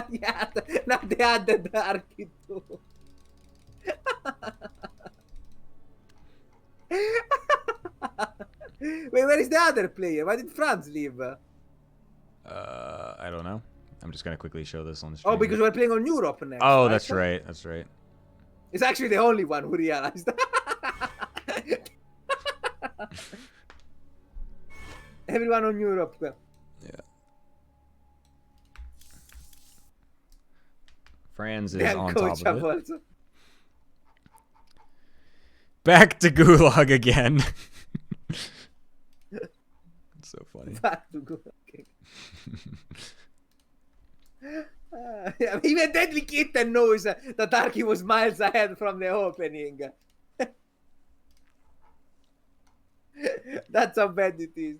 Yeah, now they added the Arky too. Wait, where is the other player? Why did Franz leave? I don't know. I'm just gonna quickly show this on the screen. Oh, because we're playing on Europe next. Oh, right? that's right. That's right. It's actually the only one who realized. Everyone on Europe. Yeah. Franz is Damn on top of it. also. Back to Gulag again. It's so funny. Back to Gulag. Yeah, even Deadly Kitten knows that Arky was miles ahead from the opening. That's how bad it is.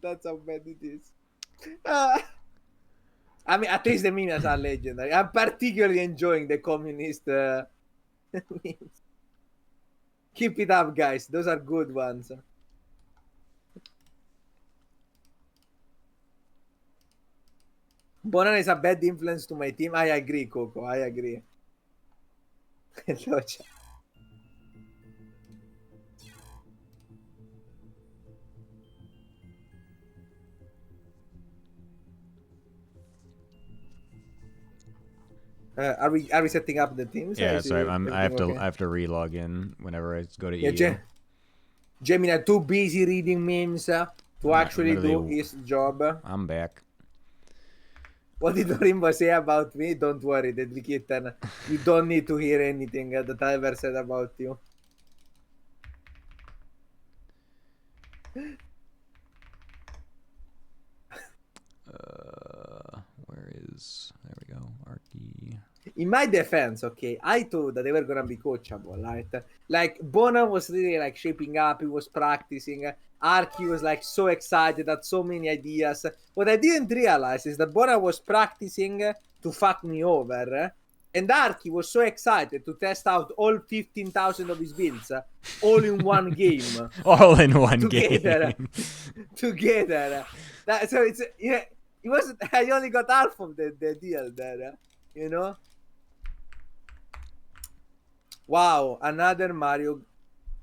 I mean, at least the memes are legendary. I'm particularly enjoying the communist memes. Keep it up, guys. Those are good ones. Bonan is a bad influence to my team. I agree, Coco. I agree. Are we setting up the teams? Yeah, sorry. I have to re-log in whenever I go to EU. Gemini too busy reading memes to actually do his job. I'm back. What did Rimbo say about me? Don't worry, Deadly Kitten. You don't need to hear anything that I ever said about you. There we go. Arky. In my defense, okay, I thought that they were gonna be coachable, right? Like Bonan was really like shaping up, he was practicing. Arky was like so excited, had so many ideas. What I didn't realize is that Bonan was practicing to fuck me over, and Arky was so excited to test out all 15,000 of his builds, all in one game. All in one game. Together. So it's it wasn't. I only got half of the deal there, you know. Wow, another Mario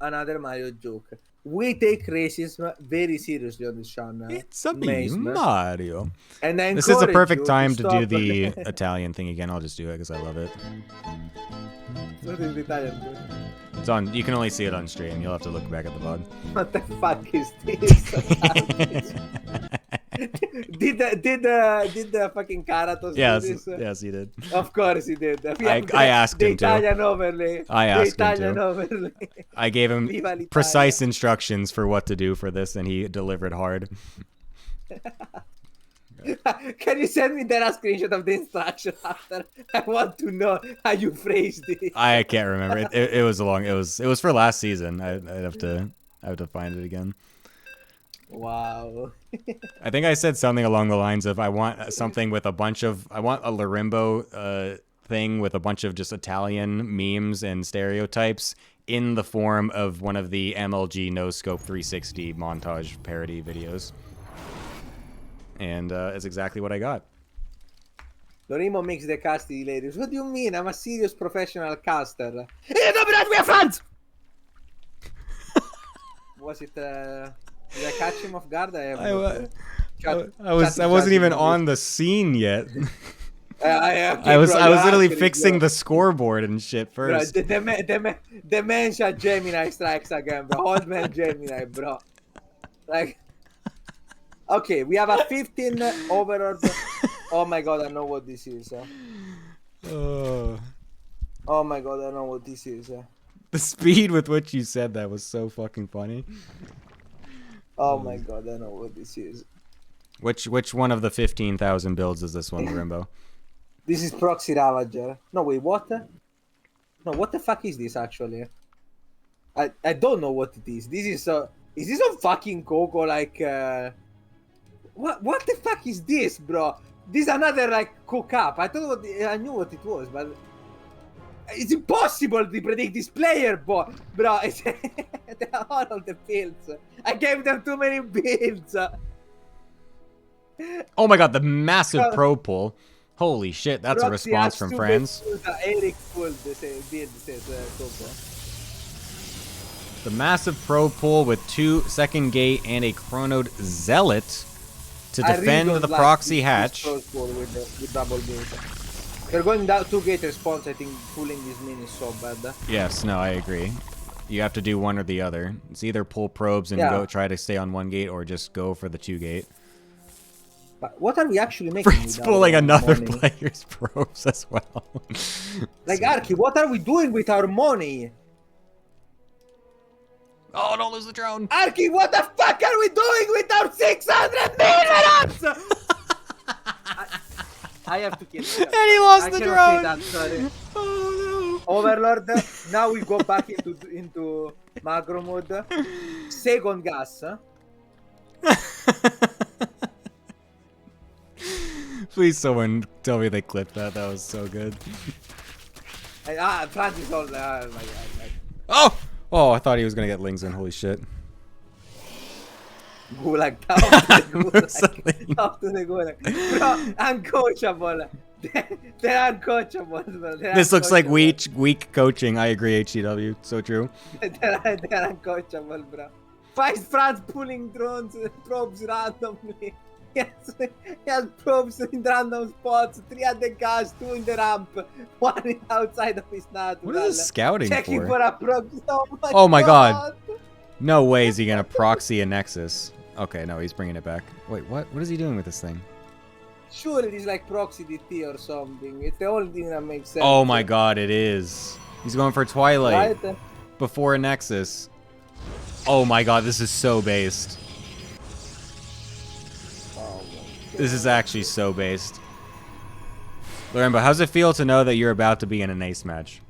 another Mario joke. We take racism very seriously on this channel. It's a me, Maze, man. Mario. And I This is the encourage perfect you time to do stop- the Italian thing again. I'll just do it because I love it. What is the Italian joke? It's on. You can only see it on stream. You'll have to look back at the vlog. What the fuck is this? did the fucking Karatos Yes, do this? yes, he did. Of course he did. I asked him to. The Italian overlay. I asked the him Italian to. overlay. I gave him Viva l'Italia. precise instructions for what to do for this, and he delivered hard. Can you send me that a screenshot of the instruction after? I want to know how you phrased it. I can't remember. It was a long. It was for last season. I'd have to find it again. Wow. I think I said something along the lines of I want something with a bunch of I want a Larimbo thing with a bunch of just Italian memes and stereotypes in the form of one of the MLG No Scope 360 montage parody videos. And it's exactly what I got. Lorimo makes the casting hilarious. What do you mean? I'm a serious professional caster. Hey, no, but we are friends! Was it, did I catch him off guard? I wasn't even on the scene yet. Okay, I was bro, literally actually, fixing bro. the scoreboard and shit Bro, first. the man shot Gemini strikes again, bro. Old man Gemini, bro. Like, okay, we have a 15 overall. Oh my god, I know what this is. Oh. Oh my god, I know what this is. The speed with which you said that was so fucking funny. Oh my god, I know what this is. Which one of the 15,000 builds is this one, Rimbo? This is Proxy Ravager. No, wait, what? No, what the fuck is this actually? I don't know what it is. This is this on fucking Coco like what the fuck is this, bro? This is another like cook up. I knew what it was, but it's impossible to predict this player, bro. It's they're all of the builds. I gave them too many builds. Oh my god, the massive pro pull. Holy shit, that's a Proxy response has from two friends. builds, Eric pulled the build says Coco. The massive pro pull with 2 second gate and a chronoed zealot to I really defend don't the like proxy this hatch. close ball with double gate. They're going down 2 gate response. I think pulling this min is so bad. Yes, no, I agree. You have to do one or the other. It's either pull probes and Yeah. go try to stay on 1 gate or just go for the 2 gate. But what are we actually making? It's with pulling our another money? player's probes as well. Like Arky, what are we doing with our money? Oh, don't lose the drone. Arky, what the fuck are we doing with our 600 minerals? I have to kill him. And he lost I the cannot say drone. that, sorry. Oh Overlord, now we go back into macro mode. Second gas. no. Please, someone tell me they clipped that. That was so good. Francis all. Oh my god. Oh! Oh, I thought he was gonna get Lings in. Holy shit. Gulag down to the Something. gulag. Down to the gulag. Bro, uncoachable. They're uncoachable, bro. This looks like weak coaching. I agree, HCW. So true. They're uncoachable, bro. Why is France pulling drones, probes randomly? He has probes in random spots. 3 at the gas, 2 in the ramp, 1 outside of his natural. What is this scouting Checking for? for a probe. Oh my god. No way is he gonna proxy a Nexus. Okay, no, he's bringing it back. Wait, what? What is he doing with this thing? Sure, it is like proxy DT or something. It's the only thing that makes sense. Oh my god, it is. He's going for Twilight Right? before a Nexus. Oh my god, this is so based. This is actually so based. Lorenbo, how's it feel to know that you're about to be in an ace match?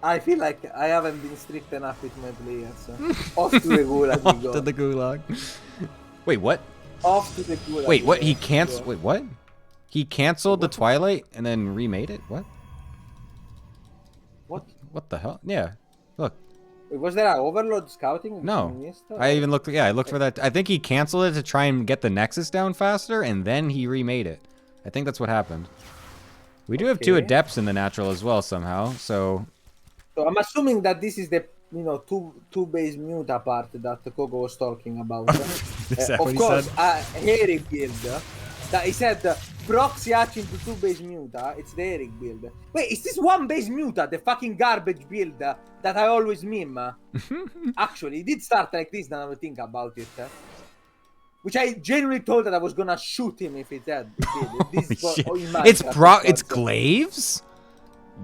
I feel like I haven't been strict enough with my players. Off to the gulag we Off go. to the gulag. Wait, what? Off to the gulag. Wait, what? we He go. canceled. Yeah. Wait, what? He canceled the Twilight and then remade it? What? What? What the hell? Yeah. Look. Wait, was there an overload scouting? No. Missed, or- I even looked. Yeah, I looked for that. I think he canceled it to try and get the Nexus down faster, and then he remade it. I think that's what happened. We do have 2 Okay. Adepts in the natural as well somehow, so So I'm assuming that this is the two base muta part that Coco was talking about. Is that Of what he course, said? Eric build. That he said proxy hatch into 2 base muta. It's the Eric build. Wait, is this 1 base muta the fucking garbage build that I always meme? Actually, it did start like this. Now I think about it. Which I genuinely told that I was gonna shoot him if it did. Holy shit. It's It's Glaives?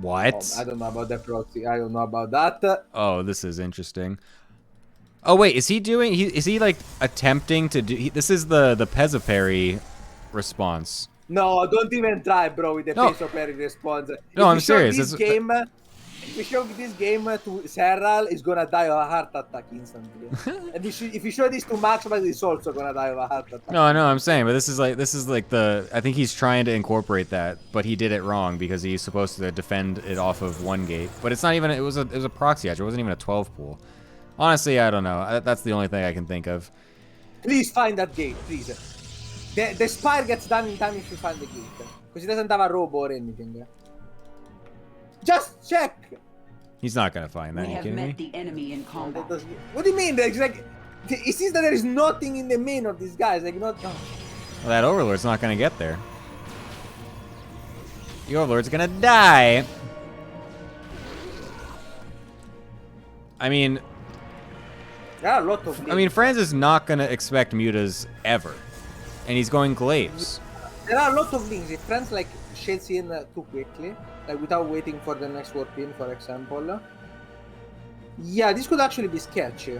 What? I don't know about the proxy. I don't know about that. Oh, this is interesting. Oh wait, is he doing? Is he like attempting to do? This is the Pesaperi response. No, don't even try, bro, with the Peso Perry response. No, I'm serious. If you show this game to Serral, he's gonna die of a heart attack instantly. And if you show this to Maximus, he's also gonna die of a heart attack. No, I know I'm saying, but this is like the. I think he's trying to incorporate that, but he did it wrong because he's supposed to defend it off of 1 gate. But it's not even. It was a proxy hatch. It wasn't even a 12 pool. Honestly, I don't know. That's the only thing I can think of. Please find that gate, please. The spire gets done in time if you find the gate, because he doesn't have a robo or anything. Just check. He's not gonna find that. We You have kidding me? met the enemy in combat. What do you mean? It's like it seems that there is nothing in the main of these guys. Like not. Well, that Overlord's not gonna get there. The Overlord's gonna die. I mean, There are a lot of. I mean, Franz is not gonna expect mutas ever, and he's going Glaives. There are a lot of links. If friends like shades in too quickly, like without waiting for the next warp in, for example. Yeah, this could actually be sketchy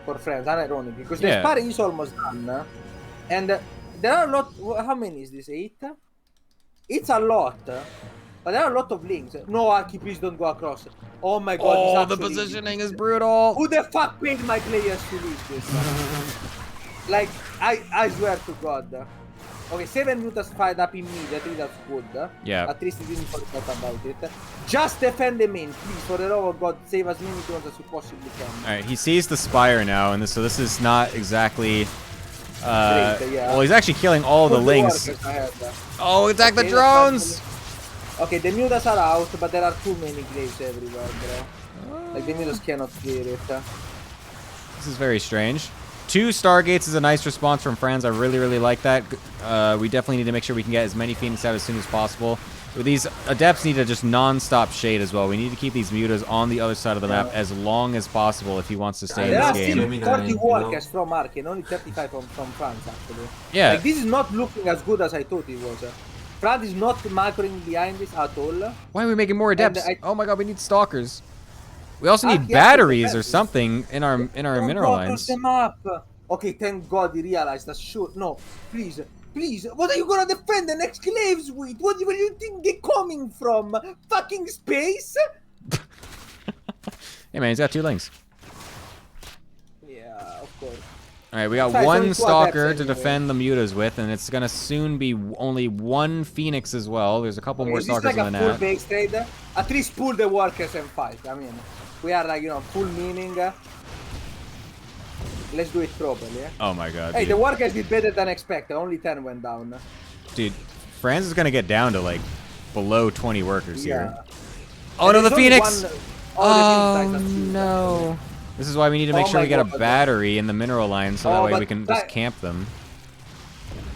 for friends, unironically, because the sparring is almost done, and there are a lot. How many is this? 8? It's a lot, but there are a lot of links. No, Arky, please don't go across. Oh my god! Oh, the positioning is brutal. Who the fuck paid my players to lose this? Like, I swear to God. Okay, 7 mutas fired up immediately, that's good. Yeah. At least he didn't forget about it. Just defend the main, please, for the love of God, save as many drones as you possibly can. Alright, he sees the Spire now, and so this is not exactly... Well, he's actually killing all the links. Oh, attack the drones! Okay, the mutas are out, but there are too many graves everywhere, bro. Like, the mutas cannot clear it. This is very strange. 2 Stargates is a nice response from Franz. I really, really like that. We definitely need to make sure we can get as many Phoenix out as soon as possible. These Adepts need to just non-stop shade as well. We need to keep these mutas on the other side of the map as long as possible if he wants to stay in this game. There are still 40 workers from Ark and only 35 from France, actually. Yeah. Like, this is not looking as good as I thought it was. France is not macroing behind this at all. Why are we making more Adepts? Oh my god, we need Stalkers. We also need batteries or something in our mineral lines. The map. Okay, thank God he realized that. Sure, no, please, please. What are you gonna defend the next Glaives with? Where do you think they're coming from? Fucking space? Hey man, he's got 2 links. Yeah, of course. All right, we got 1 Stalker to defend the mutas with, and it's gonna soon be only 1 Phoenix as well. There's a couple more Stalkers like in the full net. base trade. At least pull the workers and fight. I mean, we are like, full meaning. Let's do it properly. Oh my god. Hey, Dude. the workers did better than expected. Only 10 went down. Dude, Franz is gonna get down to like below 20 workers here. Yeah. Oh no, the Phoenix! The Oh no. This is why we need to make sure we get a battery in the mineral line so that way we can just camp them.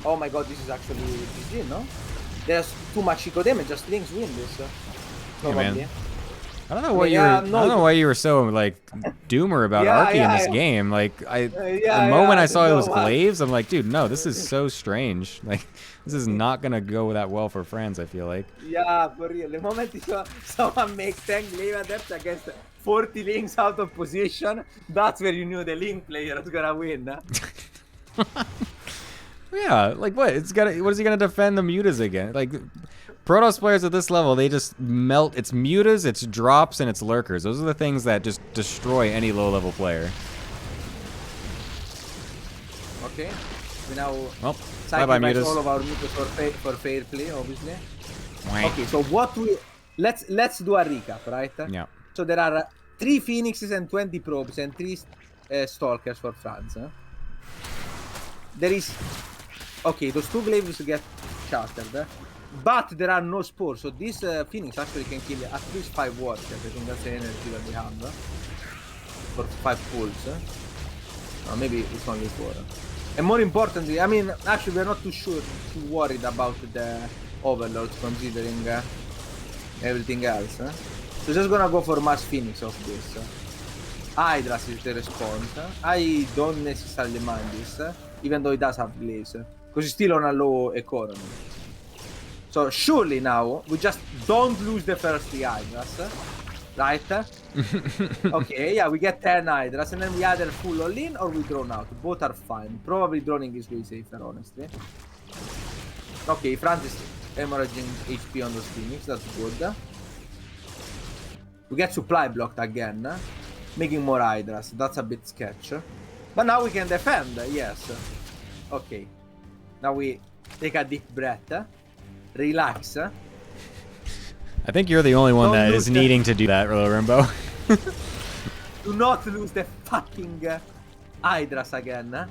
Oh my god, this is actually GG, no? There's too much eco damage, just Lynx win this. Probably. Yeah, man. I don't know why I don't know why you were so like doomer about Arky in this game. Like the moment I saw it was Glaives, I'm like, dude, no, this is so strange. Like this is not gonna go that well for Franz, I feel like. Yeah, for real. The moment you saw someone make 10 Glaive Adepts against 40 Lynx out of position, that's where you knew the Link player was gonna win. Yeah, like what? What is he gonna defend the mutas again? Like Protoss players at this level, they just melt. It's mutas, it's drops, and it's lurkers. Those are the things that just destroy any low-level player. Okay, we now bye-bye mutas. all of our mutas for fair play, obviously. Okay, so let's do a recap, right? Yeah. So there are 3 Phoenixes and 20 probes and 3 Stalkers for France. There is... Okay, those 2 Glaives get shattered. But there are no spores, so this Phoenix actually can kill at least 5 workers. I think that's the energy that they have. For 5 pulls. Maybe it's only 4. And more importantly, I mean, actually we're not too worried about the overlords considering everything else. So just gonna go for mass Phoenix of this. Hydras is the response. I don't necessarily mind this, even though it does have glaze, because it's still on a low economy. So surely now we just don't lose the first 3 Hydras, right? Okay, yeah, we get 10 Hydras and then we either full all in or we drone out. Both are fine. Probably droning is way safer, honestly. Okay, France is hemorrhaging HP on those Phoenix, that's good. We get supply blocked again, making more Hydras. That's a bit sketch. But now we can defend, yes. Okay. Now we take a deep breath. Relax. I think you're the only one that is needing to do that, Rimbo. Do not lose the fucking Hydras again.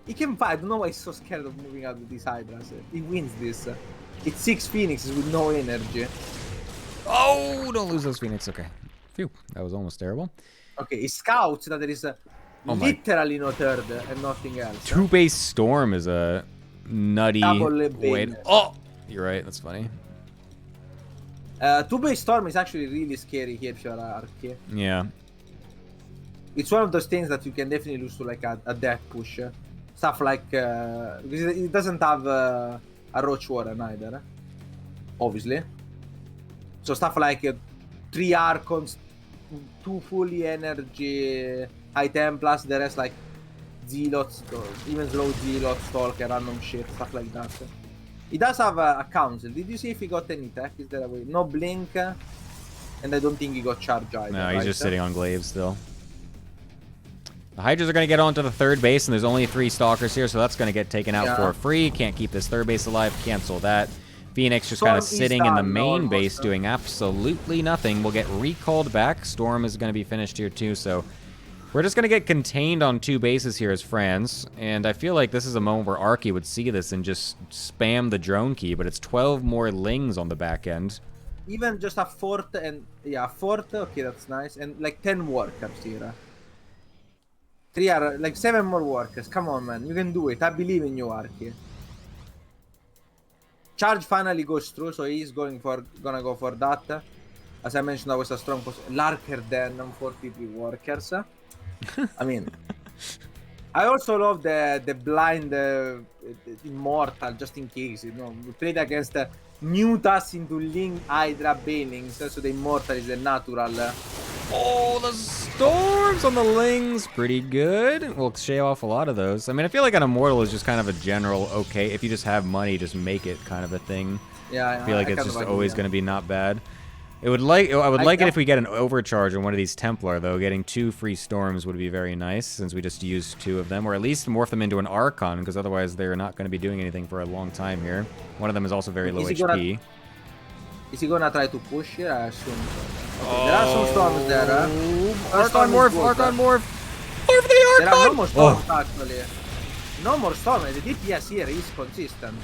He can fight. I don't know why he's so scared of moving out with these Hydras. He wins this. It's 6 Phoenixes with no energy. Oh, don't lose those Phoenix. Okay. Phew, that was almost terrible. Okay, he scouts that there is literally no third and nothing else. 2 base Storm is a nutty way. Oh, you're right. That's funny. 2 base Storm is actually really scary here if you're Archie. Yeah. It's one of those things that you can definitely lose to like a death push. Stuff like because it doesn't have a Roach Warren either, obviously. So stuff like 3 Archons, 2 fully energy high Templars, the rest like Zealots, even slow Zealots, Stalker, random shit, stuff like that. He does have a council. Did you see if he got any tech? Is there a way? No blink, and I don't think he got charge either. No, he's just sitting on glaives still. The Hydras are going to get onto the 3rd base, and there's only 3 Stalkers here, so that's going to get taken out for free. Can't keep this 3rd base alive. Cancel that. Phoenix just kind of sitting in the main base doing absolutely nothing. We'll get recalled back. Storm is going to be finished here too, so we're just going to get contained on 2 bases here as France. And I feel like this is a moment where Archie would see this and just spam the drone key, but it's 12 more Lings on the back end. Even just a fort and, yeah, fort, okay, that's nice. And like 10 workers here. 3 are, like 7 more workers. Come on, man, you can do it. I believe in you, Archie. Charge finally goes through, so he's gonna go for that. As I mentioned, that was a strong Larker than 43 workers. I mean, I also love the blind immortal, just in case. You know, we played against Mutas into Ling Hydra Banings, so the immortal is the natural. Oh, the Storms on the Lings. Pretty good. We'll shave off a lot of those. I mean, I feel like an Immortal is just kind of a general, okay, if you just have money, just make it kind of a thing. Yeah, I feel like it's just always going to be not bad. I would like it if we get an overcharge on one of these Templar, though. Getting 2 free Storms would be very nice, since we just used 2 of them. Or at least morph them into an Archon, because otherwise they're not going to be doing anything for a long time here. One of them is also very low HP. Is he gonna try to push here? I assume so. Okay, there are some Storms there. Archon morph! Archon morph! Morph the Archon! There are no more Storms, actually. No more Storms. The DPS here is consistent.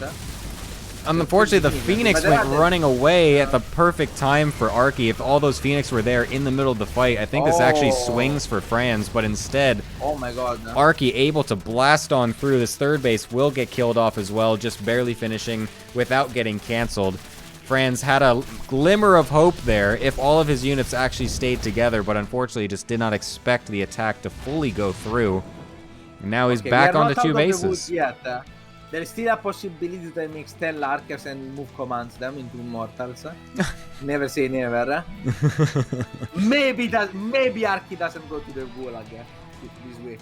Unfortunately, the Phoenix went running away at the perfect time for Archie. If all those Phoenix were there in the middle of the fight, I think this actually swings for Franz, but instead, oh my god, Archie able to blast on through. This 3rd base will get killed off as well, just barely finishing without getting canceled. Franz had a glimmer of hope there if all of his units actually stayed together, but unfortunately just did not expect the attack to fully go through. And now he's back onto 2 bases. There is still a possibility to mix 10 Larkers and move commands them into Immortals. Never say never. Maybe Archie doesn't go to the Gulag this week.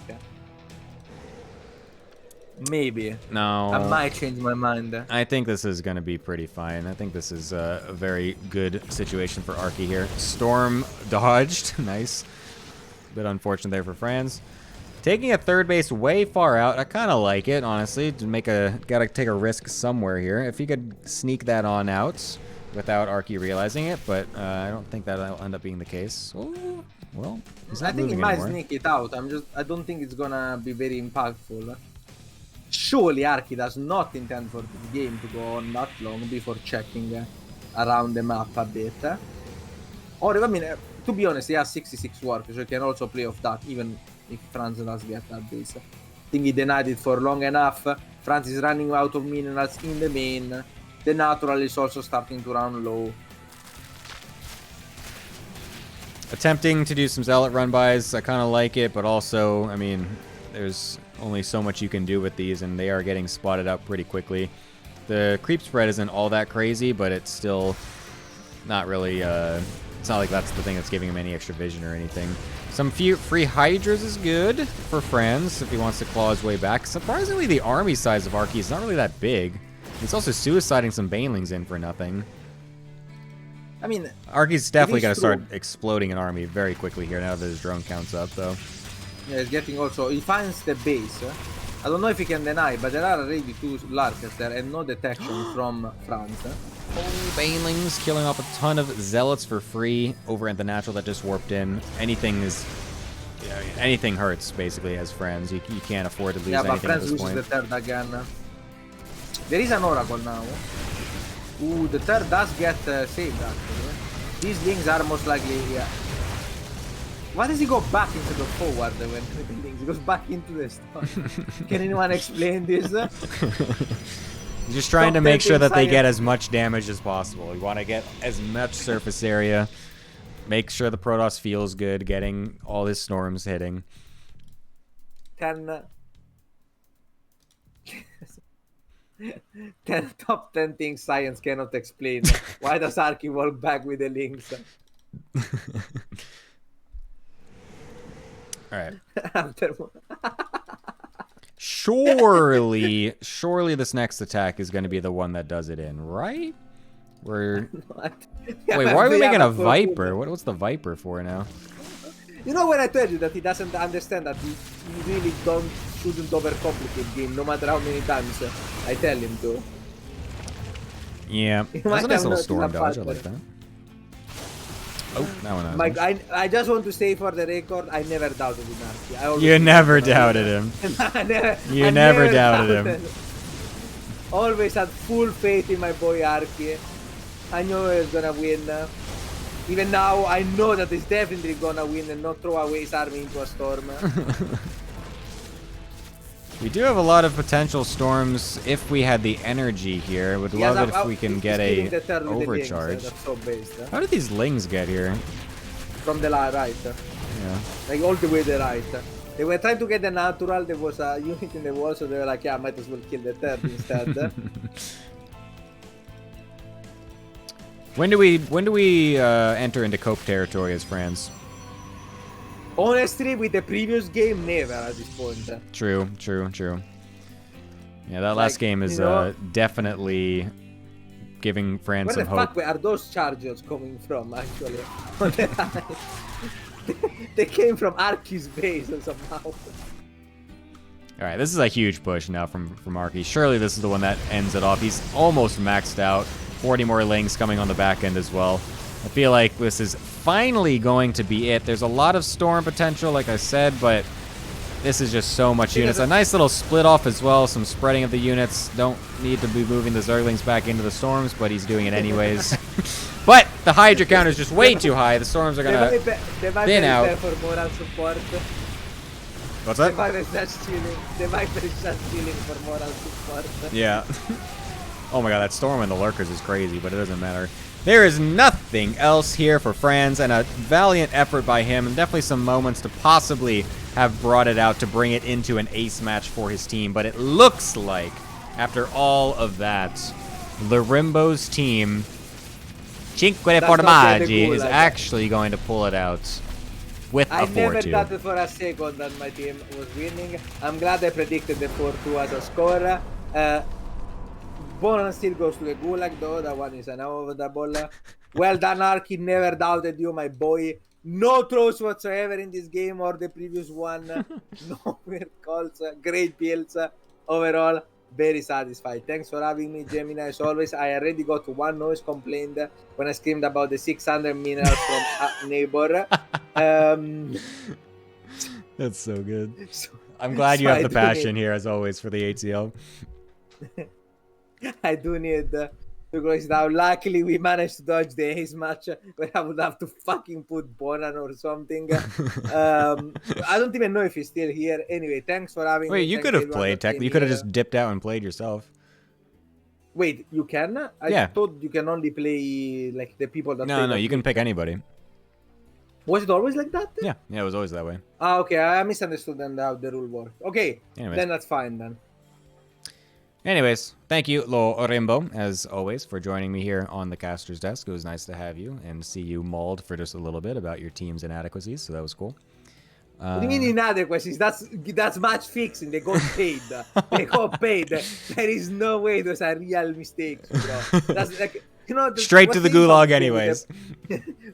Maybe. No. I might change my mind. I think this is going to be pretty fine. I think this is a very good situation for Archie here. Storm dodged. Nice. Bit unfortunate there for Franz. Taking a 3rd base way far out. I kind of like it, honestly. Gotta take a risk somewhere here. If he could sneak that on out without Archie realizing it, but I don't think that'll end up being the case. Ooh, well, he's not I think he moving might anymore. sneak it out. I don't think it's gonna be very impactful. Surely Arky does not intend for the game to go on that long before checking around the map a bit. Or, I mean, to be honest, he has 66 workers, so he can also play off that, even if France does get that base. I think he denied it for long enough. France is running out of minerals in the main. The natural is also starting to run low. Attempting to do some zealot run-bys, I kind of like it, but also, I mean, there's only so much you can do with these, and they are getting spotted out pretty quickly. The creep spread isn't all that crazy, but it's still not really, it's not like that's the thing that's giving him any extra vision or anything. Some few free Hydras is good for Franz if he wants to claw his way back. Surprisingly, the army size of Arky is not really that big. He's also suiciding some Banelings in for nothing. I mean, Arky's definitely going to start exploding an army very quickly here now that his drone counts up, though. yeah, he's getting also. He finds the base. I don't know if he can deny, but there are already 2 Larkers there and no detection from France. Oh, Banelings killing off a ton of Zealots for free over at the natural that just warped in. Anything is... yeah, anything hurts, basically, as friends. You can't afford to lose Yeah, but anything at France this loses point. the third again. There is an Oracle now. Ooh, the third does get saved, actually. These Lings are most likely... yeah. Why does he go back instead of forward when the Lings? He goes back into the storm. Can anyone explain this? Just trying to make sure that they get as much damage as possible. You want to get as much surface area. Make sure the Protoss feels good getting all his storms hitting. 10 top 10 things science cannot explain. Why does Arky walk back with the Lings? Alright. After... Surely this next attack is going to be the one that does it in, right? Wait, why are we making a Viper? What's the Viper for now? You know when I told you that he doesn't understand that he really shouldn't overcomplicate game, no matter how many times I tell him to. Yeah, that's a nice little storm dodge. I like that. Oh, that one. Mike, I just want to say for the record, I never doubted in Arky. You never doubted him. You never doubted him. Always had full faith in my boy Arky. I knew he was gonna win. Even now, I know that he's definitely gonna win and not throw away his army into a storm. We do have a lot of potential storms if we had the energy here. Would love it if we can get a overcharge. That's so based. How did these Lings get here? From the right. Yeah. Like all the way to the right. They were trying to get the natural. There was a unit in the wall, so they were like, yeah, I might as well kill the third instead. When do we enter into Cope territory as France? Honestly, with the previous game, never at this point. True. Yeah, that last game is definitely giving France some hope. Where the fuck are those chargers coming from, actually? They came from Arky's base somehow. Alright, this is a huge push now from Arky. Surely this is the one that ends it off. He's almost maxed out. 40 more Lings coming on the back end as well. I feel like this is finally going to be it. There's a lot of storm potential, like I said, but this is just so much units. A nice little split off as well. Some spreading of the units. Don't need to be moving the Zerglings back into the storms, but he's doing it anyways. But the Hydra count is just way too high. The storms are going to thin out. For moral support. What's that? The Viper is just chilling. The Viper is just chilling for moral support. Yeah. Oh my god, that storm and the lurkers is crazy, but it doesn't matter. There is nothing else here for Franz, and a valiant effort by him, and definitely some moments to possibly have brought it out to bring it into an ace match for his team. But it looks like, after all of that, the Rimbo's team, Cinque de Formaggi, is actually going to pull it out with a 4-2. I never doubted for a second that my team was winning. I'm glad I predicted the 4-2 as a score. Bonan still goes to the Gulag though, that one is an inevitable. Well done, Arky, never doubted you, my boy. No throws whatsoever in this game or the previous one. No weird calls, great builds. Overall, very satisfied. Thanks for having me, Gemini, as always. I already got one noise complaint when I screamed about the 600 minerals from a neighbor. That's so good. I'm glad you So have I the do passion here, as always, for the ATL. I do need to close it down. Luckily, we managed to dodge the ace match where I would have to fucking put Bonan or something. I don't even know if he's still here. Anyway, thanks for having Wait, me. you Thanks could have everyone played that came technically. You could have here. just dipped out and played yourself. Wait, you can? I Yeah. thought you can only play like the people that play No, on you can Twitch. pick anybody. Was it always like that? Yeah, it was always that way. Ah, okay. I misunderstood then how the rule worked. Okay, Anyways. then that's fine then. Anyways, thank you, Lorimbo, as always, for joining me here on the caster's desk. It was nice to have you and see you mauled for just a little bit about your team's inadequacies, so that was cool. What do you mean inadequacies? That's match fixing. They got paid. They got paid. There is no way those are real mistakes, bro. That's like straight to the gulag, anyways.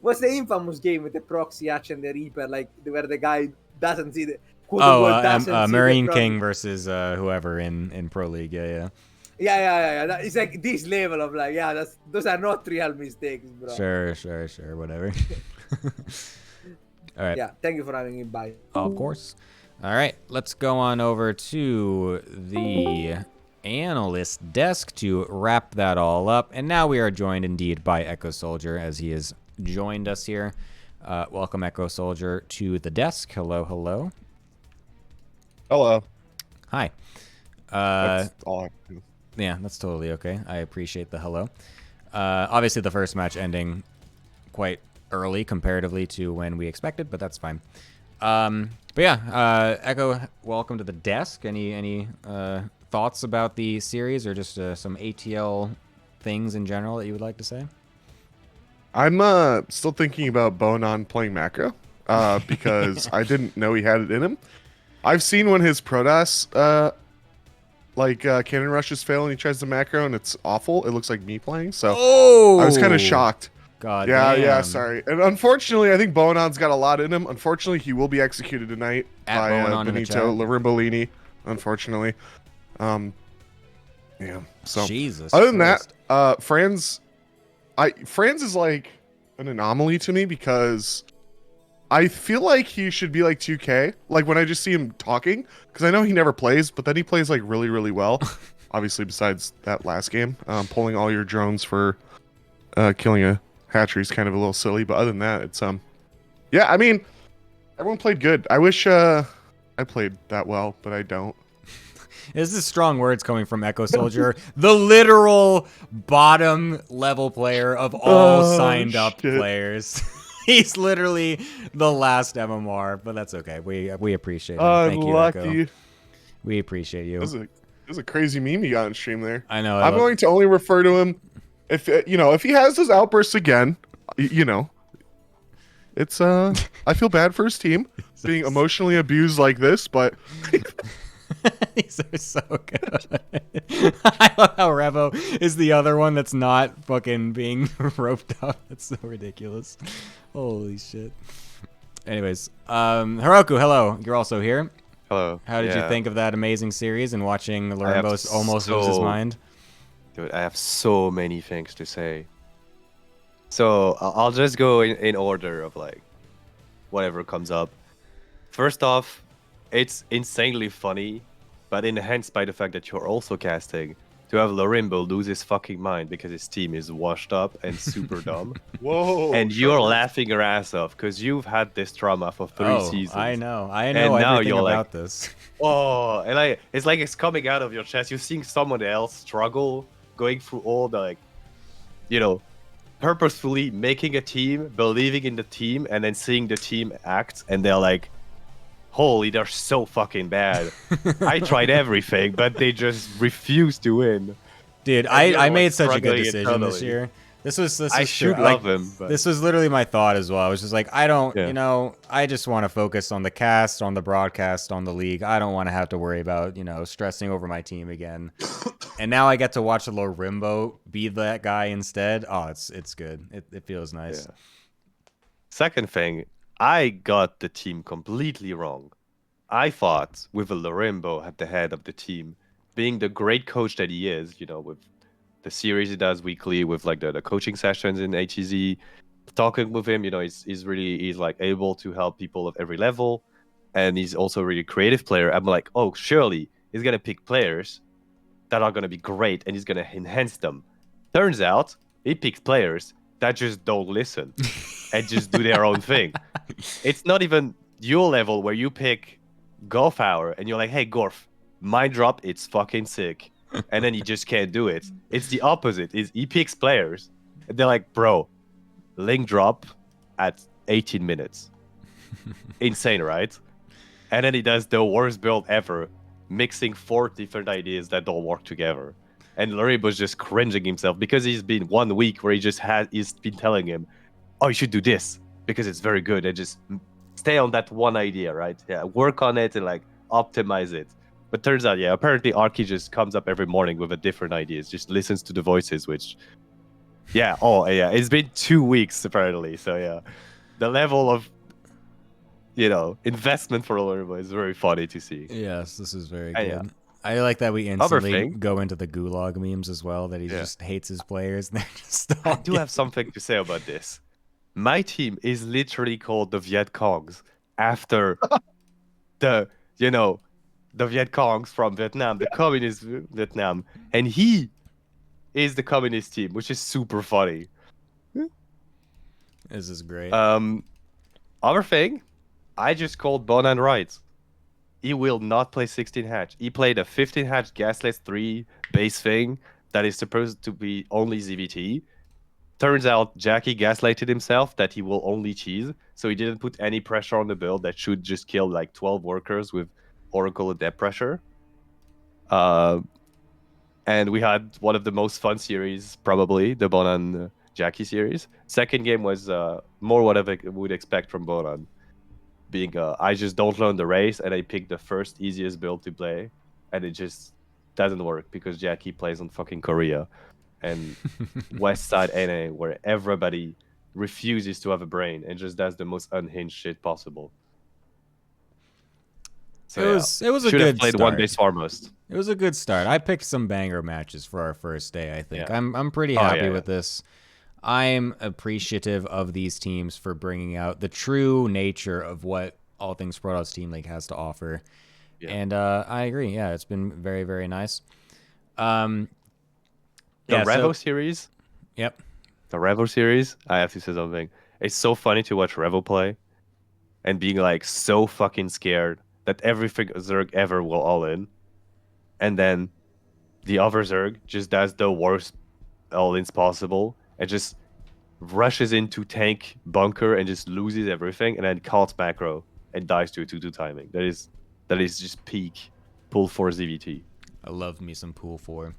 What's the infamous game with the proxy hatch and the Reaper, like where the guy doesn't see the Marine King versus whoever in Pro League. Yeah. It's like this level of like, those are not real mistakes, bro. Sure, whatever. All right. Yeah, thank you for having me. Bye. Of course. All right, let's go on over to the analyst desk to wrap that all up. And now we are joined indeed by Echo Soldier, as he has joined us here. Welcome, Echo Soldier, to the desk. Hello. Hello. Hi. That's all I do. Yeah, that's totally okay. I appreciate the hello. Obviously, the first match ending quite early comparatively to when we expected, but that's fine. But yeah, Echo, welcome to the desk. Any thoughts about the series or just some ATL things in general that you would like to say? I'm still thinking about Bonan playing macro because I didn't know he had it in him. I've seen when his Protoss cannon rushes fail and he tries to macro and it's awful. It looks like me playing, so I was kind of shocked. God yeah, damn. sorry. And unfortunately, I think Bonan's got a lot in him. Unfortunately, he will be executed tonight by Benito Larimbolini. Unfortunately, yeah. So Jesus. Other than Christ. that, Franz is like an anomaly to me because I feel like he should be like 2K. Like when I just see him talking, because I know he never plays, but then he plays like really, really well. Obviously, besides that last game, pulling all your drones for killing a hatchery is kind of a little silly, but other than that, it's yeah, I mean, everyone played good. I wish I played that well, but I don't. This is strong words coming from Echo Soldier, the literal bottom level player of all signed up players. He's literally the last MMR, but that's okay. We appreciate it. Thank you, Echo. We appreciate you. This is a crazy meme you got on stream there. I know. I'm going to only refer to him if if he has those outbursts again. It's I feel bad for his team being emotionally abused like this, but these are so good. I love how Revo is the other one that's not fucking being roped up. That's so ridiculous. Holy shit. Anyways, Heroku, hello. You're also here. Hello. How did you think of that amazing series and watching Lorimbo almost lose his mind? Dude, I have so many things to say. So I'll just go in order of like whatever comes up. First off, it's insanely funny, but enhanced by the fact that you're also casting, to have Lorimbo lose his fucking mind because his team is washed up and super dumb. Whoa! And you're laughing your ass off because you've had this trauma for 3 seasons. I know And now everything you're about like, this. Oh, and it's like it's coming out of your chest. You're seeing someone else struggle, going through all the purposefully making a team, believing in the team, and then seeing the team act, and they're like, holy, they're so fucking bad. I tried everything, but they just refuse to win. Dude, I made such a good decision this year. This was I should love him. But... This was literally my thought as well. I was just like, I don't, I just want to focus on the cast, on the broadcast, on the league. I don't want to have to worry about, stressing over my team again. And now I get to watch Lorimbo be that guy instead. Oh, it's good. It feels nice. Yeah. Second thing, I got the team completely wrong. I thought with a Lorimbo at the head of the team, being the great coach that he is, with the series he does weekly, with like the coaching sessions in HEZ, talking with him, he's like able to help people of every level. and he's also a really creative player. I'm like, oh, surely he's gonna pick players that are gonna be great, and he's gonna enhance them. Turns out he picks players that just don't listen and just do their own thing. It's not even your level where you pick Golf Hour and you're like, hey, Gorf, mind drop, it's fucking sick. And then you just can't do it. It's the opposite. He picks players. And they're like, bro, link drop at 18 minutes. Insane, right? And then he does the worst build ever, mixing 4 different ideas that don't work together. And Larry was just cringing himself because he's been 1 week where he's been telling him, oh, you should do this because it's very good, and just stay on that one idea, right? Yeah, work on it and like optimize it. But turns out, yeah, apparently Arky just comes up every morning with a different idea. Just listens to the voices, which, yeah, it's been 2 weeks apparently. So yeah, the level of, investment for Olorbo is very funny to see. Yes, this is very Yeah. good. I like that we instantly thing- go into the gulag memes as well, that he just hates his players. And they're just I do have something to say about this. My team is literally called the Viet Congs after the Viet Congs from Vietnam, the communist Vietnam, and he is the communist team, which is super funny. This is great. Other thing, I just called Bonan right. He will not play 16 hatch. He played a 15 hatch gasless 3 base thing that is supposed to be only ZVT. Turns out Jackie gaslighted himself that he will only cheese, so he didn't put any pressure on the build that should just kill like 12 workers with Oracle Adept pressure. And we had one of the most fun series, probably, the Bonan Jackie series. Second game was more what I would expect from Bonan. Being, I just don't learn the race, and I pick the first easiest build to play, and it just doesn't work because Jackie plays on fucking Korea and West Side NA, where everybody refuses to have a brain and just does the most unhinged shit possible. So it was a should good have played start. one base foremost. It was a good start. I picked some banger matches for our first day, I think. Yeah. I'm pretty Oh, happy yeah, with this. I'm appreciative of these teams for bringing out the true nature of what All Things Protoss Team League has to offer. Yeah. And I agree. Yeah, it's been very, very nice. The Revo series. Yep. The Revo series, I have to say something. It's so funny to watch Revo play and being like so fucking scared that everything Zerg ever will all in. And then the other Zerg just does the worst all-ins possible and just rushes into tank bunker and just loses everything and then calls macro and dies to a 2-2 timing. That is just peak pull 4 ZVT. I love me some pool 4.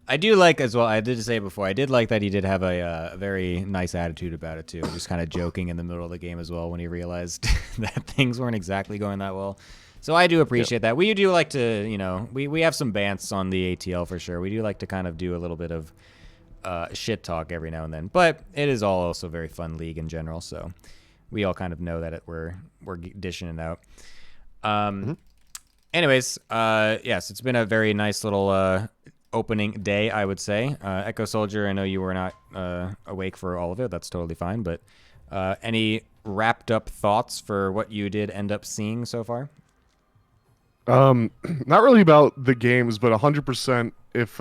I do like as well, I did say before, I did like that he did have a very nice attitude about it too. Just kind of joking in the middle of the game as well when he realized that things weren't exactly going that well. So I do appreciate that. We do like to, we have some bants on the ATL for sure. We do like to kind of do a little bit of shit talk every now and then. But it is all also a very fun league in general, so we all kind of know that we're dishing it out. Anyways, yes, it's been a very nice little opening day, I would say. Echo Soldier, I know you were not awake for all of it. That's totally fine. But any wrapped up thoughts for what you did end up seeing so far? Not really about the games, but 100% if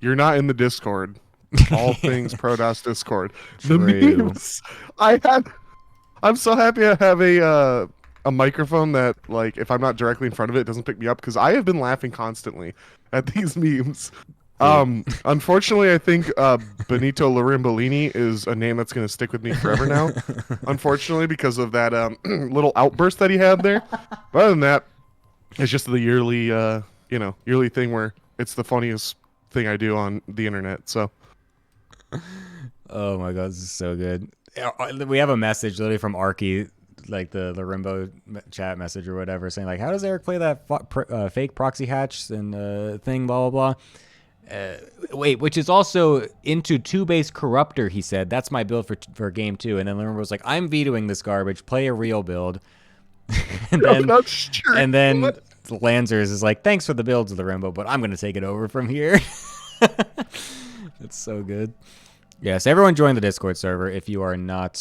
you're not in the Discord, All Things Protoss Discord, the True. memes. I'm so happy I have a microphone that, like, if I'm not directly in front of it, it doesn't pick me up, because I have been laughing constantly at these memes. Unfortunately, I think Benito Larimbolini is a name that's going to stick with me forever now. Unfortunately, because of that little outburst that he had there. But other than that, it's just the yearly thing where it's the funniest thing I do on the internet. So, oh my god, this is so good. We have a message literally from Arky, like the Rimbo chat message or whatever, saying like, how does Eric play that fake proxy hatch and thing, blah blah blah. Wait, which is also into 2-base corruptor, he said. That's my build for game 2. And then Rimbo was like, I'm vetoing this garbage. Play a real build. and then Lancers is like, thanks for the builds of the Rimbo, but I'm going to take it over from here. It's so good. Yes, everyone join the Discord server if you are not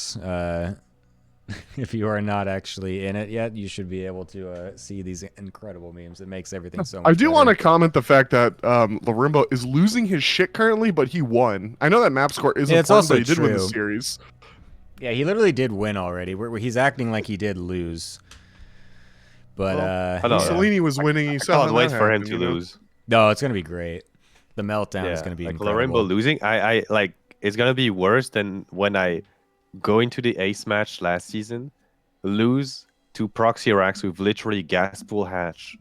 If you are not actually in it yet, you should be able to see these incredible memes. It makes everything so much I do better. want to comment the fact that Larimbo is losing his shit currently, but he won. I know that map score is Yeah, it's important, also but he did win the true. series. Yeah, he literally did win already. Where he's acting like he did lose. But I know, Mussolini was winning. You I saw can't how wait that for him happened, to you know? lose. no, it's gonna be great. The meltdown is gonna be like incredible. Larimbo losing. I like it's gonna be worse than when I go into the ace match last season, lose to Proxy Rax with literally gas pool hatch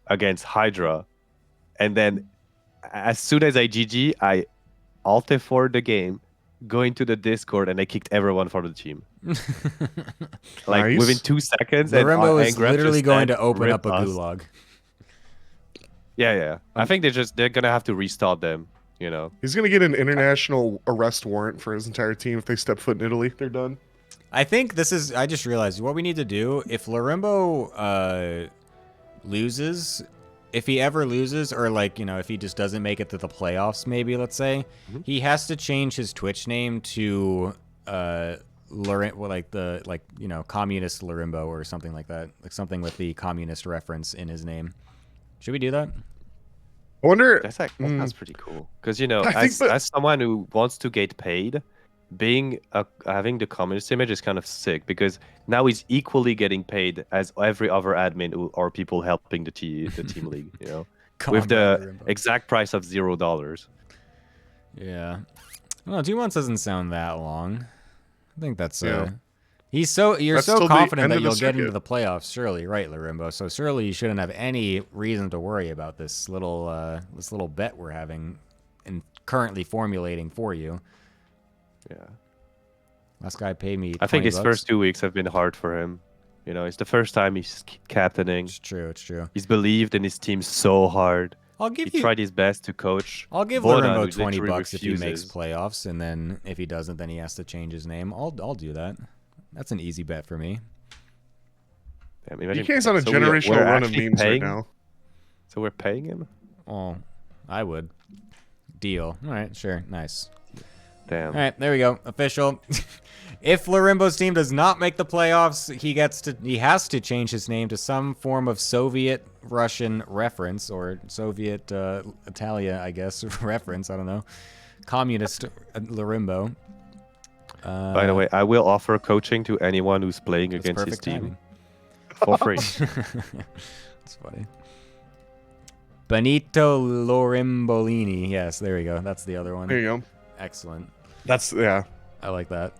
against Hydra, and then as soon as I GG, I alt F4 the game, go into the Discord, and I kicked everyone from the team. Like Nice. within 2 seconds, Larimbo and is Angreth literally just going said, to open "Rip up a us." gulag. Yeah. I think they're gonna have to restart them. You know. He's gonna get an international arrest warrant for his entire team if they step foot in Italy. They're done. I think this is. I just realized what we need to do. If Larimbo loses, if he ever loses, or like if he just doesn't make it to the playoffs, maybe let's say, he has to change his Twitch name to communist Larimbo or something like that, like something with the communist reference in his name. Should we do that? I wonder. That sounds pretty cool. Because I think as someone who wants to get paid, having the communist image is kind of sick because now he's equally getting paid as every other admin or people helping the team league. With the Larimbo. exact price of $0. Yeah. Well, 2 months doesn't sound that long. I think that's Yeah. you're That's so till the confident end that of the you'll get into circuit. the playoffs, surely, right, Larimbo? So surely you shouldn't have any reason to worry about this little bet we're having and currently formulating for you. Yeah. Last guy paid me. I think 20 his bucks. first 2 weeks have been hard for him. It's the first time he's captaining. It's true. It's true. He's believed in his team so hard. I'll give He you. tried his best to coach. I'll give Bonan, Larimbo who 20 literally bucks if he makes refuses. playoffs, and then if he doesn't, then he has to change his name. I'll do that. That's an easy bet for me. I mean, imagine- DK's on a so generational we're run of actually memes paying- right now. So we're paying him? Oh, I would. Deal. All right, sure, nice. Damn. All right, there we go. Official. If Larimbo's team does not make the playoffs, he has to change his name to some form of Soviet Russian reference or Soviet Italia, I guess, reference. I don't know. Communist Larimbo. By the way, I will offer coaching to anyone who's playing that's against his perfect team timing. for free. That's funny. Benito Lorimbolini. Yes, there we go. That's the other one. There you go. Excellent. That's yeah. I like that.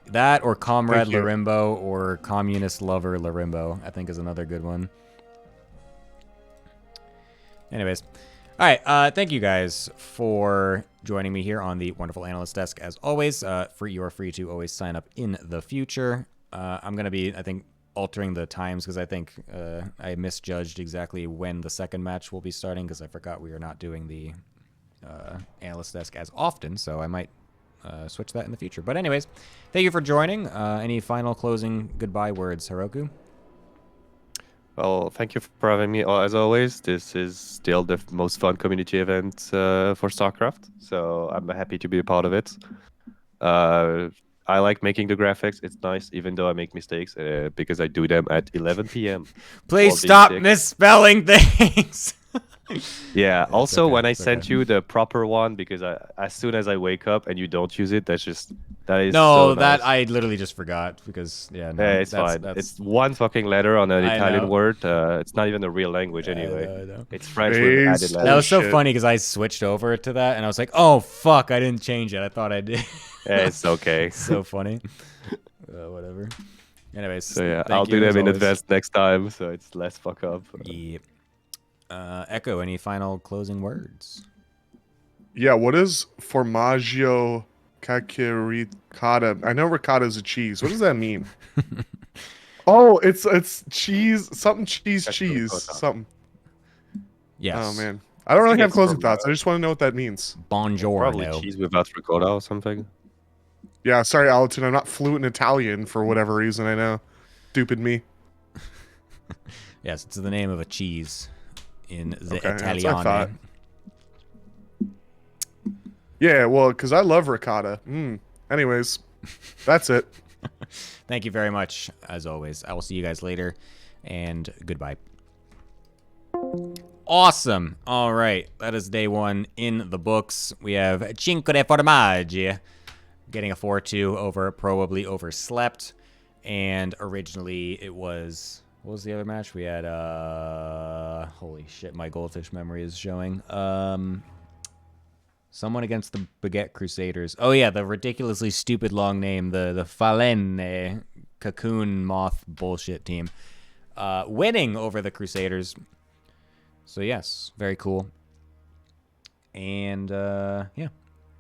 That or Comrade Thank you. Larimbo or Communist Lover Larimbo, I think is another good one. Anyways. All right. Thank you guys for joining me here on the Wonderful Analyst Desk. As always, you are free to always sign up in the future. I'm going to be, I think, altering the times because I think I misjudged exactly when the second match will be starting because I forgot we are not doing the Analyst Desk as often, so I might switch that in the future. But anyways, thank you for joining. Any final closing goodbye words, Heroku? Well, thank you for having me. As always, this is still the most fun community event for StarCraft, so I'm happy to be a part of it. I like making the graphics. It's nice, even though I make mistakes, because I do them at 11 p.m. Please while being stop sick. misspelling things. Yeah. It's Also, okay, when I it's sent okay. you the proper one, because as soon as I wake up and you don't use it, that is No, so that nice. I literally just forgot because no, Yeah, it's fine. It's one fucking letter on an I Italian know. word. It's not even a real language anyway. I know. It's French with added Jeez. That letters. was so Bullshit. funny because I switched over to that and I was like, oh fuck, I didn't change it. I thought I did. Yeah, it's okay. It's so funny. Whatever. Anyways, So yeah, thank I'll do you, as them in always. advance next time, so it's less fuck up. Yep. Echo, any final closing words? Yeah, what is formaggio cacciaricata? I know ricotta is a cheese. What does that mean? Oh, it's cheese, something cheese, cheese, Cacciaricata. something. Yes. Oh man, I don't really think have it's closing from, thoughts. I just want to know what that means. Buongiorno. Probably cheese without ricotta or something. Yeah, sorry, Allerton, I'm not fluent in Italian for whatever reason. I know, stupid me. Yes, it's the name of a cheese in the Okay, that's what I Italiano. thought. Yeah, well, because I love ricotta. Anyways, that's it. Thank you very much, as always. I will see you guys later, and goodbye. Awesome. All right, that is day 1 in the books. We have Cinque de Formaggi getting a 4-2 over Probe-ably Overslept, and originally it was, what was the other match? We had, holy shit, my goldfish memory is showing. Someone against the Baguette Crusaders. Oh yeah, the ridiculously stupid long name, the Falene cocoon moth bullshit team, winning over the Crusaders. So yes, very cool. And yeah,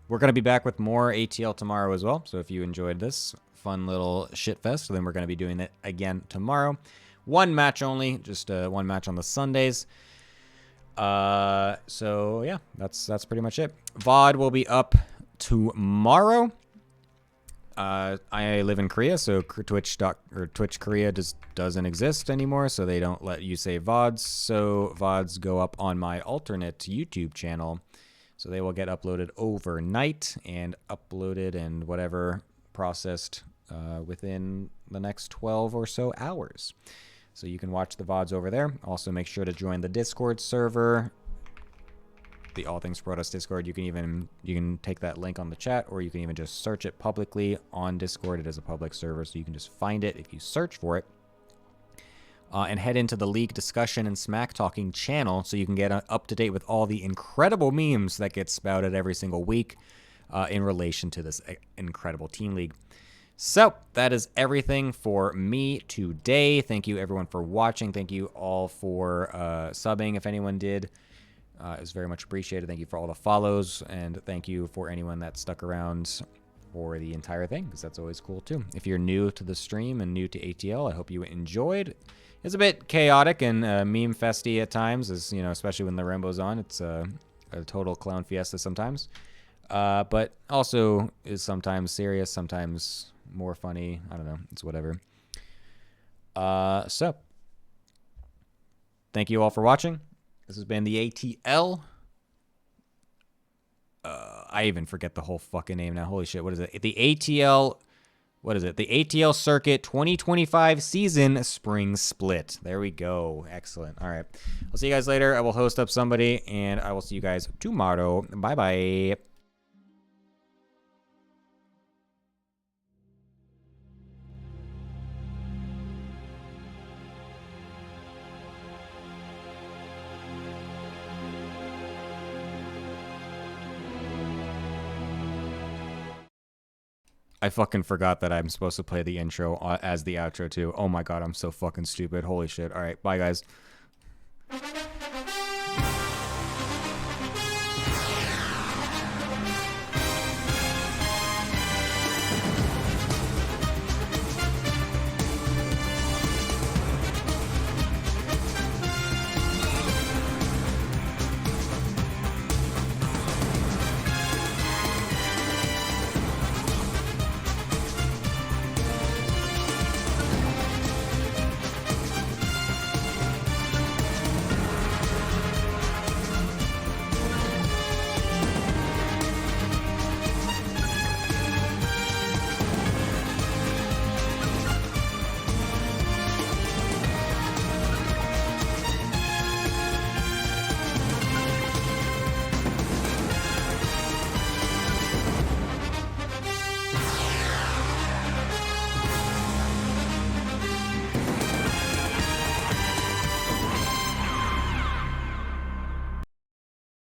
we're gonna be back with more ATL tomorrow as well. So if you enjoyed this fun little shit fest, then we're gonna be doing it again tomorrow. 1 match only, just 1 match on the Sundays. So yeah, that's pretty much it. VOD will be up tomorrow. I live in Korea, so Twitch Korea doesn't exist anymore, so they don't let you say VODs. So VODs go up on my alternate YouTube channel, so they will get uploaded overnight and uploaded and whatever processed within the next 12 or so hours. So you can watch the VODs over there. Also, make sure to join the Discord server, the All Things Protoss Discord. You can take that link on the chat, or you can even just search it publicly on Discord. It is a public server, so you can just find it if you search for it. And head into the League discussion and smack talking channel, so you can get up to date with all the incredible memes that get spouted every single week in relation to this incredible Team League. So that is everything for me today. Thank you everyone for watching. Thank you all for subbing, if anyone did. It was very much appreciated. Thank you for all the follows, and thank you for anyone that stuck around for the entire thing, because that's always cool too. If you're new to the stream and new to ATL, I hope you enjoyed. It's a bit chaotic and meme festy at times, as you know, especially when the Rainbow's on. It's a total clown fiesta sometimes, but also is sometimes serious, sometimes more funny. I don't know. It's whatever. So thank you all for watching. This has been the ATL. I even forget the whole fucking name now. Holy shit. What is it? The ATL. What is it? The ATL Circuit 2025 Season Spring Split. There we go. Excellent. All right. I'll see you guys later. I will host up somebody, and I will see you guys tomorrow. Bye-bye. I fucking forgot that I'm supposed to play the intro as the outro too. Oh my god, I'm so fucking stupid. Holy shit. All right, bye guys.